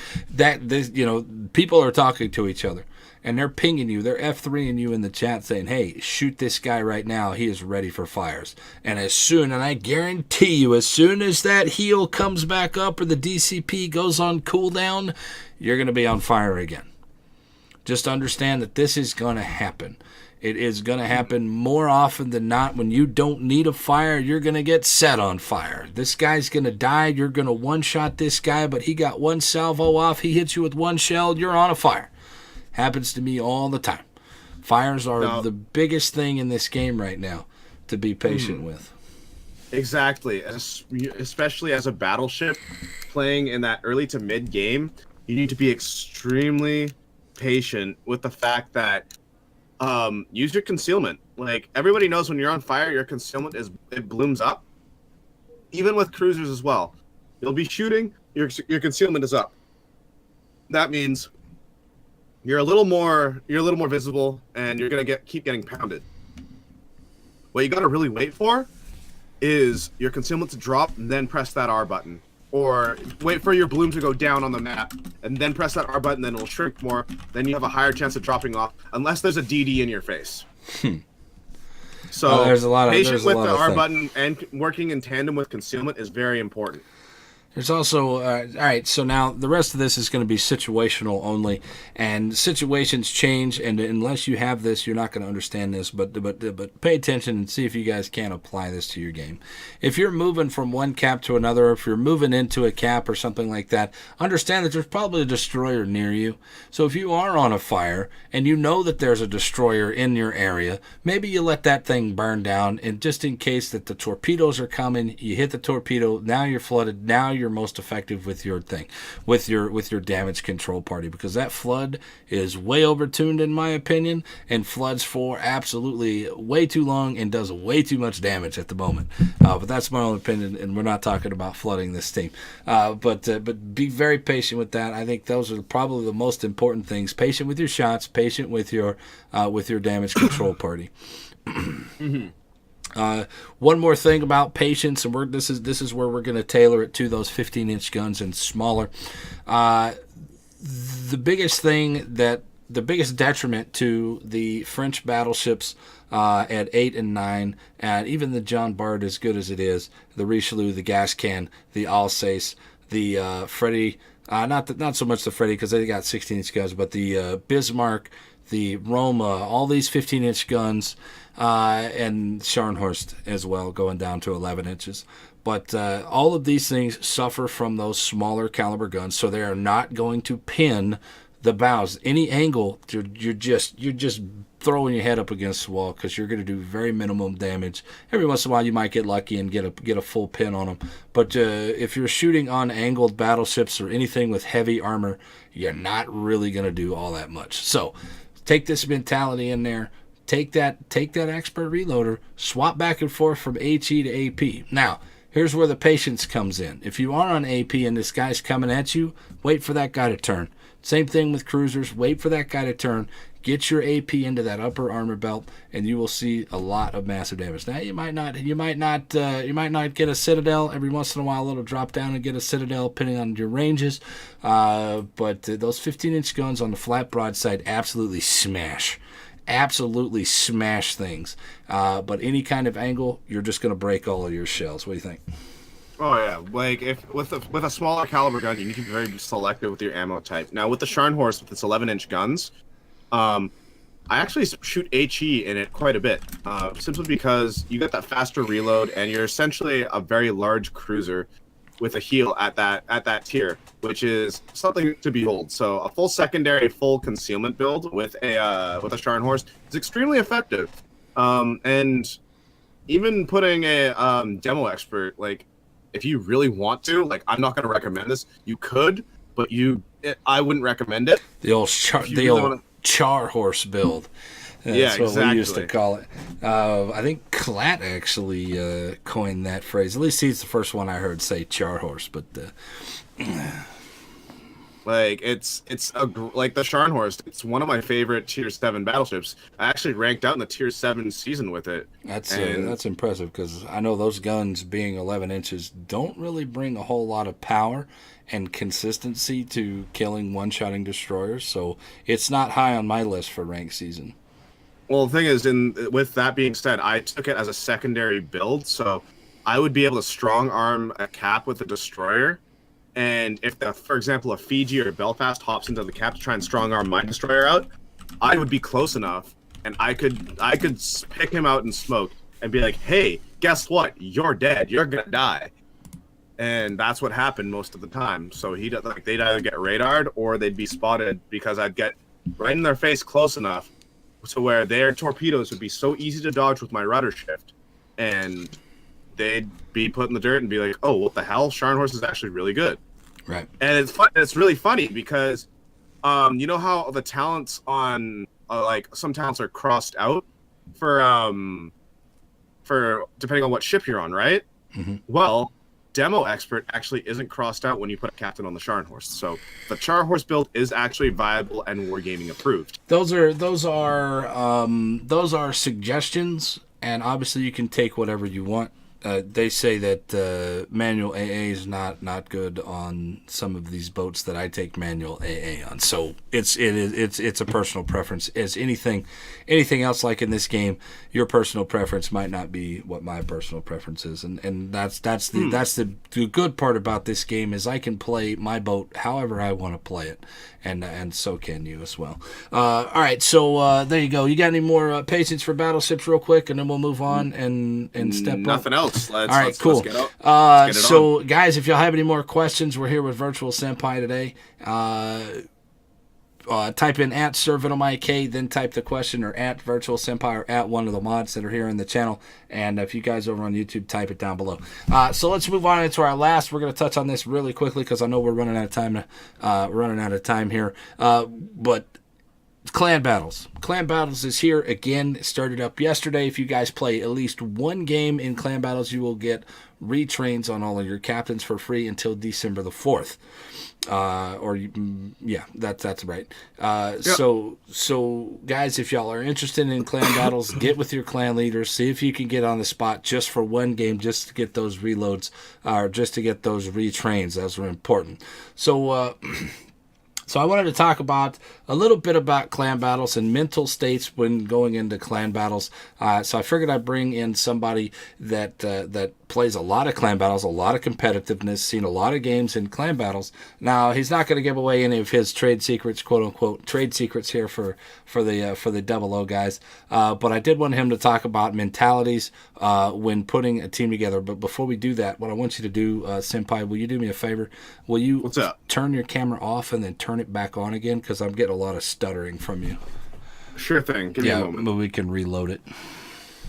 People are talking to each other. And they're pinging you. They're F3ing you in the chat saying, hey, shoot this guy right now. He is ready for fires. And I guarantee you, as soon as that heal comes back up or the DCP goes on cooldown, you're going to be on fire again. Just understand that this is going to happen. It is going to happen more often than not. When you don't need a fire, you're going to get set on fire. This guy's going to die. You're going to one-shot this guy, but he got one salvo off. He hits you with one shell. You're on a fire. Happens to me all the time. Fires are the biggest thing in this game right now to be patient with. Exactly. Especially as a battleship playing in that early to mid game, you need to be extremely patient with the fact that use your concealment. Like everybody knows when you're on fire, your concealment it blooms up. Even with cruisers as well. You'll be shooting, your concealment is up. That means you're a little more visible, and you're gonna keep getting pounded. What you gotta really wait for is your concealment to drop, and then press that R button, or wait for your bloom to go down on the map, and then press that R button. Then it'll shrink more. Then you have a higher chance of dropping off, unless there's a DD in your face. So there's a lot of patience with the R thing. button and working in tandem with concealment is very important. There's also, all right, so now the rest of this is going to be situational only, and situations change, and unless you have this, you're not going to understand this, but pay attention and see if you guys can apply this to your game. If you're moving from one cap to another, or if you're moving into a cap or something like that, understand that there's probably a destroyer near you. So if you are on a fire, and you know that there's a destroyer in your area, maybe you let that thing burn down, and just in case that the torpedoes are coming, you hit the torpedo, now you're flooded, now you're most effective with your thing, with your damage control party, because that flood is way overtuned in my opinion, and floods for absolutely way too long and does way too much damage at the moment. But that's my own opinion, and we're not talking about flooding this team. But be very patient with that. I think those are probably the most important things. Patient with your shots, patient with your damage control party. One more thing about patience, and this is where we're going to tailor it to those 15-inch guns and smaller. The biggest detriment to the French battleships at 8 and 9, and even the John Bart, as good as it is, the Richelieu, the Gascan, the Alsace, the Freddy, not so much the Freddy because they got 16-inch guns, but the Bismarck, the Roma, all these 15-inch guns, and Scharnhorst as well, going down to 11 inches. But all of these things suffer from those smaller caliber guns, so they are not going to pin the bows. Any angle, you're just throwing your head up against the wall because you're going to do very minimum damage. Every once in a while, you might get lucky and get a full pin on them. But if you're shooting on angled battleships or anything with heavy armor, you're not really going to do all that much. So take this mentality in there. Take that expert reloader, swap back and forth from HE to AP. Now, here's where the patience comes in. If you are on AP and this guy's coming at you, wait for that guy to turn. Same thing with cruisers. Wait for that guy to turn. Get your AP into that upper armor belt, and you will see a lot of massive damage. Now you might not get a citadel every once in a while. It'll drop down and get a citadel depending on your ranges. But those 15-inch guns on the flat broadside absolutely smash things. But any kind of angle, you're just going to break all of your shells. What do you think? Oh yeah, like if with a smaller caliber gun, you need to be very selective with your ammo type. Now with the Scharnhorst with its 11-inch guns, I actually shoot HE in it quite a bit, simply because you get that faster reload, and you're essentially a very large cruiser with a heel at that tier, which is something to behold. So a full secondary, full concealment build with a Scharnhorst is extremely effective, and even putting a demo expert, like, if you really want to, like, I'm not going to recommend this. You could, but I wouldn't recommend it. The old char horse build. That's what we used to call it. I think Klatt actually coined that phrase. At least he's the first one I heard say char horse. But like it's like the Scharnhorst. It's one of my favorite Tier 7 battleships. I actually ranked out in the Tier 7 season with it. That's impressive because I know those guns being 11 inches don't really bring a whole lot of power and consistency to killing one-shotting destroyers. So it's not high on my list for rank season. Well, the thing is, with that being said, I took it as a secondary build, so I would be able to strong arm a cap with a destroyer. And if, for example, a Fiji or Belfast hops into the cap to try and strong arm my destroyer out, I would be close enough, and I could pick him out in smoke and be like, "Hey, guess what? You're dead. You're gonna die." And that's what happened most of the time. So they'd either get radared or they'd be spotted because I'd get right in their face close enough to where their torpedoes would be so easy to dodge with my rudder shift, and they'd be put in the dirt and be like, "Oh, what the hell? Scharnhorst is actually really good." Right. And it's fun. It's really funny because, you know how the talents on like some talents are crossed out for depending on what ship you're on, right? Mm-hmm. Well, Demo Expert actually isn't crossed out when you put a captain on the Scharnhorst. So the Scharnhorst build is actually viable and wargaming approved. Those are suggestions, and obviously you can take whatever you want. They say that manual AA is not good on some of these boats that I take manual AA on. So it's a personal preference. As anything else like in this game, your personal preference might not be what my personal preference is, and that's the good part about this game is I can play my boat however I want to play it, and so can you as well. All right, so there you go. You got any more patience for battleships, real quick, and then we'll move on and step up. Nothing else. All right, cool. Let's get on. Guys, if y'all have any more questions, we're here with Virtual Senpai today. Type in @SirVitalMyK, then type the question, or @Virtual Senpai, or @one of the mods that are here in the channel. And if you guys over on YouTube, type it down below. So let's move on into our last. We're going to touch on this really quickly because I know we're running out of time. Here, but Clan Battles. Clan Battles is here again. It started up yesterday. If you guys play at least one game in Clan Battles, you will get retrains on all of your captains for free until December the 4th. That's right. Yep. So guys, if y'all are interested in Clan Battles, get with your clan leaders. See if you can get on the spot just for one game, just to get those reloads, or just to get those retrains. Those are important. So I wanted to talk about a little bit about clan battles and mental states when going into clan battles. So I figured I'd bring in somebody that plays a lot of clan battles, a lot of competitiveness, seen a lot of games in clan battles. Now he's not going to give away any of his trade secrets, quote unquote trade secrets here for the Double O guys. But I did want him to talk about mentalities when putting a team together. But before we do that, what I want you to do, Senpai, will you do me a favor? Will you What's up? Turn your camera off and then turn it back on again, because I'm getting a lot of stuttering from you. Sure thing. Give me a moment. But we can reload it.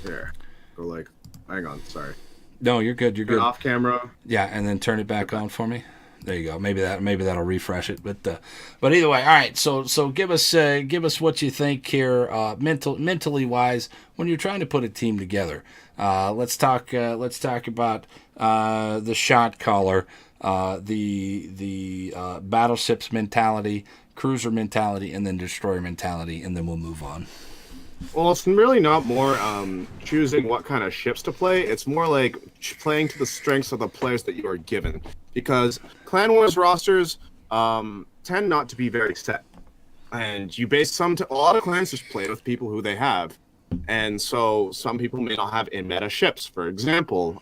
Here. Go hang on. Sorry. No, you're good. You're Turn good. off camera. Yeah, and then turn it back on for me. There you go. Maybe that'll refresh it. But either way, all right. So give us what you think here, mentally wise, when you're trying to put a team together. Let's talk about the shot caller, the battleships mentality, cruiser mentality, and then destroyer mentality, and then we'll move on. Well, it's really not more choosing what kind of ships to play. It's more like playing to the strengths of the players that you are given. Because Clan Wars rosters tend not to be very set. And you base a lot of clans just play with people who they have. And so some people may not have in-meta ships. For example,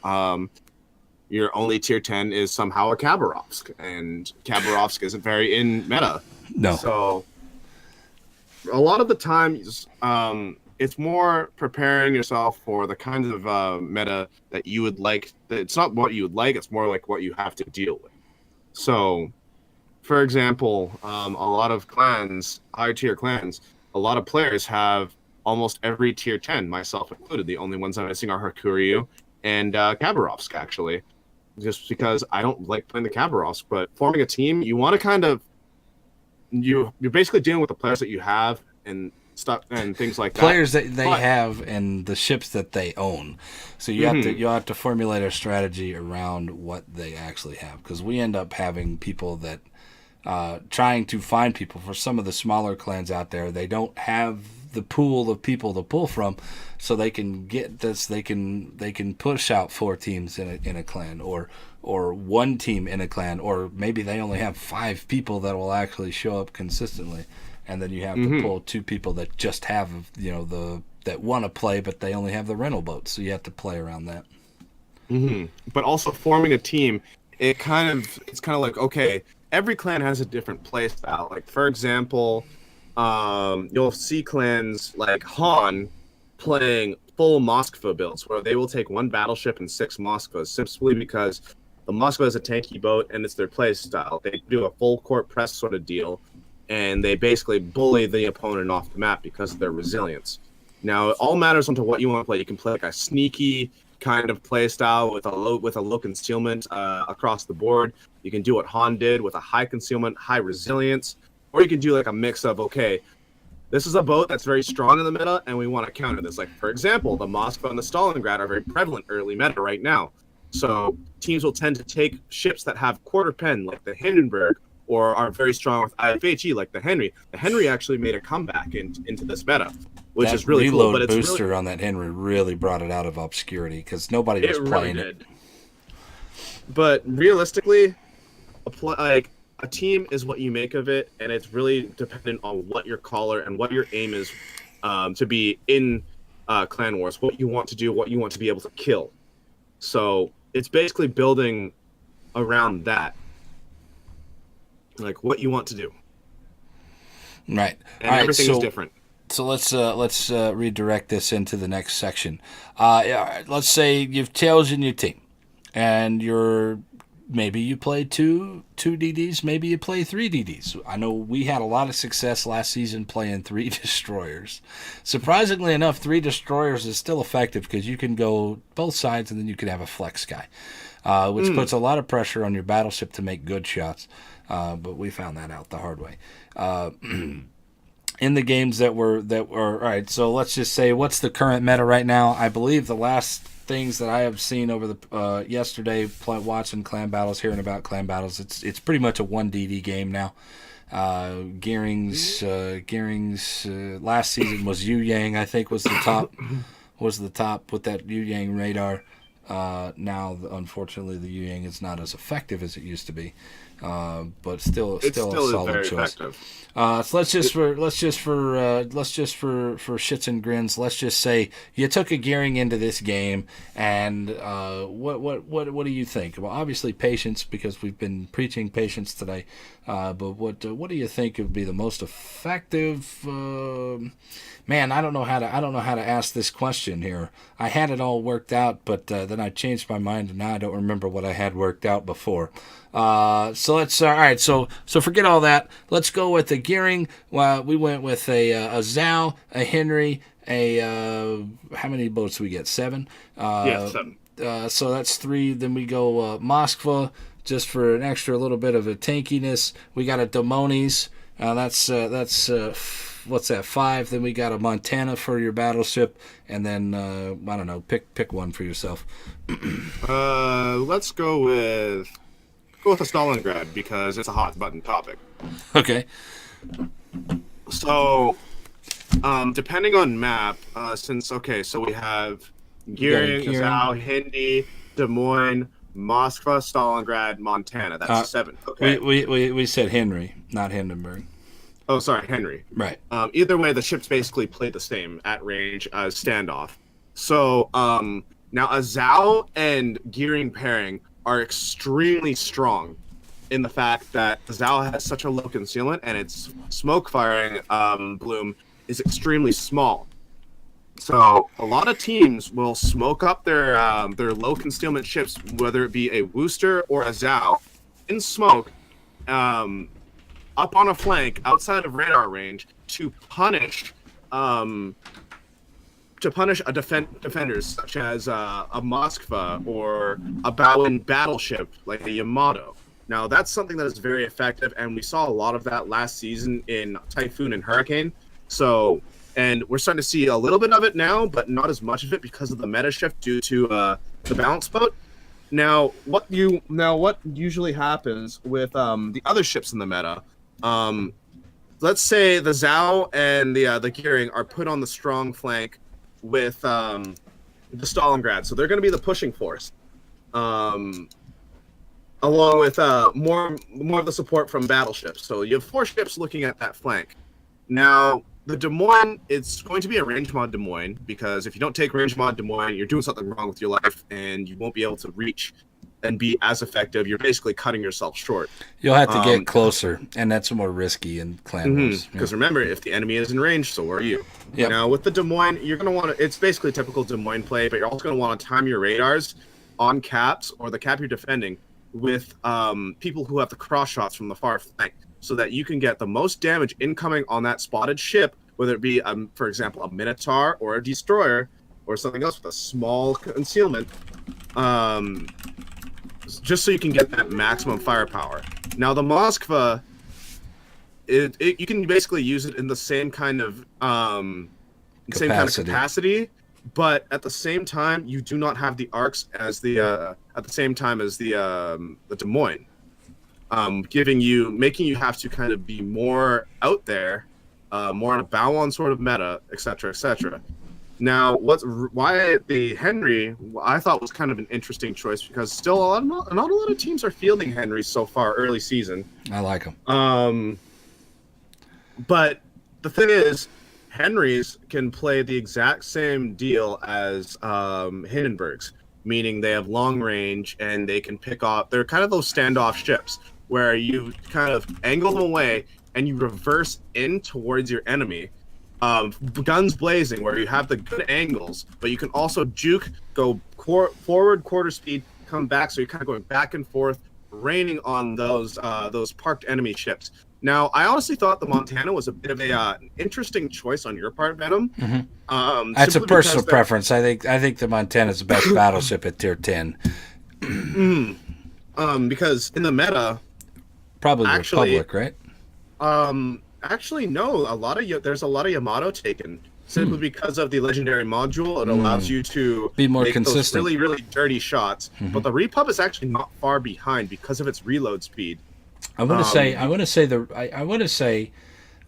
your only tier 10 is somehow a Khabarovsk. And Khabarovsk isn't very in-meta. No. So a lot of the times, it's more preparing yourself for the kinds of meta that you would like. It's not what you would like, it's more like what you have to deal with. So, for example, a lot of clans, higher tier clans, a lot of players have almost every tier 10, myself included. The only ones I'm missing are Hakuryu and Khabarovsk, actually. Just because I don't like playing the Khabarovsk, but forming a team, you want to kind of you're basically dealing with the players that you have and stuff and things like that. Players that they have and the ships that they own. So you have to formulate a strategy around what they actually have, because we end up having people that trying to find people for some of the smaller clans out there. They don't have the pool of people to pull from, so they can get this. They can push out 4 teams in a clan, or one team in a clan, or maybe they only have 5 people that will actually show up consistently, and then you have to pull 2 people that just have that want to play, but they only have the rental boats. So you have to play around that. But also forming a team, it's kind of like, okay, every clan has a different play style. Like, for example, you'll see clans like Han playing full Moskva builds, where they will take 1 battleship and 6 Moskvas, simply because the Moskva is a tanky boat and it's their play style. They do a full court press sort of deal, and they basically bully the opponent off the map because of their resilience. Now, it all matters onto what you want to play. You can play like a sneaky kind of play style with a low concealment across the board. You can do what Han did with a high concealment, high resilience, or you can do like a mix of, okay, this is a boat that's very strong in the meta, and we want to counter this. Like, for example, the Moskva and the Stalingrad are very prevalent early meta right now. So teams will tend to take ships that have quarter pen, like the Hindenburg, or are very strong with IFHE, like the Henry. The Henry actually made a comeback into this meta, which is really cool. But it's booster on that Henry really brought it out of obscurity, because nobody was playing it. But realistically, a team is what you make of it, and it's really dependent on what your caller and what your aim is to be in Clan Wars, what you want to do, what you want to be able to kill. So it's basically building around that, like what you want to do. Right. And everything is different. So let's redirect this into the next section. Let's say you've chosen your team, and maybe you play two DDs, maybe you play 3 DDs. I know we had a lot of success last season playing 3 destroyers. Surprisingly enough, 3 destroyers is still effective, because you can go both sides, and then you can have a flex guy, which puts a lot of pressure on your battleship to make good shots. But we found that out the hard way. in the games that were all right. So let's just say, what's the current meta right now? I believe the last things that I have seen over the yesterday, watching clan battles, hearing about clan battles, it's pretty much a 1DD game now. Gearing's last season was Yu Yang, I think, was the top with that Yu Yang radar. Now, unfortunately, the Yu Yang is not as effective as it used to be, but still a solid choice. So let's just for shits and grins, let's just say you took a Gearing into this game, and what do you think? Well, obviously patience, because we've been preaching patience today. But what do you think would be the most effective? Man, I don't know how to ask this question here. I had it all worked out, but then I changed my mind, and now I don't remember what I had worked out before. So let's all right. So forget all that. Let's go with the Gearing. We went with a Zhao, a Henry, how many boats do we get? 7. 7. So that's 3. Then we go Moskva, just for an extra little bit of a tankiness. We got a Demonis. That's what's that? 5. Then we got a Montana for your battleship, and then I don't know. Pick one for yourself. Let's go with a Stalingrad, because it's a hot button topic. Okay. So, depending on map, so we have Gearing, Zhao, Hindi, Des Moines, Moskva, Stalingrad, Montana. That's 7. Okay. We said Henry, not Hindenburg. Oh, sorry, Henry. Right. Either way, the ships basically play the same at range as standoff. So, now a Zhao and Gearing pairing are extremely strong in the fact that the Zhao has such a low concealment, and its smoke firing bloom is extremely small. So a lot of teams will smoke up their low concealment ships, whether it be a Wooster or a Zhao, in smoke, up on a flank outside of radar range to punish defenders such as a Moskva or a Bowen battleship like a Yamato. Now that's something that is very effective, and we saw a lot of that last season in Typhoon and Hurricane. So, and we're starting to see a little bit of it now, but not as much of it because of the meta shift due to the balance boat. Now, what usually happens with the other ships in the meta? Let's say the Zhao and the Gearing are put on the strong flank with the Stalingrad, so they're going to be the pushing force, along with more of the support from battleships. So you have 4 ships looking at that flank. Now, the Des Moines, it's going to be a range mod Des Moines, because if you don't take range mod Des Moines, you're doing something wrong with your life, and you won't be able to reach and be as effective. You're basically cutting yourself short. You'll have to get closer, and that's more risky in clan wars. Because remember, if the enemy is in range, so are you. Yep. Now, with the Des Moines, you're going to want to, it's basically typical Des Moines play, but you're also going to want to time your radars on caps, or the cap you're defending, with people who have the cross shots from the far flank, so that you can get the most damage incoming on that spotted ship, whether it be, for example, a Minotaur or a Destroyer, or something else with a small concealment, just so you can get that maximum firepower. Now, the Moskva, you can basically use it in the same kind of capacity, but at the same time, you do not have the arcs as the at the same time as the Des Moines, making you have to kind of be more out there, more on a bow on sort of meta, etc., etc. Now, why the Henry I thought was kind of an interesting choice, because still not a lot of teams are fielding Henrys so far early season. I like them. But the thing is, Henrys can play the exact same deal as Hindenburgs, meaning they have long range and they can pick off. They're kind of those standoff ships where you kind of angle them away and you reverse in towards your enemy. Guns blazing, where you have the good angles, but you can also juke, go forward quarter speed, come back, so you're kind of going back and forth, raining on those parked enemy ships. Now, I honestly thought the Montana was a bit of an interesting choice on your part, Venom. Mm-hmm. That's a personal preference. I think the Montana is the best battleship at tier 10. Because in the meta, probably actually, Republic, right? Actually, no. There's a lot of Yamato taken simply because of the legendary module. It allows you to Be more make consistent. those really, really dirty shots. But the Repub is actually not far behind because of its reload speed. I want to say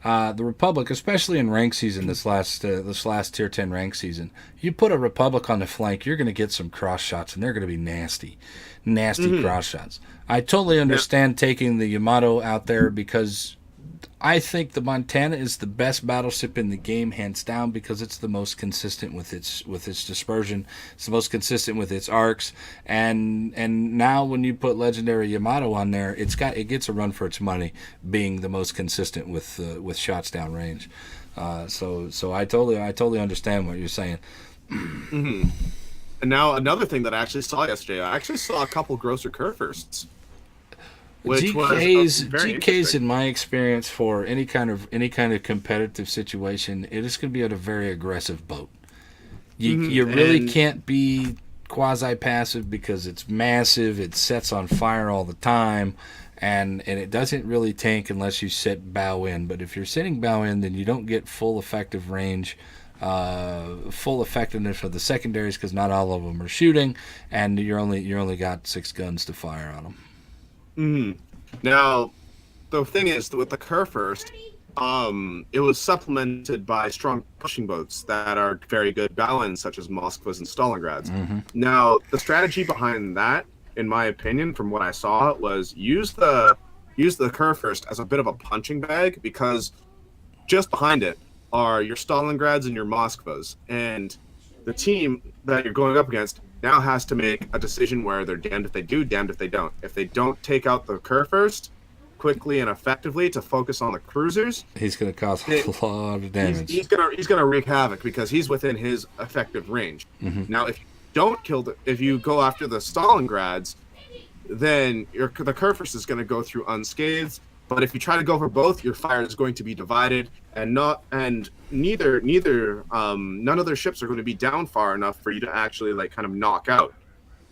the Republic, especially in rank season, this last tier 10 rank season, you put a Republic on the flank, you're going to get some cross shots, and they're going to be nasty cross shots. I totally understand taking the Yamato out there because I think the Montana is the best battleship in the game, hands down, because it's the most consistent with its dispersion. It's the most consistent with its arcs, and now when you put legendary Yamato on there, it gets a run for its money, being the most consistent with shots down range. So I totally understand what you're saying. And now another thing that I actually saw yesterday, I actually saw a couple grosser curve firsts. GKs in my experience for any kind of competitive situation, it is going to be on a very aggressive boat. You really can't be quasi passive because it's massive. It sets on fire all the time, and it doesn't really tank unless you set bow in. But if you're setting bow in, then you don't get full effective range. Full effectiveness of the secondaries because not all of them are shooting, and you're only got 6 guns to fire on them. Now, the thing is, with the Kerr first, it was supplemented by strong pushing boats that are very good bow-ins, such as Moskvas and Stalingrads. Now, the strategy behind that, in my opinion, from what I saw, was use the Kerr first as a bit of a punching bag, because just behind it are your Stalingrads and your Moskvas, and the team that you're going up against now has to make a decision where they're damned if they do, damned if they don't. If they don't take out the Kerr first quickly and effectively to focus on the cruisers, he's going to cause a lot of damage. He's gonna wreak havoc because he's within his effective range. Now, if you don't if you go after the Stalingrads, then the Kerr first is going to go through unscathed. But if you try to go for both, your fire is going to be divided, and none of their ships are going to be down far enough for you to actually kind of knock out,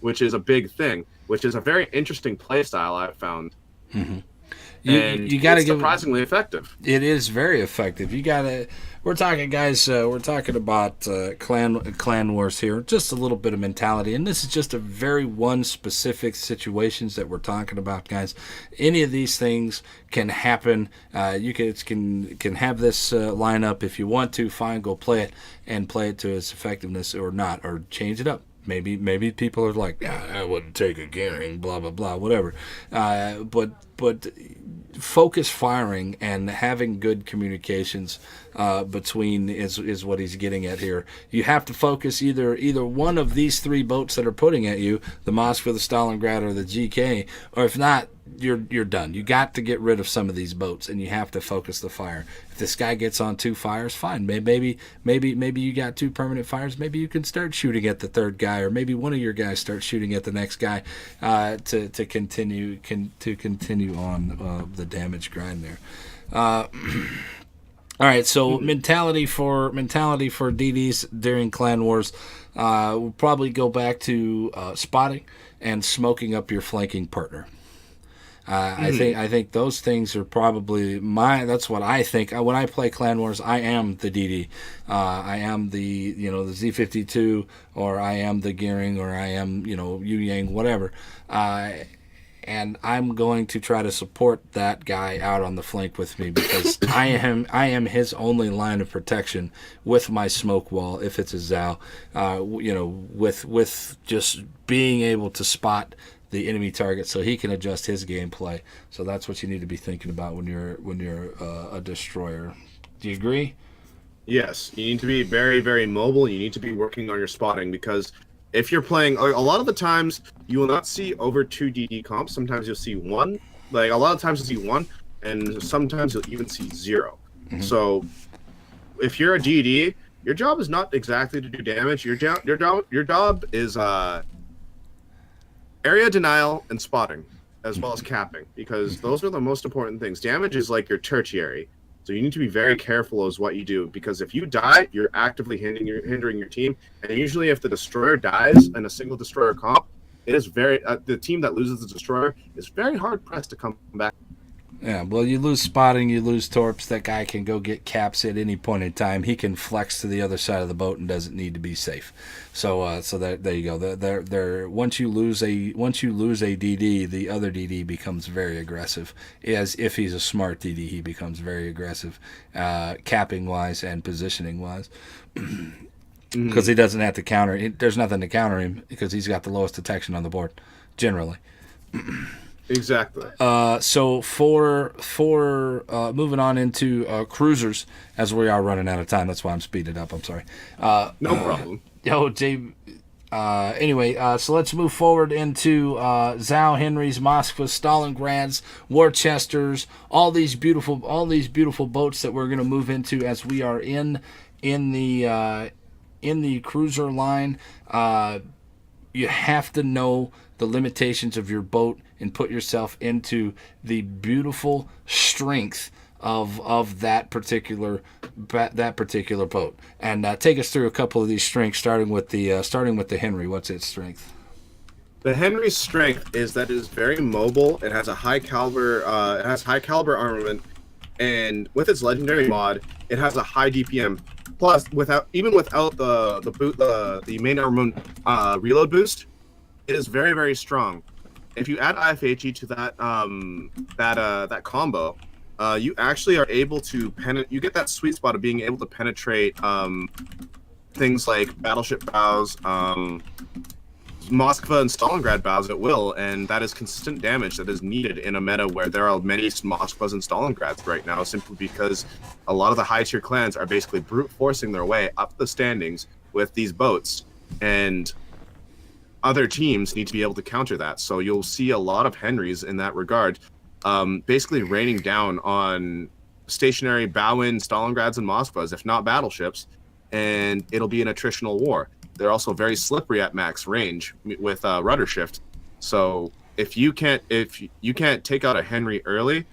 which is a big thing, which is a very interesting play style I've found. You got to get surprisingly effective. It is very effective. You got to. We're talking, guys. We're talking about clan wars here. Just a little bit of mentality, and this is just a very one specific situations that we're talking about, guys. Any of these things can happen. You can have this lineup if you want to. Fine, go play it and play it to its effectiveness or not, or change it up. Maybe people are like, I wouldn't take a gearing, blah blah blah, whatever. But focus firing and having good communications between is what he's getting at here. You have to focus either one of these 3 boats that are putting at you, the Moskva, the Stalingrad, or the GK, or if not, you're done. You got to get rid of some of these boats, and you have to focus the fire. If this guy gets on 2 fires, fine. Maybe you got 2 permanent fires. Maybe you can start shooting at the 3rd guy, or maybe one of your guys starts shooting at the next guy to continue on the damage grind there. All right, so mentality for DDs during clan wars, we'll probably go back to spotting and smoking up your flanking partner. I think those things are probably that's what I think. When I play Clan Wars, I am the DD. I am the Z52, or I am the Gearing, or I am Yu Yang, whatever. And I'm going to try to support that guy out on the flank with me because I am his only line of protection with my smoke wall if it's a Zao. With just being able to spot the enemy target so he can adjust his gameplay. So that's what you need to be thinking about when you're a destroyer. Do you agree? Yes, you need to be very, very mobile. You need to be working on your spotting, because if you're playing, a lot of the times you will not see over 2 DD comps. Sometimes you'll see 1. A lot of times you'll see 1, and sometimes you'll even see 0. So if you're a DD, your job is not exactly to do damage. Your job is area denial and spotting, as well as capping, because those are the most important things. Damage is like your tertiary, so you need to be very careful as what you do, because if you die, you're actively hindering your team. And usually if the destroyer dies in a single destroyer comp, it is very the team that loses the destroyer is very hard pressed to come back. Yeah, well, you lose spotting, you lose torps. That guy can go get caps at any point in time. He can flex to the other side of the boat and doesn't need to be safe. So, there you go. Once you lose a DD, the other DD becomes very aggressive. As if he's a smart DD, he becomes very aggressive, capping wise and positioning wise. Because he doesn't have to counter. There's nothing to counter him because he's got the lowest detection on the board, generally. Exactly. So for moving on into cruisers, as we are running out of time, that's why I'm speeding up. I'm sorry. No problem. Anyway, so let's move forward into Zhao, Henry's, Moskvas, Stalingrads, Worcesters, all these beautiful boats that we're going to move into as we are in the cruiser line. You have to know the limitations of your boat and put yourself into the beautiful strength of that particular boat. And take us through a couple of these strengths, starting with the Henry. What's its strength? The Henry's strength is that it is very mobile. It has a high caliber. It has high caliber armament, and with its legendary mod, it has a high DPM. Plus, without the main armament reload boost, it is very, very strong. If you add IFHE to that combo, you actually are able to you get that sweet spot of being able to penetrate things like battleship bows, Moskva and Stalingrad bows at will, and that is consistent damage that is needed in a meta where there are many Moskvas and Stalingrads right now, simply because a lot of the high tier clans are basically brute forcing their way up the standings with these boats, and other teams need to be able to counter that. So you'll see a lot of Henrys in that regard, basically raining down on stationary bow-in Stalingrads and Moskvas, if not battleships, and it'll be an attritional war. They're also very slippery at max range with rudder shift. So if you can't take out a Henry early,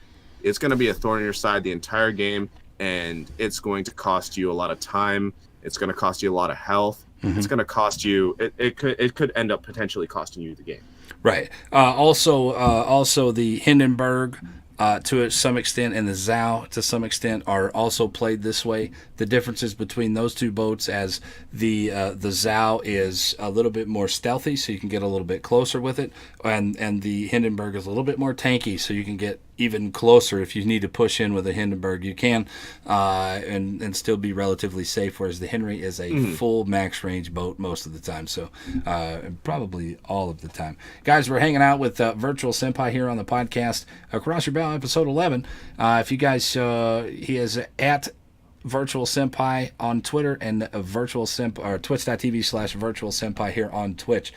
it's going to be a thorn in your side the entire game, and it's going to cost you a lot of time. It's going to cost you a lot of health. Mm-hmm. It's going to cost you. It could end up potentially costing you the game. Right. Also the Hindenburg, to some extent, and the Zhao to some extent are also played this way. The differences between those two boats, as the Zhao is a little bit more stealthy, so you can get a little bit closer with it, and the Hindenburg is a little bit more tanky, so you can get even closer. If you need to push in with a Hindenburg, you can, and still be relatively safe, whereas the Henry is a full max range boat most of the time, so probably all of the time. Guys, we're hanging out with Virtual Senpai here on the podcast, Across Your Bow, episode 11. If you guys, he is at Virtual Senpai on Twitter and Virtual Senpai, or twitch.tv/Virtual Senpai here on Twitch.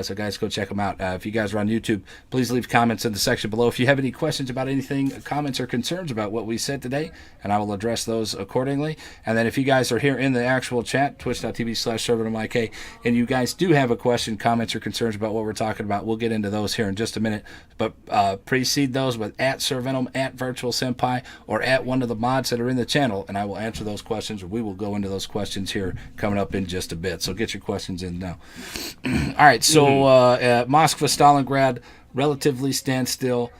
So guys, go check them out. If you guys are on YouTube, please leave comments in the section below. If you have any questions about anything, comments or concerns about what we said today, and I will address those accordingly. And then if you guys are here in the actual chat, twitch.tv/ServantofMyK, and you guys do have a question, comments, or concerns about what we're talking about, we'll get into those here in just a minute. But precede those with @Serventum, @Virtual Senpai, or @one of the mods that are in the channel, and I will answer those questions, or we will go into those questions here coming up in just a bit. So get your questions in now. All right, so Moskva, Stalingrad, relatively standstill,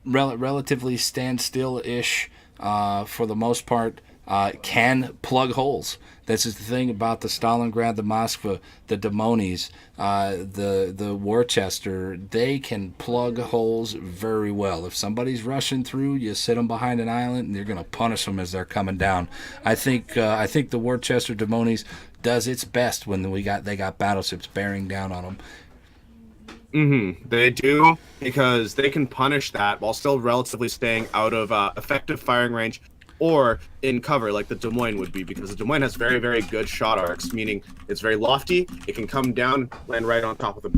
relatively standstill-ish for the most part. Can plug holes. This is the thing about the Stalingrad, the Moskva, the Demonis, the Worcester. They can plug holes very well. If somebody's rushing through, you sit them behind an island, and you're going to punish them as they're coming down. I think the Worcester Demonis does its best when they got battleships bearing down on them. They do, because they can punish that while still relatively staying out of effective firing range, or in cover like the Des Moines would be, because the Des Moines has very, very good shot arcs, meaning it's very lofty. It can come down, land right on top of the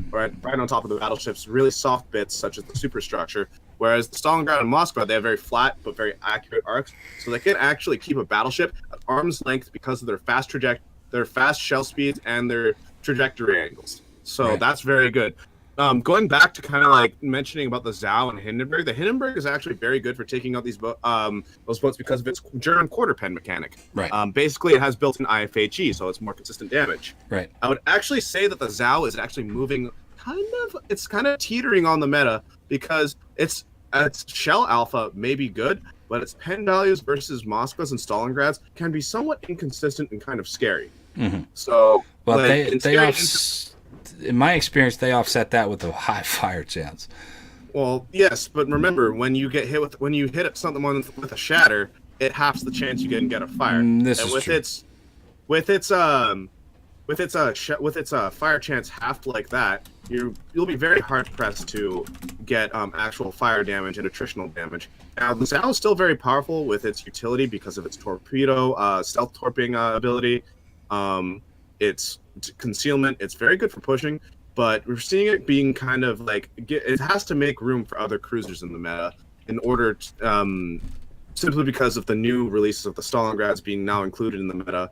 battleship's really soft bits, such as the superstructure. Whereas the Stalingrad and Moskva, they have very flat but very accurate arcs, so they can actually keep a battleship at arm's length because of their fast shell speeds and their trajectory angles. So That's very good. Going back to kind of like mentioning about the Zhao and Hindenburg, the Hindenburg is actually very good for taking out those boats because of its German quarter pen mechanic. Right. Basically, it has built-in IFHE, so it's more consistent damage. Right. I would actually say that the Zhao is actually moving it's kind of teetering on the meta, because its shell alpha may be good, but its pen values versus Moskvas and Stalingrads can be somewhat inconsistent and kind of scary. Mm-hmm. So, Well, like, in my experience, they offset that with a high fire chance. well, yes, but remember when you hit at something with a shatter, it halves the chance you can get a fire. This and is with true. with its fire chance halved like that, you'll be very hard pressed to get actual fire damage and attritional damage. Now, the Zal is still very powerful with its utility because of its torpedo, stealth torping ability, its concealment. It's very good for pushing, but we're seeing it being kind of like it has to make room for other cruisers in the meta in order to, simply because of the new releases of the Stalingrads being now included in the meta,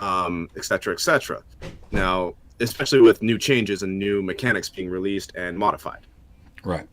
et cetera, et cetera. Now, especially with new changes and new mechanics being released and modified. Right.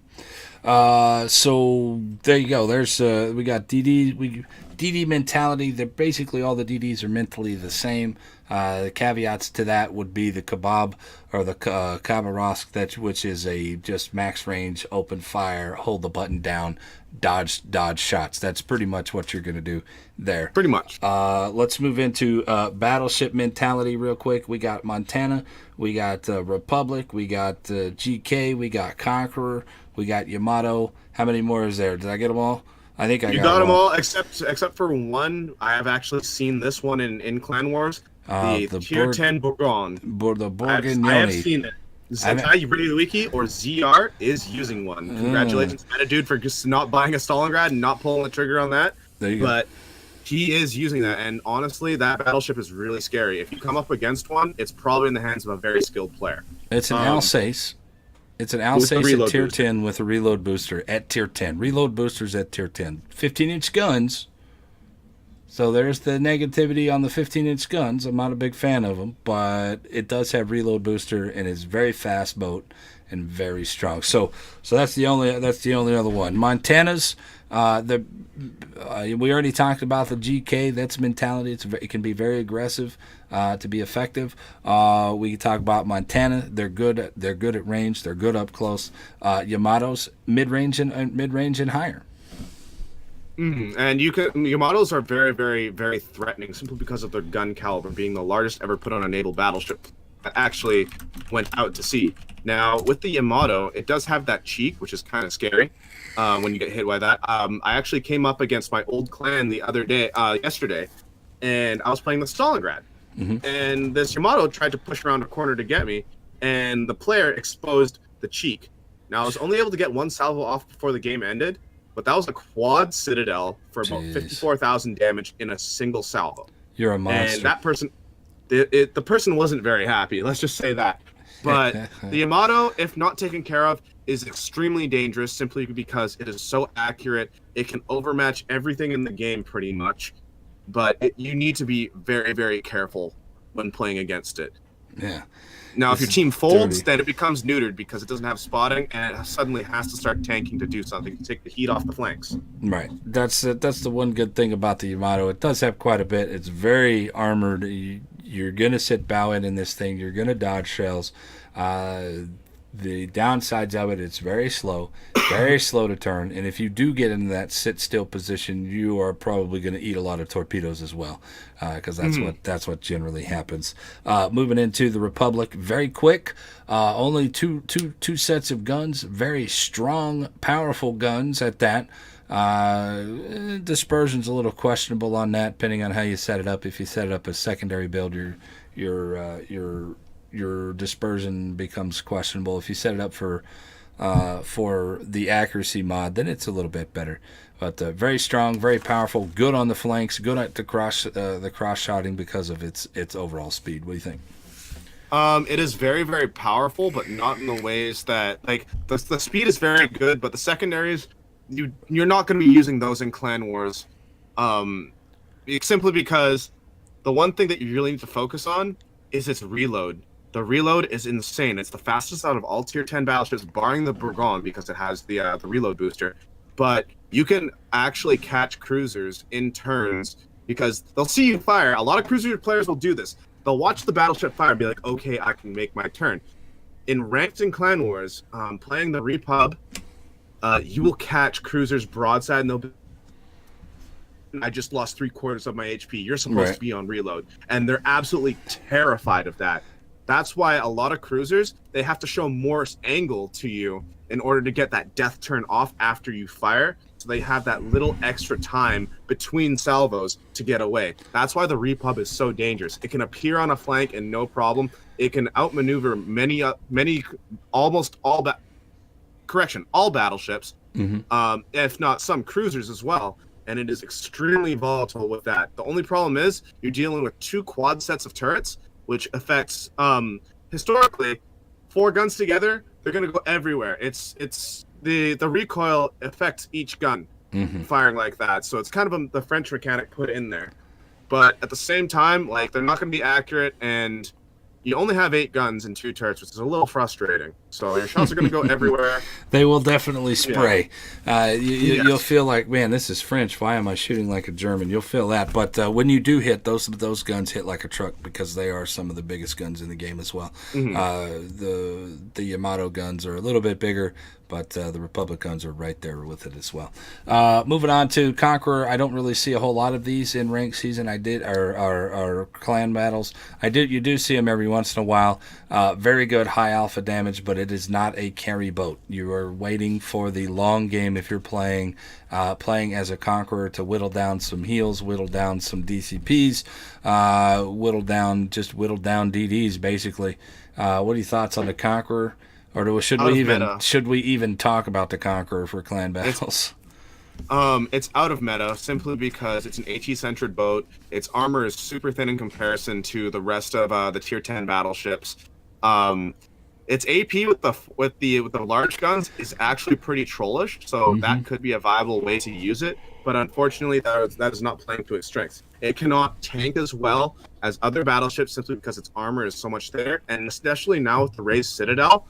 So there you go. There's we got DD mentality. They're basically all the DDs are mentally the same. The caveats to that would be the kebab or the Khabarovsk, which is a just max range, open fire, hold the button down, dodge shots. That's pretty much what you're going to do there. Pretty much. Let's move into battleship mentality real quick. We got Montana, we got Republic, we got GK, we got Conqueror, we got Yamato. How many more is there? Did I get them all? I think you got them all except for one. I have actually seen this one in Clan Wars. The Tier 10 Bourgogne. The Bourgogne. I have seen it. Zentai Wiki or ZR is using one. Congratulations, Meta Dude, for just not buying a Stalingrad and not pulling the trigger on that. There you go. But he is using that, and honestly, that battleship is really scary. If you come up against one, it's probably in the hands of a very skilled player. It's an Alsace. It's an Alsace at tier 10 with a reload booster at tier 10. Reload boosters at tier 10. 15-inch guns. So there's the negativity on the 15-inch guns. I'm not a big fan of them, but it does have reload booster and is very fast boat and very strong. So that's the only other one. Montana's we already talked about the GK. That's mentality. It can be very aggressive to be effective. We can talk about Montana. They're good at range. They're good up close. Yamato's mid range and higher. And Yamatos are very, very, very threatening simply because of their gun caliber being the largest ever put on a naval battleship that actually went out to sea. Now, with the Yamato, it does have that cheek, which is kind of scary when you get hit by that. I actually came up against my old clan yesterday, and I was playing the Stalingrad. Mm-hmm. And this Yamato tried to push around a corner to get me, and the player exposed the cheek. Now, I was only able to get one salvo off before the game ended, but that was a quad citadel for about 54,000 damage in a single salvo. You're a monster. And that person, the person wasn't very happy. Let's just say that. But the Yamato, if not taken care of, is extremely dangerous simply because it is so accurate. It can overmatch everything in the game pretty much. But you need to be very, very careful when playing against it. Yeah. Now, if your team folds, then it becomes neutered because it doesn't have spotting, and it suddenly has to start tanking to do something to take the heat off the flanks. Right. That's the one good thing about the Yamato. It does have quite a bit. It's very armored. You're going to sit bow in this thing. You're going to dodge shells. The downsides of it, it's very slow to turn. And if you do get into that sit still position, you are probably going to eat a lot of torpedoes as well, because that's what generally happens. Moving into the Republic, very quick. Only two sets of guns, very strong, powerful guns at that. Dispersion's a little questionable on that, depending on how you set it up. If you set it up as secondary build, your dispersion becomes questionable. If you set it up for the accuracy mod, then it's a little bit better. But very strong, very powerful, good on the flanks, good at the cross shotting because of its overall speed. What do you think? It is very, very powerful, but not in the ways that, like, the speed is very good, but the secondaries, you're not going to be using those in Clan Wars, simply because the one thing that you really need to focus on is its reload. The reload is insane. It's the fastest out of all tier 10 battleships, barring the Bourgogne because it has the reload booster. But you can actually catch cruisers in turns because they'll see you fire. A lot of cruiser players will do this. They'll watch the battleship fire and be like, okay, I can make my turn. In ranked and Clan Wars, playing the Repub, you will catch cruisers broadside, and they'll be, I just lost 3/4 of my HP. You're supposed to be on reload. And they're absolutely terrified of that. That's why a lot of cruisers, they have to show more angle to you in order to get that death turn off after you fire. So they have that little extra time between salvos to get away. That's why the repub is so dangerous. It can appear on a flank and no problem. It can outmaneuver all battleships, if not some cruisers as well. And it is extremely volatile with that. The only problem is you're dealing with 2 quad sets of turrets, which affects historically 4 guns together. They're gonna go everywhere. It's the recoil affects each gun firing like that. So it's kind of the French mechanic put in there. But at the same time, like, they're not gonna be accurate, and you only have 8 guns and 2 turrets, which is a little frustrating. So your shots are going to go everywhere. They will definitely spray. Yeah. You'll feel like, man, this is French. Why am I shooting like a German? You'll feel that. But when you do hit, those guns hit like a truck because they are some of the biggest guns in the game as well. The Yamato guns are a little bit bigger, but the Republic guns are right there with it as well. Moving on to Conqueror, I don't really see a whole lot of these in ranked season. Or clan battles. You do see them every once in a while. Very good high alpha damage, but it is not a carry boat. You are waiting for the long game if you're playing as a Conqueror to whittle down some heals, whittle down some DCPs, whittle down DDs basically. What are your thoughts on the Conqueror? Or should we even talk about the Conqueror for clan battles? It's out of meta simply because it's an HE-centered boat. Its armor is super thin in comparison to the rest of the tier 10 battleships. Its AP with the large guns is actually pretty trollish, so that could be a viable way to use it. But unfortunately, that is not playing to its strengths. It cannot tank as well as other battleships simply because its armor is so much thinner, and especially now with the raised Citadel,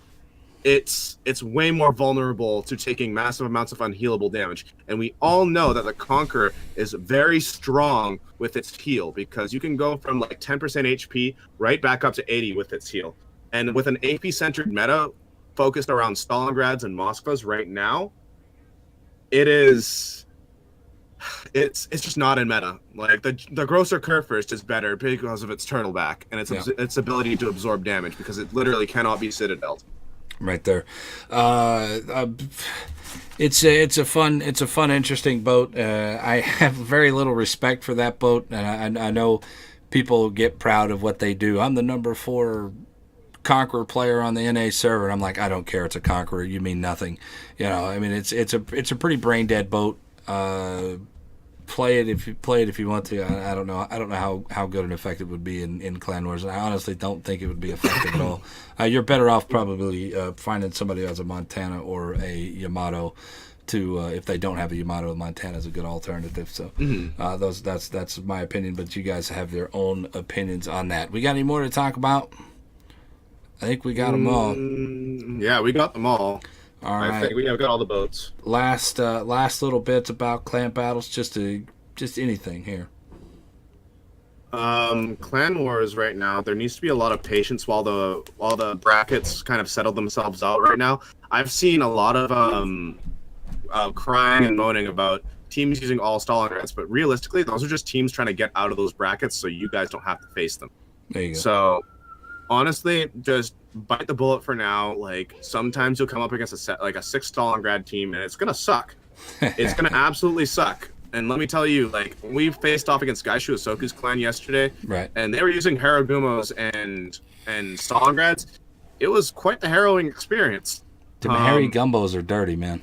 it's way more vulnerable to taking massive amounts of unhealable damage. And we all know that the Conqueror is very strong with its heal, because you can go from like 10% HP right back up to 80 with its heal. And with an AP-centered meta focused around Stalingrads and Moskvas right now, it's just not in meta. Like the Grosser Kerfer is just better because of its turtleback and its ability to absorb damage, because it literally cannot be citadeled. Right there. It's a fun, interesting boat. I have very little respect for that boat, and I know people get proud of what they do. I'm the number 4 Conqueror player on the NA server, and I'm like, I don't care. It's a Conqueror. You mean nothing. I mean, it's a pretty brain dead boat. Play it if you want to. I don't know how good an effect it would be in Clan Wars. I honestly don't think it would be effective at all. You're better off probably finding somebody who has a Montana or a Yamato to if they don't have a Yamato, Montana is a good alternative. So that's my opinion, but you guys have your own opinions on that. We got any more to talk about? I think we got them all. Yeah, we got them all. All right. I think we have got all the boats. Last little bits about clan battles, just anything here. Clan Wars right now, there needs to be a lot of patience while the brackets kind of settle themselves out right now. I've seen a lot of crying and moaning about teams using all Stalingrads, but realistically, those are just teams trying to get out of those brackets so you guys don't have to face them. There you go. So honestly, just bite the bullet for now. Like, sometimes you'll come up against a 6 Stalingrad team, and it's gonna suck. It's gonna absolutely suck. And let me tell you, like, we faced off against Gaishu Asoku's clan yesterday, right? And they were using Haragumos and Stalingrads. It was quite the harrowing experience. The hairy gumbos are dirty, man.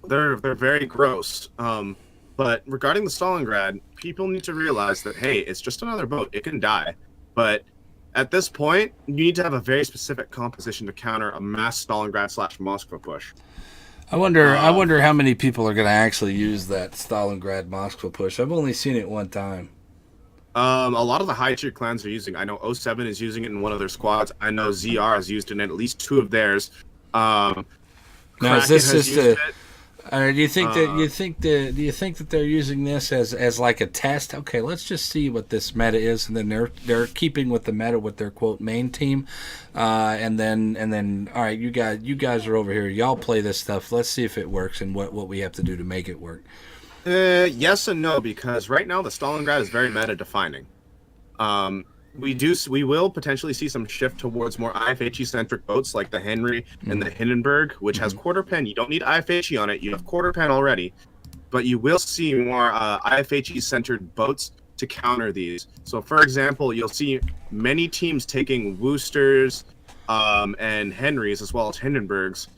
They're very gross. But regarding the Stalingrad, people need to realize that, hey, it's just another boat. It can die. But at this point, you need to have a very specific composition to counter a mass Stalingrad/Moskva push. I wonder how many people are going to actually use that Stalingrad Moskva push. I've only seen it one time. A lot of the high tier clans are using. I know 07 is using it in one of their squads. I know ZR has used it in at least 2 of theirs. Now is this just Do you think do you think that they're using this as like a test? Okay, let's just see what this meta is, and then they're keeping with the meta with their quote main team, and then all right, you guys are over here. Y'all play this stuff. Let's see if it works and what we have to do to make it work. Yes and no, because right now the Stalingrad is very meta defining. We will potentially see some shift towards more IFHE centric boats like the Henry and the Hindenburg, which has quarter pen. You don't need IFHE on it; you have quarter pen already. But you will see more IFHE centered boats to counter these. So, for example, you'll see many teams taking Worcesters and Henrys as well as Hindenburgs,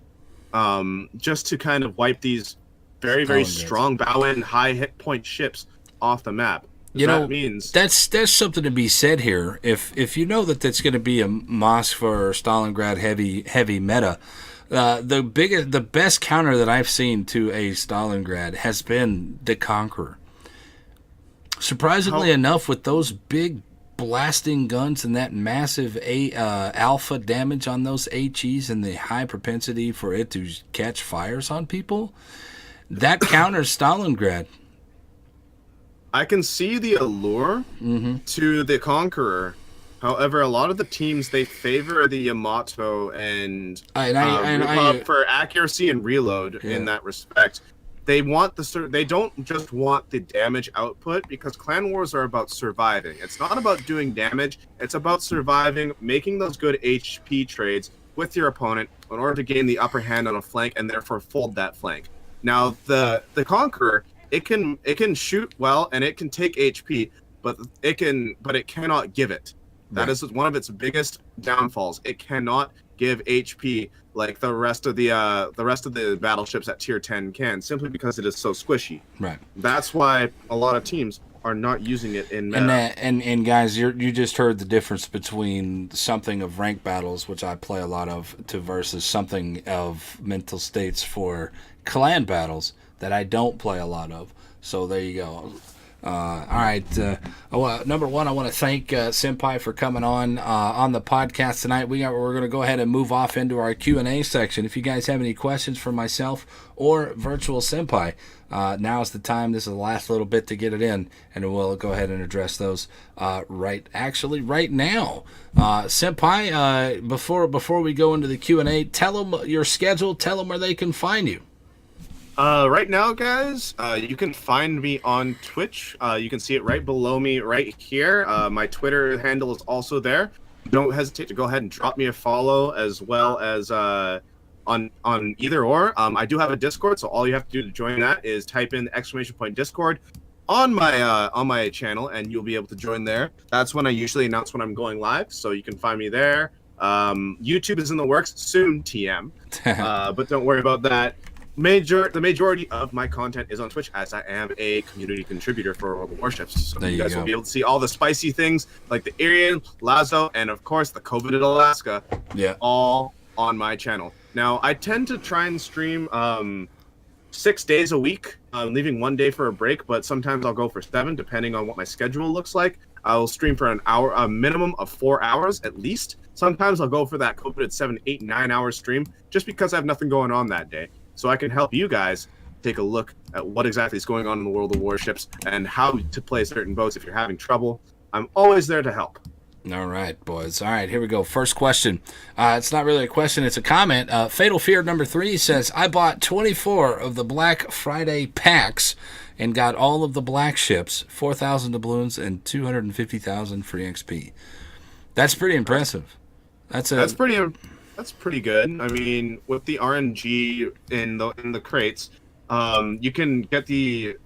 just to kind of wipe these very strong bow end high hit point ships off the map. Means that's something to be said here. If you know that that's going to be a Moskva or Stalingrad heavy meta, the best counter that I've seen to a Stalingrad has been the Conqueror. Surprisingly enough, with those big blasting guns and that massive alpha damage on those HEs and the high propensity for it to catch fires on people, that counters Stalingrad. I can see the allure to the Conqueror. However, a lot of the teams, they favor the Yamato and for accuracy and reload in that respect. They want they don't just want the damage output, because clan wars are about surviving. It's not about doing damage. It's about surviving, making those good HP trades with your opponent in order to gain the upper hand on a flank and therefore fold that flank. Now, the Conqueror, it can shoot well and it can take HP, but it cannot give it. That is one of its biggest downfalls. It cannot give HP like the rest of the battleships at tier 10 can, simply because it is so squishy. Right. That's why a lot of teams are not using it in meta. And guys, you just heard the difference between something of rank battles, which I play a lot of, to versus something of mental states for clan battles that I don't play a lot of. So there you go. All right. Number one, I want to thank Senpai for coming on the podcast tonight. We're going to go ahead and move off into our Q&A section. If you guys have any questions for myself or Virtual Senpai, now's the time. This is the last little bit to get it in, and we'll go ahead and address those right now. Senpai, before we go into the Q&A, tell them your schedule. Tell them where they can find you. Right now, guys, you can find me on Twitch. You can see it right below me right here. My Twitter handle is also there. Don't hesitate to go ahead and drop me a follow, as well as on either or. I do have a Discord, so all you have to do to join that is type in !Discord on my channel, and you'll be able to join there. That's when I usually announce when I'm going live, so you can find me there. YouTube is in the works, soon TM, but don't worry about that. The majority of my content is on Twitch, as I am a community contributor for World of Warships. So you guys will be able to see all the spicy things like the Irian, Lazo, and of course the coveted Alaska. Yeah. All on my channel. Now, I tend to try and stream 6 days a week, leaving 1 day for a break, but sometimes I'll go for 7, depending on what my schedule looks like. I'll stream for an hour, a minimum of 4 hours at least. Sometimes I'll go for that coveted 7, 8, 9 hour stream, just because I have nothing going on that day. So I can help you guys take a look at what exactly is going on in the world of warships and how to play certain boats if you're having trouble. I'm always there to help. All right, boys. All right, here we go. First question. It's not really a question, it's a comment. Fatal Fear number 3 says, I bought 24 of the Black Friday packs and got all of the black ships, 4,000 doubloons and 250,000 free XP. That's pretty impressive. That's pretty good. I mean, with the RNG in the crates, you can get the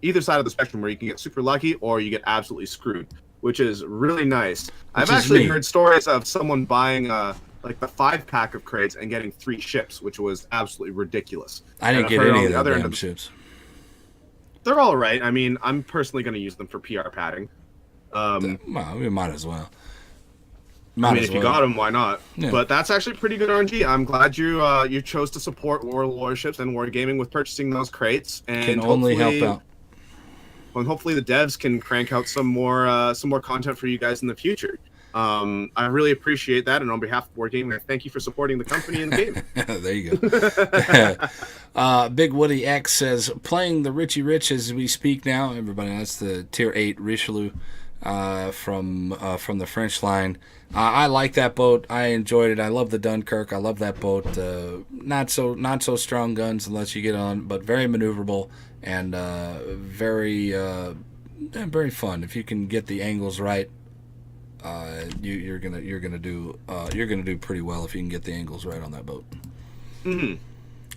either side of the spectrum, where you can get super lucky or you get absolutely screwed, which is really nice. I've actually heard stories of someone buying like the 5-pack of crates and getting 3 ships, which was absolutely ridiculous. I didn't get any of the other ships. They're all right. I mean, I'm personally going to use them for PR padding. Well, we might as well. If you got them, why not? Yeah. But that's actually pretty good RNG. I'm glad you chose to support World Warships and Wargaming with purchasing those crates. And can only help out. And hopefully the devs can crank out some more content for you guys in the future. I really appreciate that, and on behalf of Wargaming, I thank you for supporting the company and the game. There you go. Big Woody X says, playing the Richie Rich as we speak now. Everybody, that's the Tier 8 Richelieu from the French line. I like that boat. I enjoyed it. I love the Dunkirk. I love that boat. Not so strong guns unless you get on, but very maneuverable and very fun. If you can get the angles right, you're gonna do pretty well if you can get the angles right on that boat. Mm-hmm.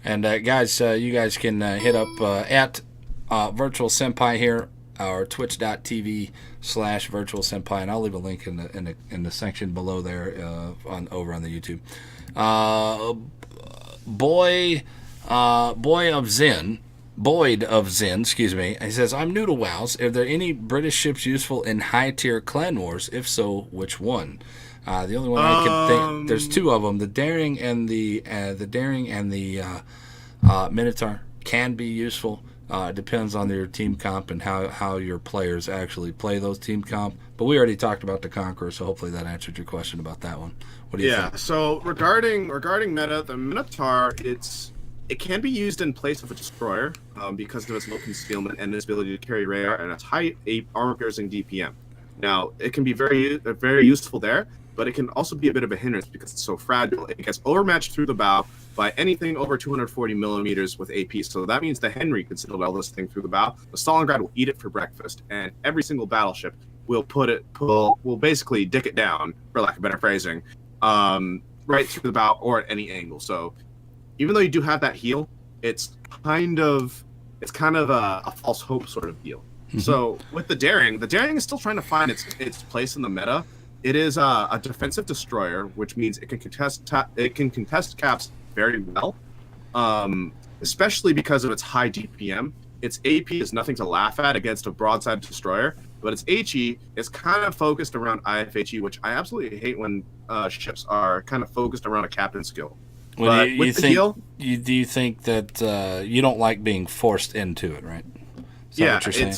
And guys, you guys can hit up at Virtual Senpai here, or twitch.tv/Virtual Senpai, and I'll leave a link in the section below there over on the YouTube. Boyd of Zen, excuse me. He says, I'm new to WoWs. Are there any British ships useful in high-tier clan wars? If so, which one? The only one I can think, there's two of them. The Daring and the Minotaur can be useful. Depends on your team comp and how your players actually play those team comp. But we already talked about the Conqueror, so hopefully that answered your question about that one. What do you think? So regarding meta, the Minotaur, it can be used in place of a destroyer because of its low concealment and its ability to carry radar and its high armor-piercing DPM. Now, it can be very useful there, but it can also be a bit of a hindrance because it's so fragile. It gets overmatched through the bow by anything over 240 millimeters with AP. So that means the Henry can sail this thing through the bow. The Stalingrad will eat it for breakfast, and every single battleship will basically dick it down, for lack of better phrasing, right through the bow or at any angle. So even though you do have that heal, it's kind of a false hope sort of deal. Mm-hmm. So with the Daring is still trying to find its place in the meta. It is a defensive destroyer, which means it can contest caps very well, especially because of its high DPM. Its AP is nothing to laugh at against a broadside destroyer, but its HE is kind of focused around IFHE, which I absolutely hate when ships are kind of focused around a captain skill. Well, do you think that you don't like being forced into it, right? Yeah, it's in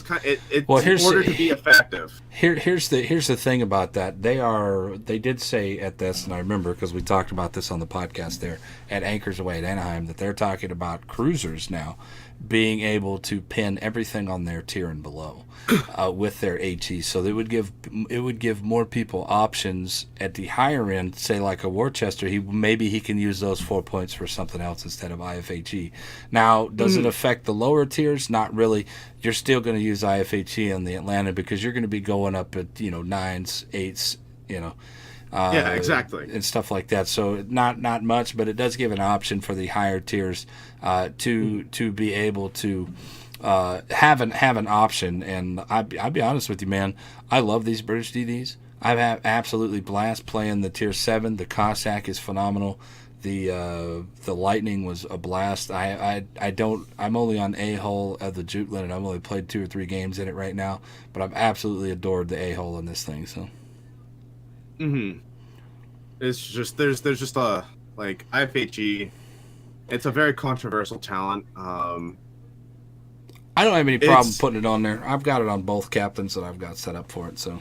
order to be effective. Here's the thing about that. They did say at this, and I remember because we talked about this on the podcast there at Anchors Away at Anaheim, that they're talking about cruisers now being able to pin everything on their tier and below with their HE. So it would give more people options at the higher end, say like a Worcester. Maybe he can use those 4 points for something else instead of IFHE. Now, does it affect the lower tiers? Not really. You're still going to use IFHE on the Atlanta because you're going to be going up at 9s, 8s, yeah, exactly, and stuff like that. So not much, but it does give an option for the higher tiers to be able to have an option. And I'll be honest with you, man, I love these British DDs. I've had absolutely blast playing the tier 7. The Cossack is phenomenal. The Lightning was a blast. I'm only on A-Hull of the Jutland, and I've only played 2 or 3 games in it right now, but I've absolutely adored the A-Hull in this thing. So. Mm-hmm. It's just there's just a IFHE. It's a very controversial talent. I don't have any problem putting it on there. I've got it on both captains that I've got set up for it. So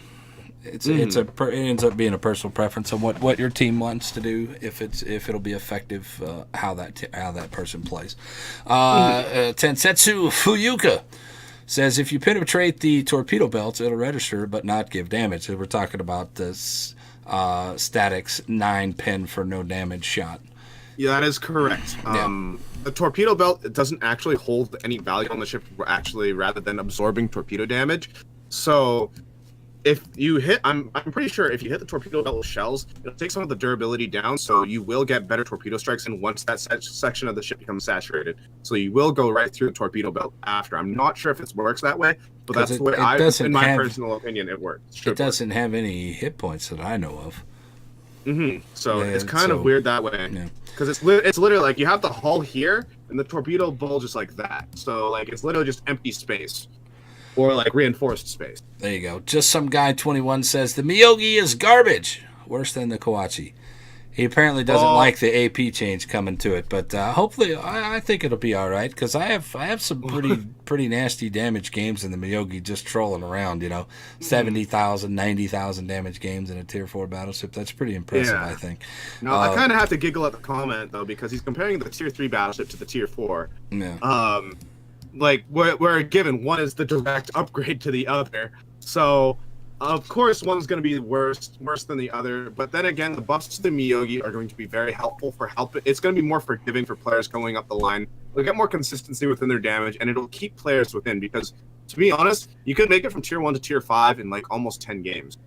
it ends up being a personal preference on what your team wants to do. If it'll be effective, how that person plays. Tensetsu Fuyuka says, if you penetrate the torpedo belts, it'll register but not give damage. So we're talking about this statics 9 pin for no damage shot. Yeah, that is correct. The torpedo belt, it doesn't actually hold any value on the ship, rather than absorbing torpedo damage. So if you hit, I'm pretty sure if you hit the torpedo belt with shells, it'll take some of the durability down, so you will get better torpedo strikes in once that section of the ship becomes saturated. So you will go right through the torpedo belt after. I'm not sure if it works that way, but that's the way in my personal opinion, it works. It doesn't have any hit points that I know of. Mm-hmm. So it's kind of weird that way. Yeah. Because it's literally like you have the hull here, and the torpedo bulges like that. So it's literally just empty space. Or reinforced space. There you go. Just some guy 21 says the Miyogi is garbage. Worse than the Kawachi. He apparently doesn't like the AP change coming to it, but hopefully, I think it'll be all right because I have some pretty nasty damage games in the Miyogi just trolling around. 70,000, 90,000 damage games in a Tier 4 battleship. That's pretty impressive, I think. No, I kind of have to giggle at the comment though because he's comparing the Tier 3 battleship to the Tier 4. Yeah. Like where given one is the direct upgrade to the other, so. Of course, one's going to be worse than the other, but then again, the buffs to the Miyogi are going to be very helpful for help. It's going to be more forgiving for players going up the line. They'll get more consistency within their damage, and it'll keep players within. Because, to be honest, you could make it from Tier 1 to Tier 5 in like almost 10 games,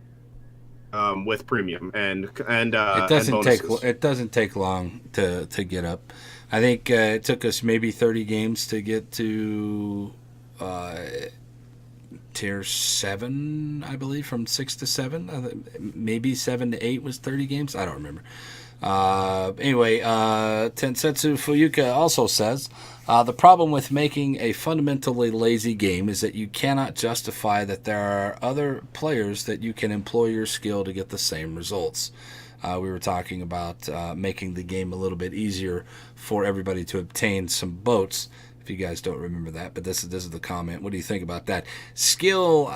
with premium and it doesn't take long to get up. I think it took us maybe 30 games to get to. Tier 7, I believe, from 6 to 7. Maybe 7 to 8 was 30 games. I don't remember. Anyway, Tensetsu Fuyuka also says, the problem with making a fundamentally lazy game is that you cannot justify that there are other players that you can employ your skill to get the same results. We were talking about making the game a little bit easier for everybody to obtain some boats. If you guys don't remember that, but this is the comment. What do you think about that? Skill,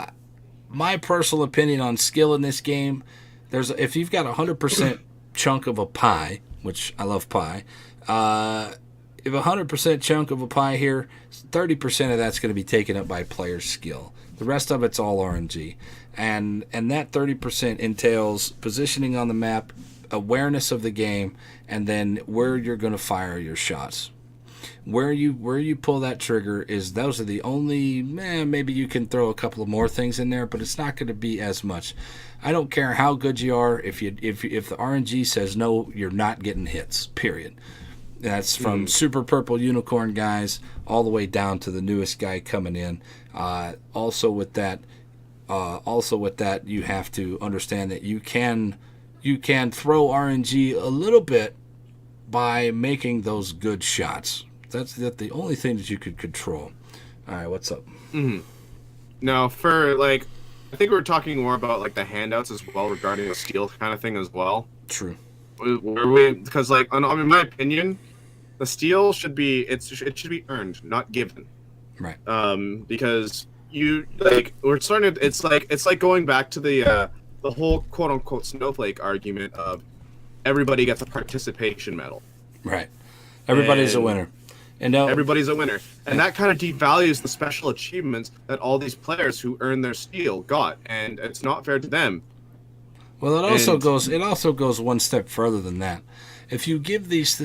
my personal opinion on skill in this game, if you've got 100% chunk of a pie, which I love pie, if 100% chunk of a pie here, 30% of that's going to be taken up by player skill. The rest of it's all RNG. And that 30% entails positioning on the map, awareness of the game, and then where you're going to fire your shots. Where you pull that trigger those are the only, maybe you can throw a couple of more things in there, but it's not going to be as much. I don't care how good you are, if the RNG says no, you're not getting hits, period. That's from super purple unicorn guys all the way down to the newest guy coming in. Also with that, you have to understand that you can throw RNG a little bit by making those good shots. That's the only thing that you could control. All right, what's up? Mm-hmm. No, I think we were talking more about like the handouts as well regarding the steel kind of thing as well. True. Because in my opinion, the steel should be earned, not given. Right. Because it's like going back to the whole quote unquote snowflake argument of everybody gets a participation medal. Right. Everybody's a winner. And now everybody's a winner. And that kind of devalues the special achievements that all these players who earn their steel got, and it's not fair to them. Well, it also goes one step further than that. If you give these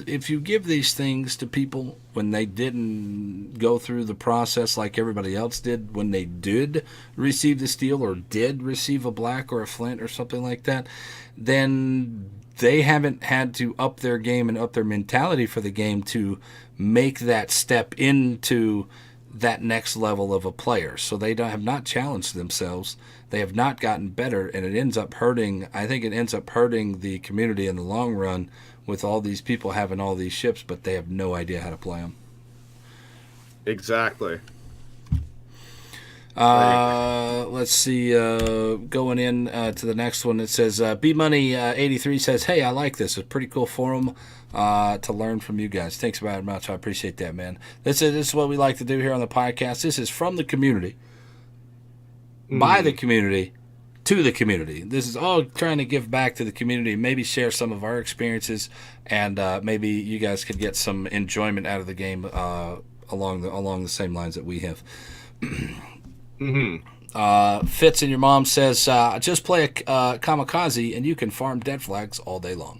things to people when they didn't go through the process like everybody else did when they did receive the steel or did receive a black or a flint or something like that, then they haven't had to up their game and up their mentality for the game to make that step into that next level of a player. So they have not challenged themselves. They have not gotten better, and it ends up hurting. I think it ends up hurting the community in the long run with all these people having all these ships, but they have no idea how to play them. Exactly. Let's see. Going in to the next one, it says B-Money83 says, "Hey, I like this. It's a pretty cool forum to learn from you guys. Thanks very much. I appreciate that, man. This is what we like to do here on the podcast. This is from the community, by the community, to the community. This is all trying to give back to the community, maybe share some of our experiences, and maybe you guys could get some enjoyment out of the game along the same lines that we have." Fitz and your mom says, just play a kamikaze and you can farm dead flags all day long.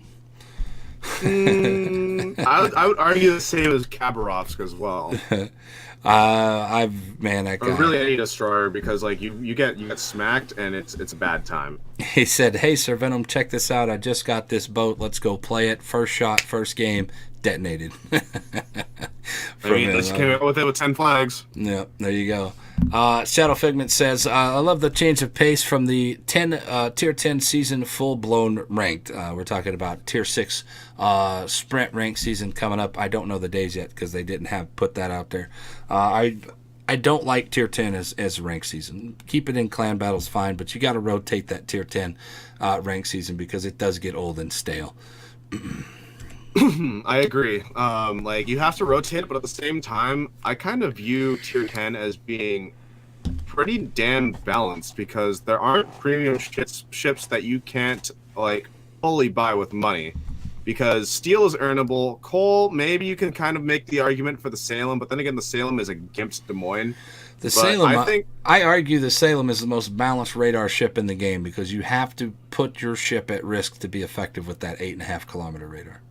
I would argue the same as Khabarovsk as well. Really any destroyer, because like you get smacked and it's a bad time. He said, "Hey, Sir Venom, check this out. I just got this boat. Let's go play it. First shot, first game, detonated." Let's came out with it with 10 flags. Yeah, there you go. Shadow Figment says, "I love the change of pace from the Tier 10 season full-blown ranked." We're talking about Tier 6 sprint ranked season coming up. I don't know the days yet because they didn't put that out there. I don't like Tier 10 as a ranked season. Keep it in clan battles, fine, but you got to rotate that Tier 10 ranked season because it does get old and stale. I agree. Like you have to rotate, but at the same time, I kind of view tier 10 as being pretty damn balanced because there aren't premium ships that you can't like fully buy with money. Because steel is earnable. Coal, maybe you can kind of make the argument for the Salem, but then again, the Salem is a gimp's Des Moines. The Salem, I argue the Salem is the most balanced radar ship in the game because you have to put your ship at risk to be effective with that 8.5 kilometer radar.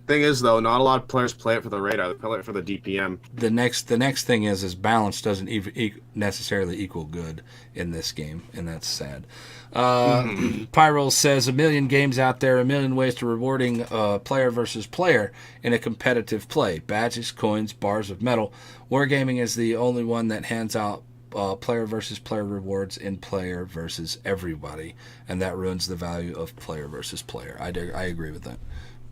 Thing is, though, not a lot of players play it for the radar. They play it for the DPM. The next thing is balance doesn't necessarily equal good in this game, and that's sad. Pyro says 1 million games out there, 1 million ways to rewarding player versus player in a competitive play. Badges, coins, bars of metal. Wargaming is the only one that hands out player versus player rewards in player versus everybody, and that ruins the value of player versus player. I agree with that.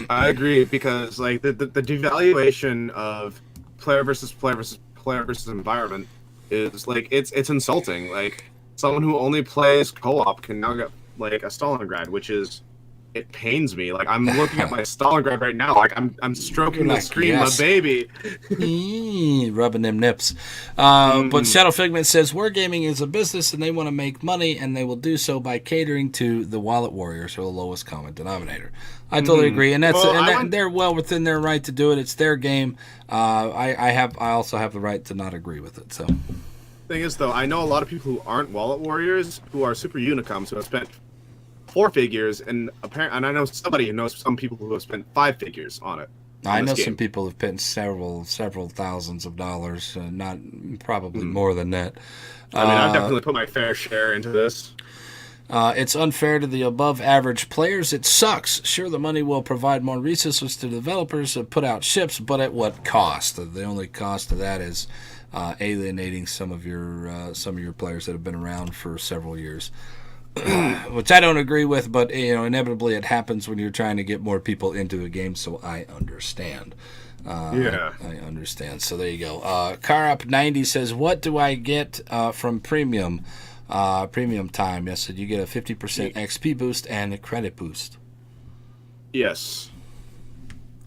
I agree because like the devaluation of player versus player versus player versus environment is like it's insulting. Like someone who only plays co-op can now get like a Stalingrad, which is it pains me. Like I'm looking at my Stalingrad right now. Like I'm stroking the screen, yes. My baby, rubbing them nips. But Shadow Figment says Wargaming is a business and they want to make money, and they will do so by catering to the wallet warriors, or the lowest common denominator. I totally agree, and they're well within their right to do it. It's their game. I also have the right to not agree with it. So, thing is, though, I know a lot of people who aren't wallet warriors who are super unicoms who have spent 4 figures, and I know somebody who knows some people who have spent 5 figures on it. I know some people have spent several thousands of dollars, not probably more than that. I mean, I've definitely put my fair share into this. It's unfair to the above average players. It sucks. Sure, the money will provide more resources to developers to put out ships, but at what cost? The only cost of that is alienating some of your players that have been around for several years. Which I don't agree with, but inevitably it happens when you're trying to get more people into a game, so I understand. I understand. So there you go. CarUp90 says, what do I get from premium time? Yes, so you get a 50% XP boost and a credit boost. Yes.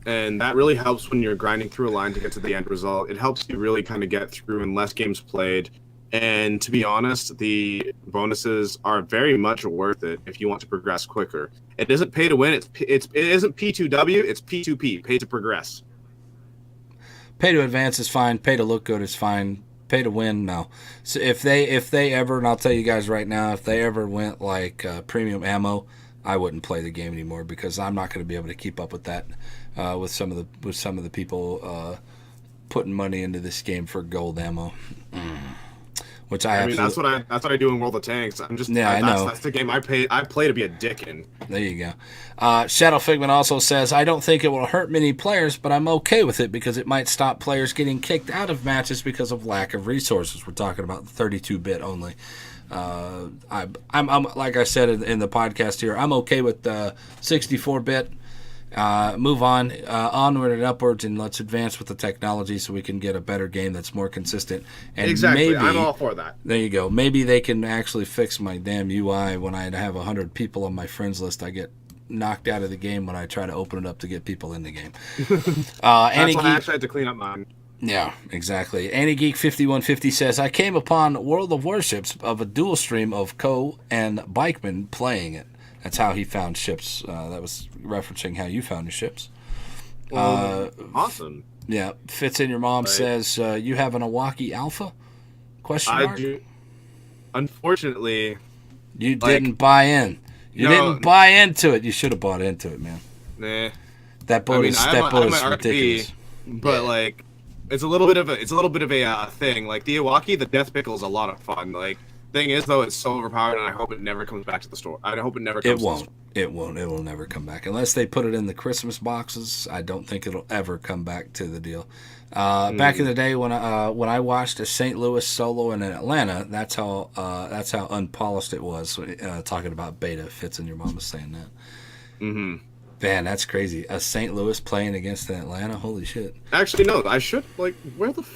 And that really helps when you're grinding through a line to get to the end result. It helps you really kind of get through in less games played. And to be honest, the bonuses are very much worth it if you want to progress quicker. It isn't pay to win. It isn't P2W. It's P2P. Pay to progress. Pay to advance is fine. Pay to look good is fine. Pay to win, no. So if they ever, and I'll tell you guys right now, if they ever went like premium ammo, I wouldn't play the game anymore because I'm not going to be able to keep up with that. With some of the people putting money into this game for gold ammo. Which I mean, that's what I do in World of Tanks. I know. That's the game I play to be a dick in. There you go. Shadow Figment also says, I don't think it will hurt many players, but I'm okay with it because it might stop players getting kicked out of matches because of lack of resources. We're talking about 32-bit only. I'm like I said in the podcast here, I'm okay with 64-bit. Move on, onward and upwards, and let's advance with the technology so we can get a better game that's more consistent. And exactly, maybe, I'm all for that. There you go. Maybe they can actually fix my damn UI when I have 100 people on my friends list. I get knocked out of the game when I try to open it up to get people in the game. That's why I actually had to clean up mine. Yeah, exactly. AndyGeek5150 says, I came upon World of Warships of a dual stream of Co and Bikeman playing it. That's how he found ships. That was referencing how you found your ships. Awesome. Yeah. Fits in your mom says, you have an Iwaki Alpha? Question mark? I do. Unfortunately. You didn't buy in. You didn't buy into it. You should have bought into it, man. Nah. That boat is ridiculous. But it's a little bit of a thing. Like the Iwaki, the Death Pickle is a lot of fun. Like, thing is, though, it's so overpowered, and I hope it never comes back to the store. I hope it never comes. It won't. It will never come back unless they put it in the Christmas boxes. I don't think it'll ever come back to the deal. Back in the day when I watched a St. Louis solo in Atlanta, that's how unpolished it was. Talking about beta, Fitz and your mom was saying that. Mm-hmm. Man, that's crazy. A St. Louis playing against an Atlanta. Holy shit. Actually, no. I should where the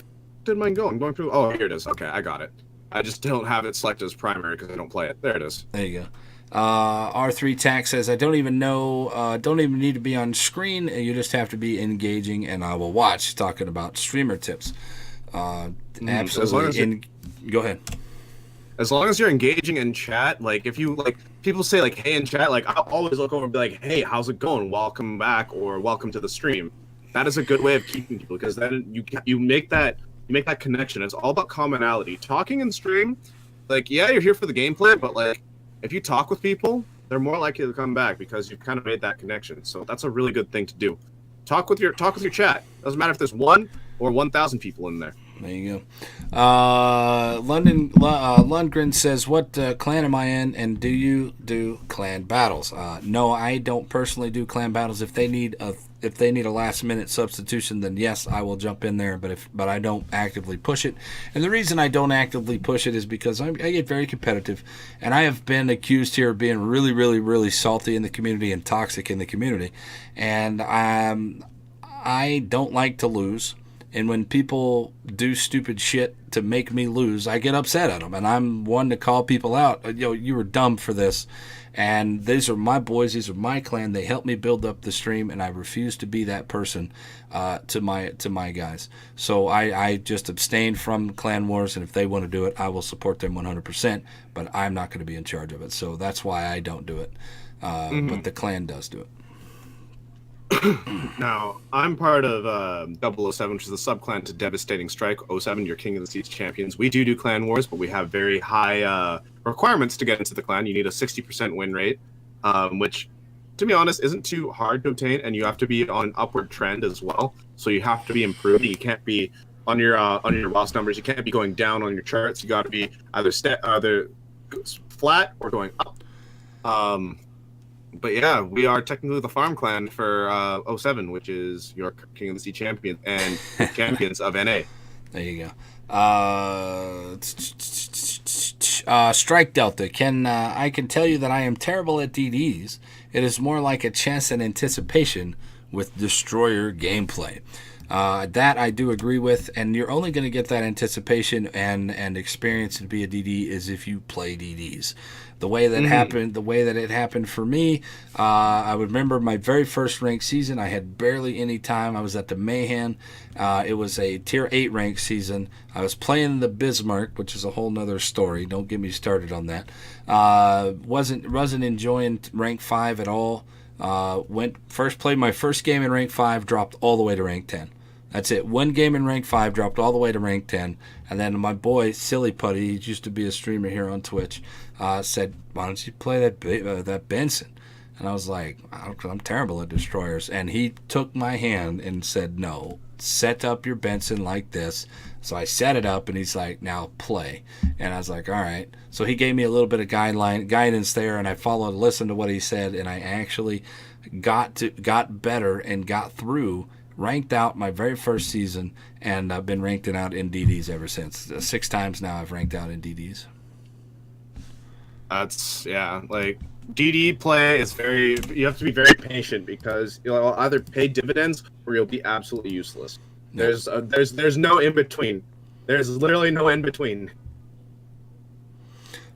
did mine go? I'm going through. Oh, here it is. Okay, I got it. I just don't have it selected as primary because I don't play it. There it is. There you R3 Tax says, I don't even need to be on screen. You just have to be engaging, and I will watch. Talking about streamer tips. Absolutely. Go ahead. As long as you're engaging in chat, like if you like people say like hey in chat, like I'll always look over and be like, hey, how's it going? Welcome back or welcome to the stream. That is a good way of keeping people because then you make that connection. It's all about commonality. Talking in stream, like yeah, you're here for the gameplay, but like if you talk with people, they're more likely to come back because you've kind of made that connection. So that's a really good thing to do. Talk with your chat. Doesn't matter if there's 1 or 1,000 people in there. There you go. Lundgren says, what clan am I in, and do you do clan battles? No, I don't personally do clan battles. If they need a last minute substitution, then yes, I will jump in there. But I don't actively push it. And the reason I don't actively push it is because I get very competitive, and I have been accused here of being really, really, really salty in the community and toxic in the community, and I don't like to lose. And when people do stupid shit to make me lose, I get upset at them. And I'm one to call people out. You were dumb for this. And these are my boys. These are my clan. They helped me build up the stream, and I refuse to be that person to my guys. So I just abstain from clan wars, and if they want to do it, I will support them 100%. But I'm not going to be in charge of it. So that's why I don't do it. But the clan does do it. Now, I'm part of 007, which is the sub-clan to Devastating Strike. 07, your King of the Seas champions. We do clan wars, but we have very high requirements to get into the clan. You need a 60% win rate, which, to be honest, isn't too hard to obtain, and you have to be on an upward trend as well. So you have to be improving. You can't be on your loss numbers. You can't be going down on your charts. You got to be either flat or going up. But yeah, we are technically the farm clan for 07, which is your King of the Sea champion and champions of NA. There you go. Strike Delta. I can tell you that I am terrible at DDs. It is more like a chess and anticipation with destroyer gameplay. That I do agree with, and you're only going to get that anticipation and experience to be a DD is if you play DDs. The way that it happened for me, I remember my very first ranked season. I had barely any time. I was at the Mayhem. It was a tier 8 ranked season. I was playing the Bismarck, which is a whole nother story. Don't get me started on that. Wasn't enjoying rank 5 at all. Played my first game in rank 5, dropped all the way to rank 10. That's it. One game in rank 5, dropped all the way to rank 10. And then my boy, Silly Putty, he used to be a streamer here on Twitch, said, why don't you play that Benson? And I was like, I'm terrible at destroyers. And he took my hand and said, no, set up your Benson like this. So I set it up, and he's like, now play. And I was like, all right. So he gave me a little bit of guidance there, and I listened to what he said, and I actually got better and got through, ranked out my very first season, and I've been ranked out in DDs ever since. 6 times now I've ranked out in DDs. That's, yeah, like, DD play is you have to be very patient because you'll either pay dividends or you'll be absolutely useless. No. There's no in between. There's literally no in between.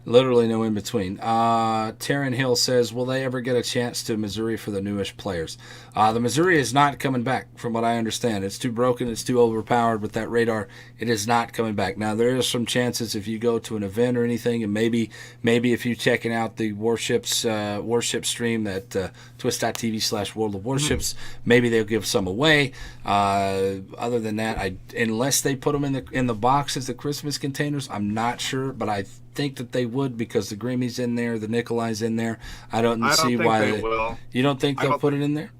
Literally no in between. Taryn Hill says, will they ever get a chance to Missouri for the newish players? The Missouri is not coming back, from what I understand. It's too broken. It's too overpowered with that radar. It is not coming back. Now, there is some chances if you go to an event or anything, and maybe if you're checking out the warship stream that twitch.tv/World of Warships, maybe they'll give some away. Other than that, unless they put them in the boxes, the Christmas containers, I'm not sure, but I think that they would because the Grimmy's in there, the Nikolai's in there. I don't see why they will. You don't think they'll put it in there?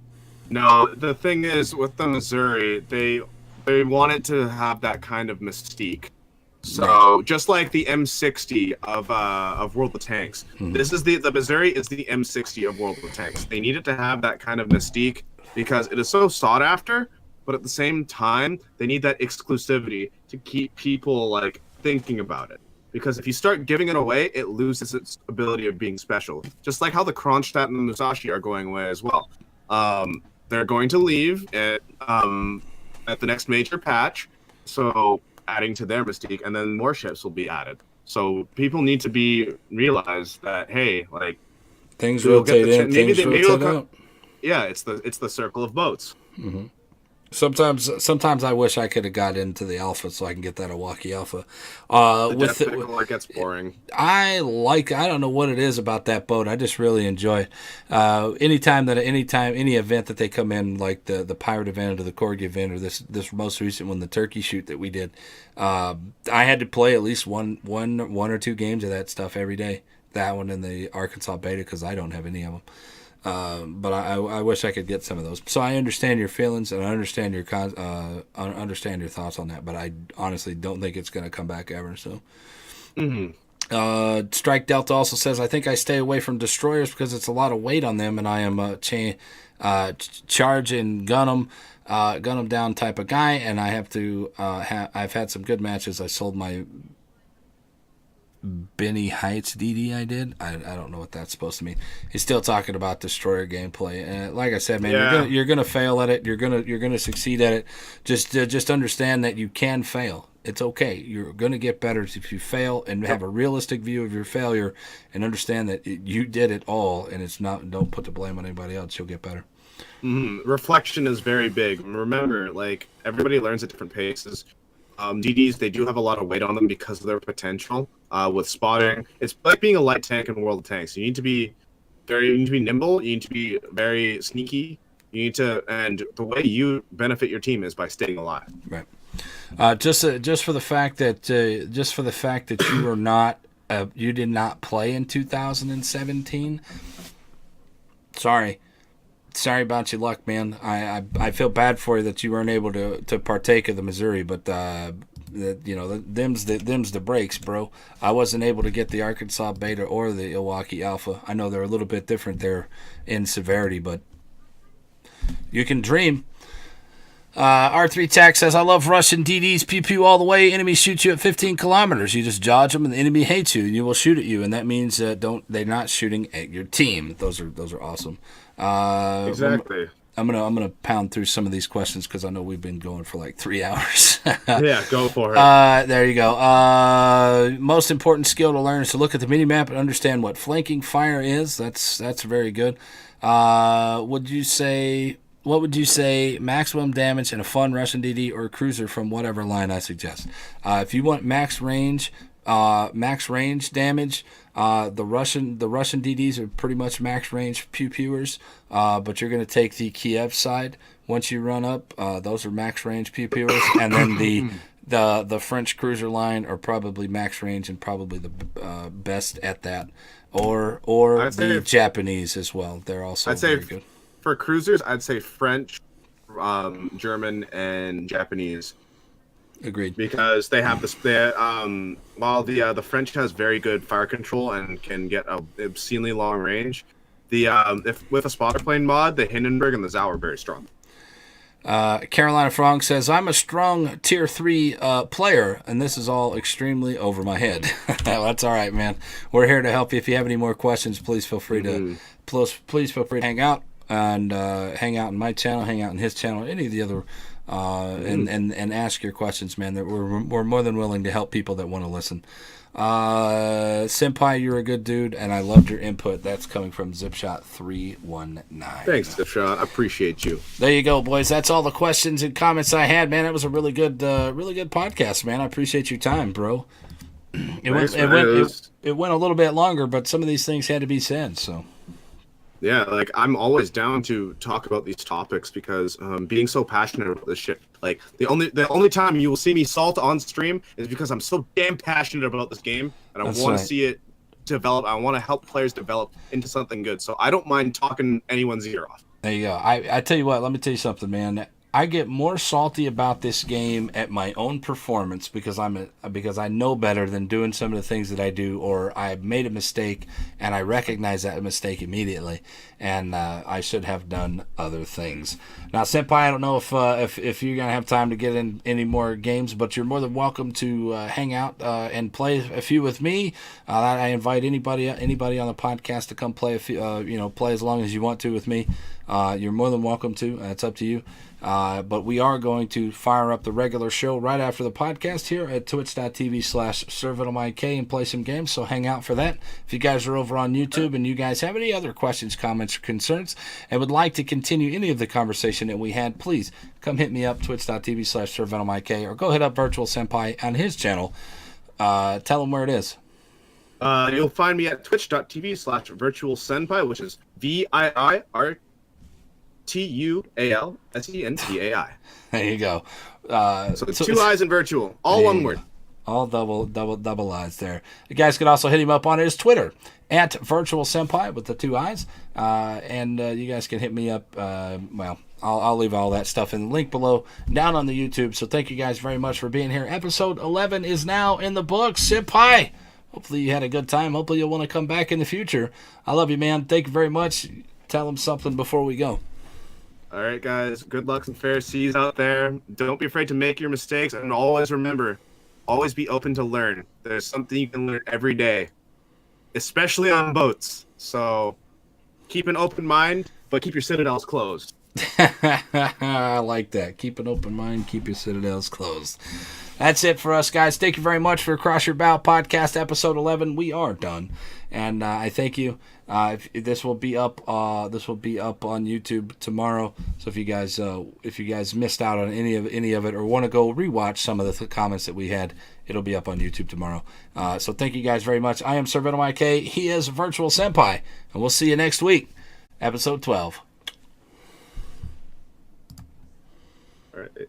No, the thing is with the Missouri, they want it to have that kind of mystique. So just like the M60 of World of Tanks, this is the Missouri is the M60 of World of Tanks. They need it to have that kind of mystique because it is so sought after, but at the same time, they need that exclusivity to keep people like thinking about it. Because if you start giving it away, it loses its ability of being special. Just like how the Kronstadt and the Musashi are going away as well. They're going to leave at the next major patch, so adding to their mystique, and then more ships will be added. So people need to realize that, hey, like, Things who will get rotate the in, things rotate out. Yeah, it's the circle of boats. Sometimes I wish I could have got into the alpha so I can get that Milwaukee alpha. The death it gets boring. I don't know what it is about that boat. I just really enjoy it. Any event that they come in, like the pirate event or the corgi event or this most recent one, the turkey shoot that we did, I had to play at least one or two games of that stuff every day. That one and the Arkansas beta because I don't have any of them. But I wish I could get some of those. So I understand your feelings and I understand your understand your thoughts on that. But I honestly don't think it's going to come back ever. So, Strike Delta also says I think I stay away from destroyers because it's a lot of weight on them, and I am charge and gun them down type of guy. And I have to I've had some good matches. I sold my Benny Heights DD I did. I don't know what that's supposed to mean. He's still talking about destroyer gameplay. And like I said, man, you're gonna fail at it. You're gonna succeed at it. Just understand that you can fail. It's okay. You're gonna get better if you fail and have a realistic view of your failure and understand that you did it all and it's not. Don't put the blame on anybody else. You'll get better. Reflection is very big. Remember, like everybody learns at different paces. DDs, they do have a lot of weight on them because of their potential. With spotting, it's like being a light tank in World of Tanks. You need to be nimble. You need to be very sneaky. You need to, and the way you benefit your team is by staying alive. Right. Just for the fact that you were not, you did not play in 2017. Sorry about your luck, man. I feel bad for you that you weren't able to partake of the Missouri, but them's the breaks, bro. I wasn't able to get the Arkansas beta or the Milwaukee alpha. I know they're a little bit different there in severity, but you can dream. R3 Tac says, I love Russian DDs, pew pew all the way. Enemy shoots you at 15 kilometers. You just dodge them and the enemy hates you and you will shoot at you. And that means they're not shooting at your team. Those are awesome. Exactly. I'm gonna pound through some of these questions because I know we've been going for like 3 hours. Yeah, go for it. There you go. Most important skill to learn is to look at the mini map and understand what flanking fire is. That's very good. What would you say? Maximum damage in a fun Russian DD or cruiser from whatever line I suggest. If you want max range damage. The Russian DDs are pretty much max range pew-pewers, but you're going to take the Kiev side once you run up. Those are max range pew-pewers, and then the French cruiser line are probably max range and probably the best at that, or the Japanese as well. They're also very good. For cruisers, I'd say French, German, and Japanese. Agreed. Because they have this. While the French has very good fire control and can get a obscenely long range, if with a spotter plane mod, the Hindenburg and the Zau are very strong. Carolina Frong says, I'm a strong tier 3 player, and this is all extremely over my head. That's all right, man. We're here to help you. If you have any more questions, please feel free to hang out and hang out in my channel, hang out in his channel, any of the other. And ask your questions, man. That we're more than willing to help people that want to listen. Senpai, you're a good dude, and I loved your input. That's coming from Zipshot319. Thanks, Zipshot. I appreciate you. There you go, boys. That's all the questions and comments I had, man. That was a really good podcast, man. I appreciate your time, bro. It went a little bit longer, but some of these things had to be said, so. Yeah, like I'm always down to talk about these topics because being so passionate about this shit. Like the only time you will see me salt on stream is because I'm so damn passionate about this game and I want to see it develop. I want to help players develop into something good. So I don't mind talking anyone's ear off. There you go. I tell you what. Let me tell you something, man. I get more salty about this game at my own performance because I know better than doing some of the things that I do, or I made a mistake and I recognize that mistake immediately, and I should have done other things. Now, Senpai, I don't know if you're gonna have time to get in any more games, but you're more than welcome to hang out and play a few with me. I invite anybody on the podcast to come play a few, play as long as you want to with me. you're more than welcome to. It's up to you. But we are going to fire up the regular show right after the podcast here at twitch.tv/SirVenomIK and play some games, so hang out for that. If you guys are over on YouTube and you guys have any other questions, comments, or concerns and would like to continue any of the conversation that we had, please come hit me up, twitch.tv/SirVenomIK, or go hit up Virtual Senpai on his channel. Tell him where it is. You'll find me at twitch.tv/viirtualsenpai, which is VIIRTUALSENPAI. There you go. So two eyes in virtual, all one word. All double eyes there. You guys can also hit him up on his Twitter at Virtual Senpai with the 2 eyes. And you guys can hit me up. I'll leave all that stuff in the link below down on the YouTube. So thank you guys very much for being here. Episode 11 is now in the books. Senpai, hopefully you had a good time. Hopefully you'll want to come back in the future. I love you, man. Thank you very much. Tell them something before we go. All right, guys. Good luck and fair seas out there. Don't be afraid to make your mistakes, and always remember, always be open to learn. There's something you can learn every day, especially on boats. So keep an open mind, but keep your citadels closed. I like that. Keep an open mind. Keep your citadels closed. That's it for us, guys. Thank you very much for Cross Your Bow Podcast Episode 11. We are done, and I thank you. This will be up. This will be up on YouTube tomorrow. So if you guys missed out on any of it, or want to go rewatch some of the comments that we had, it'll be up on YouTube tomorrow. So thank you guys very much. I am SirVenomIK. He is Virtual Senpai, and we'll see you next week, Episode 12. All right.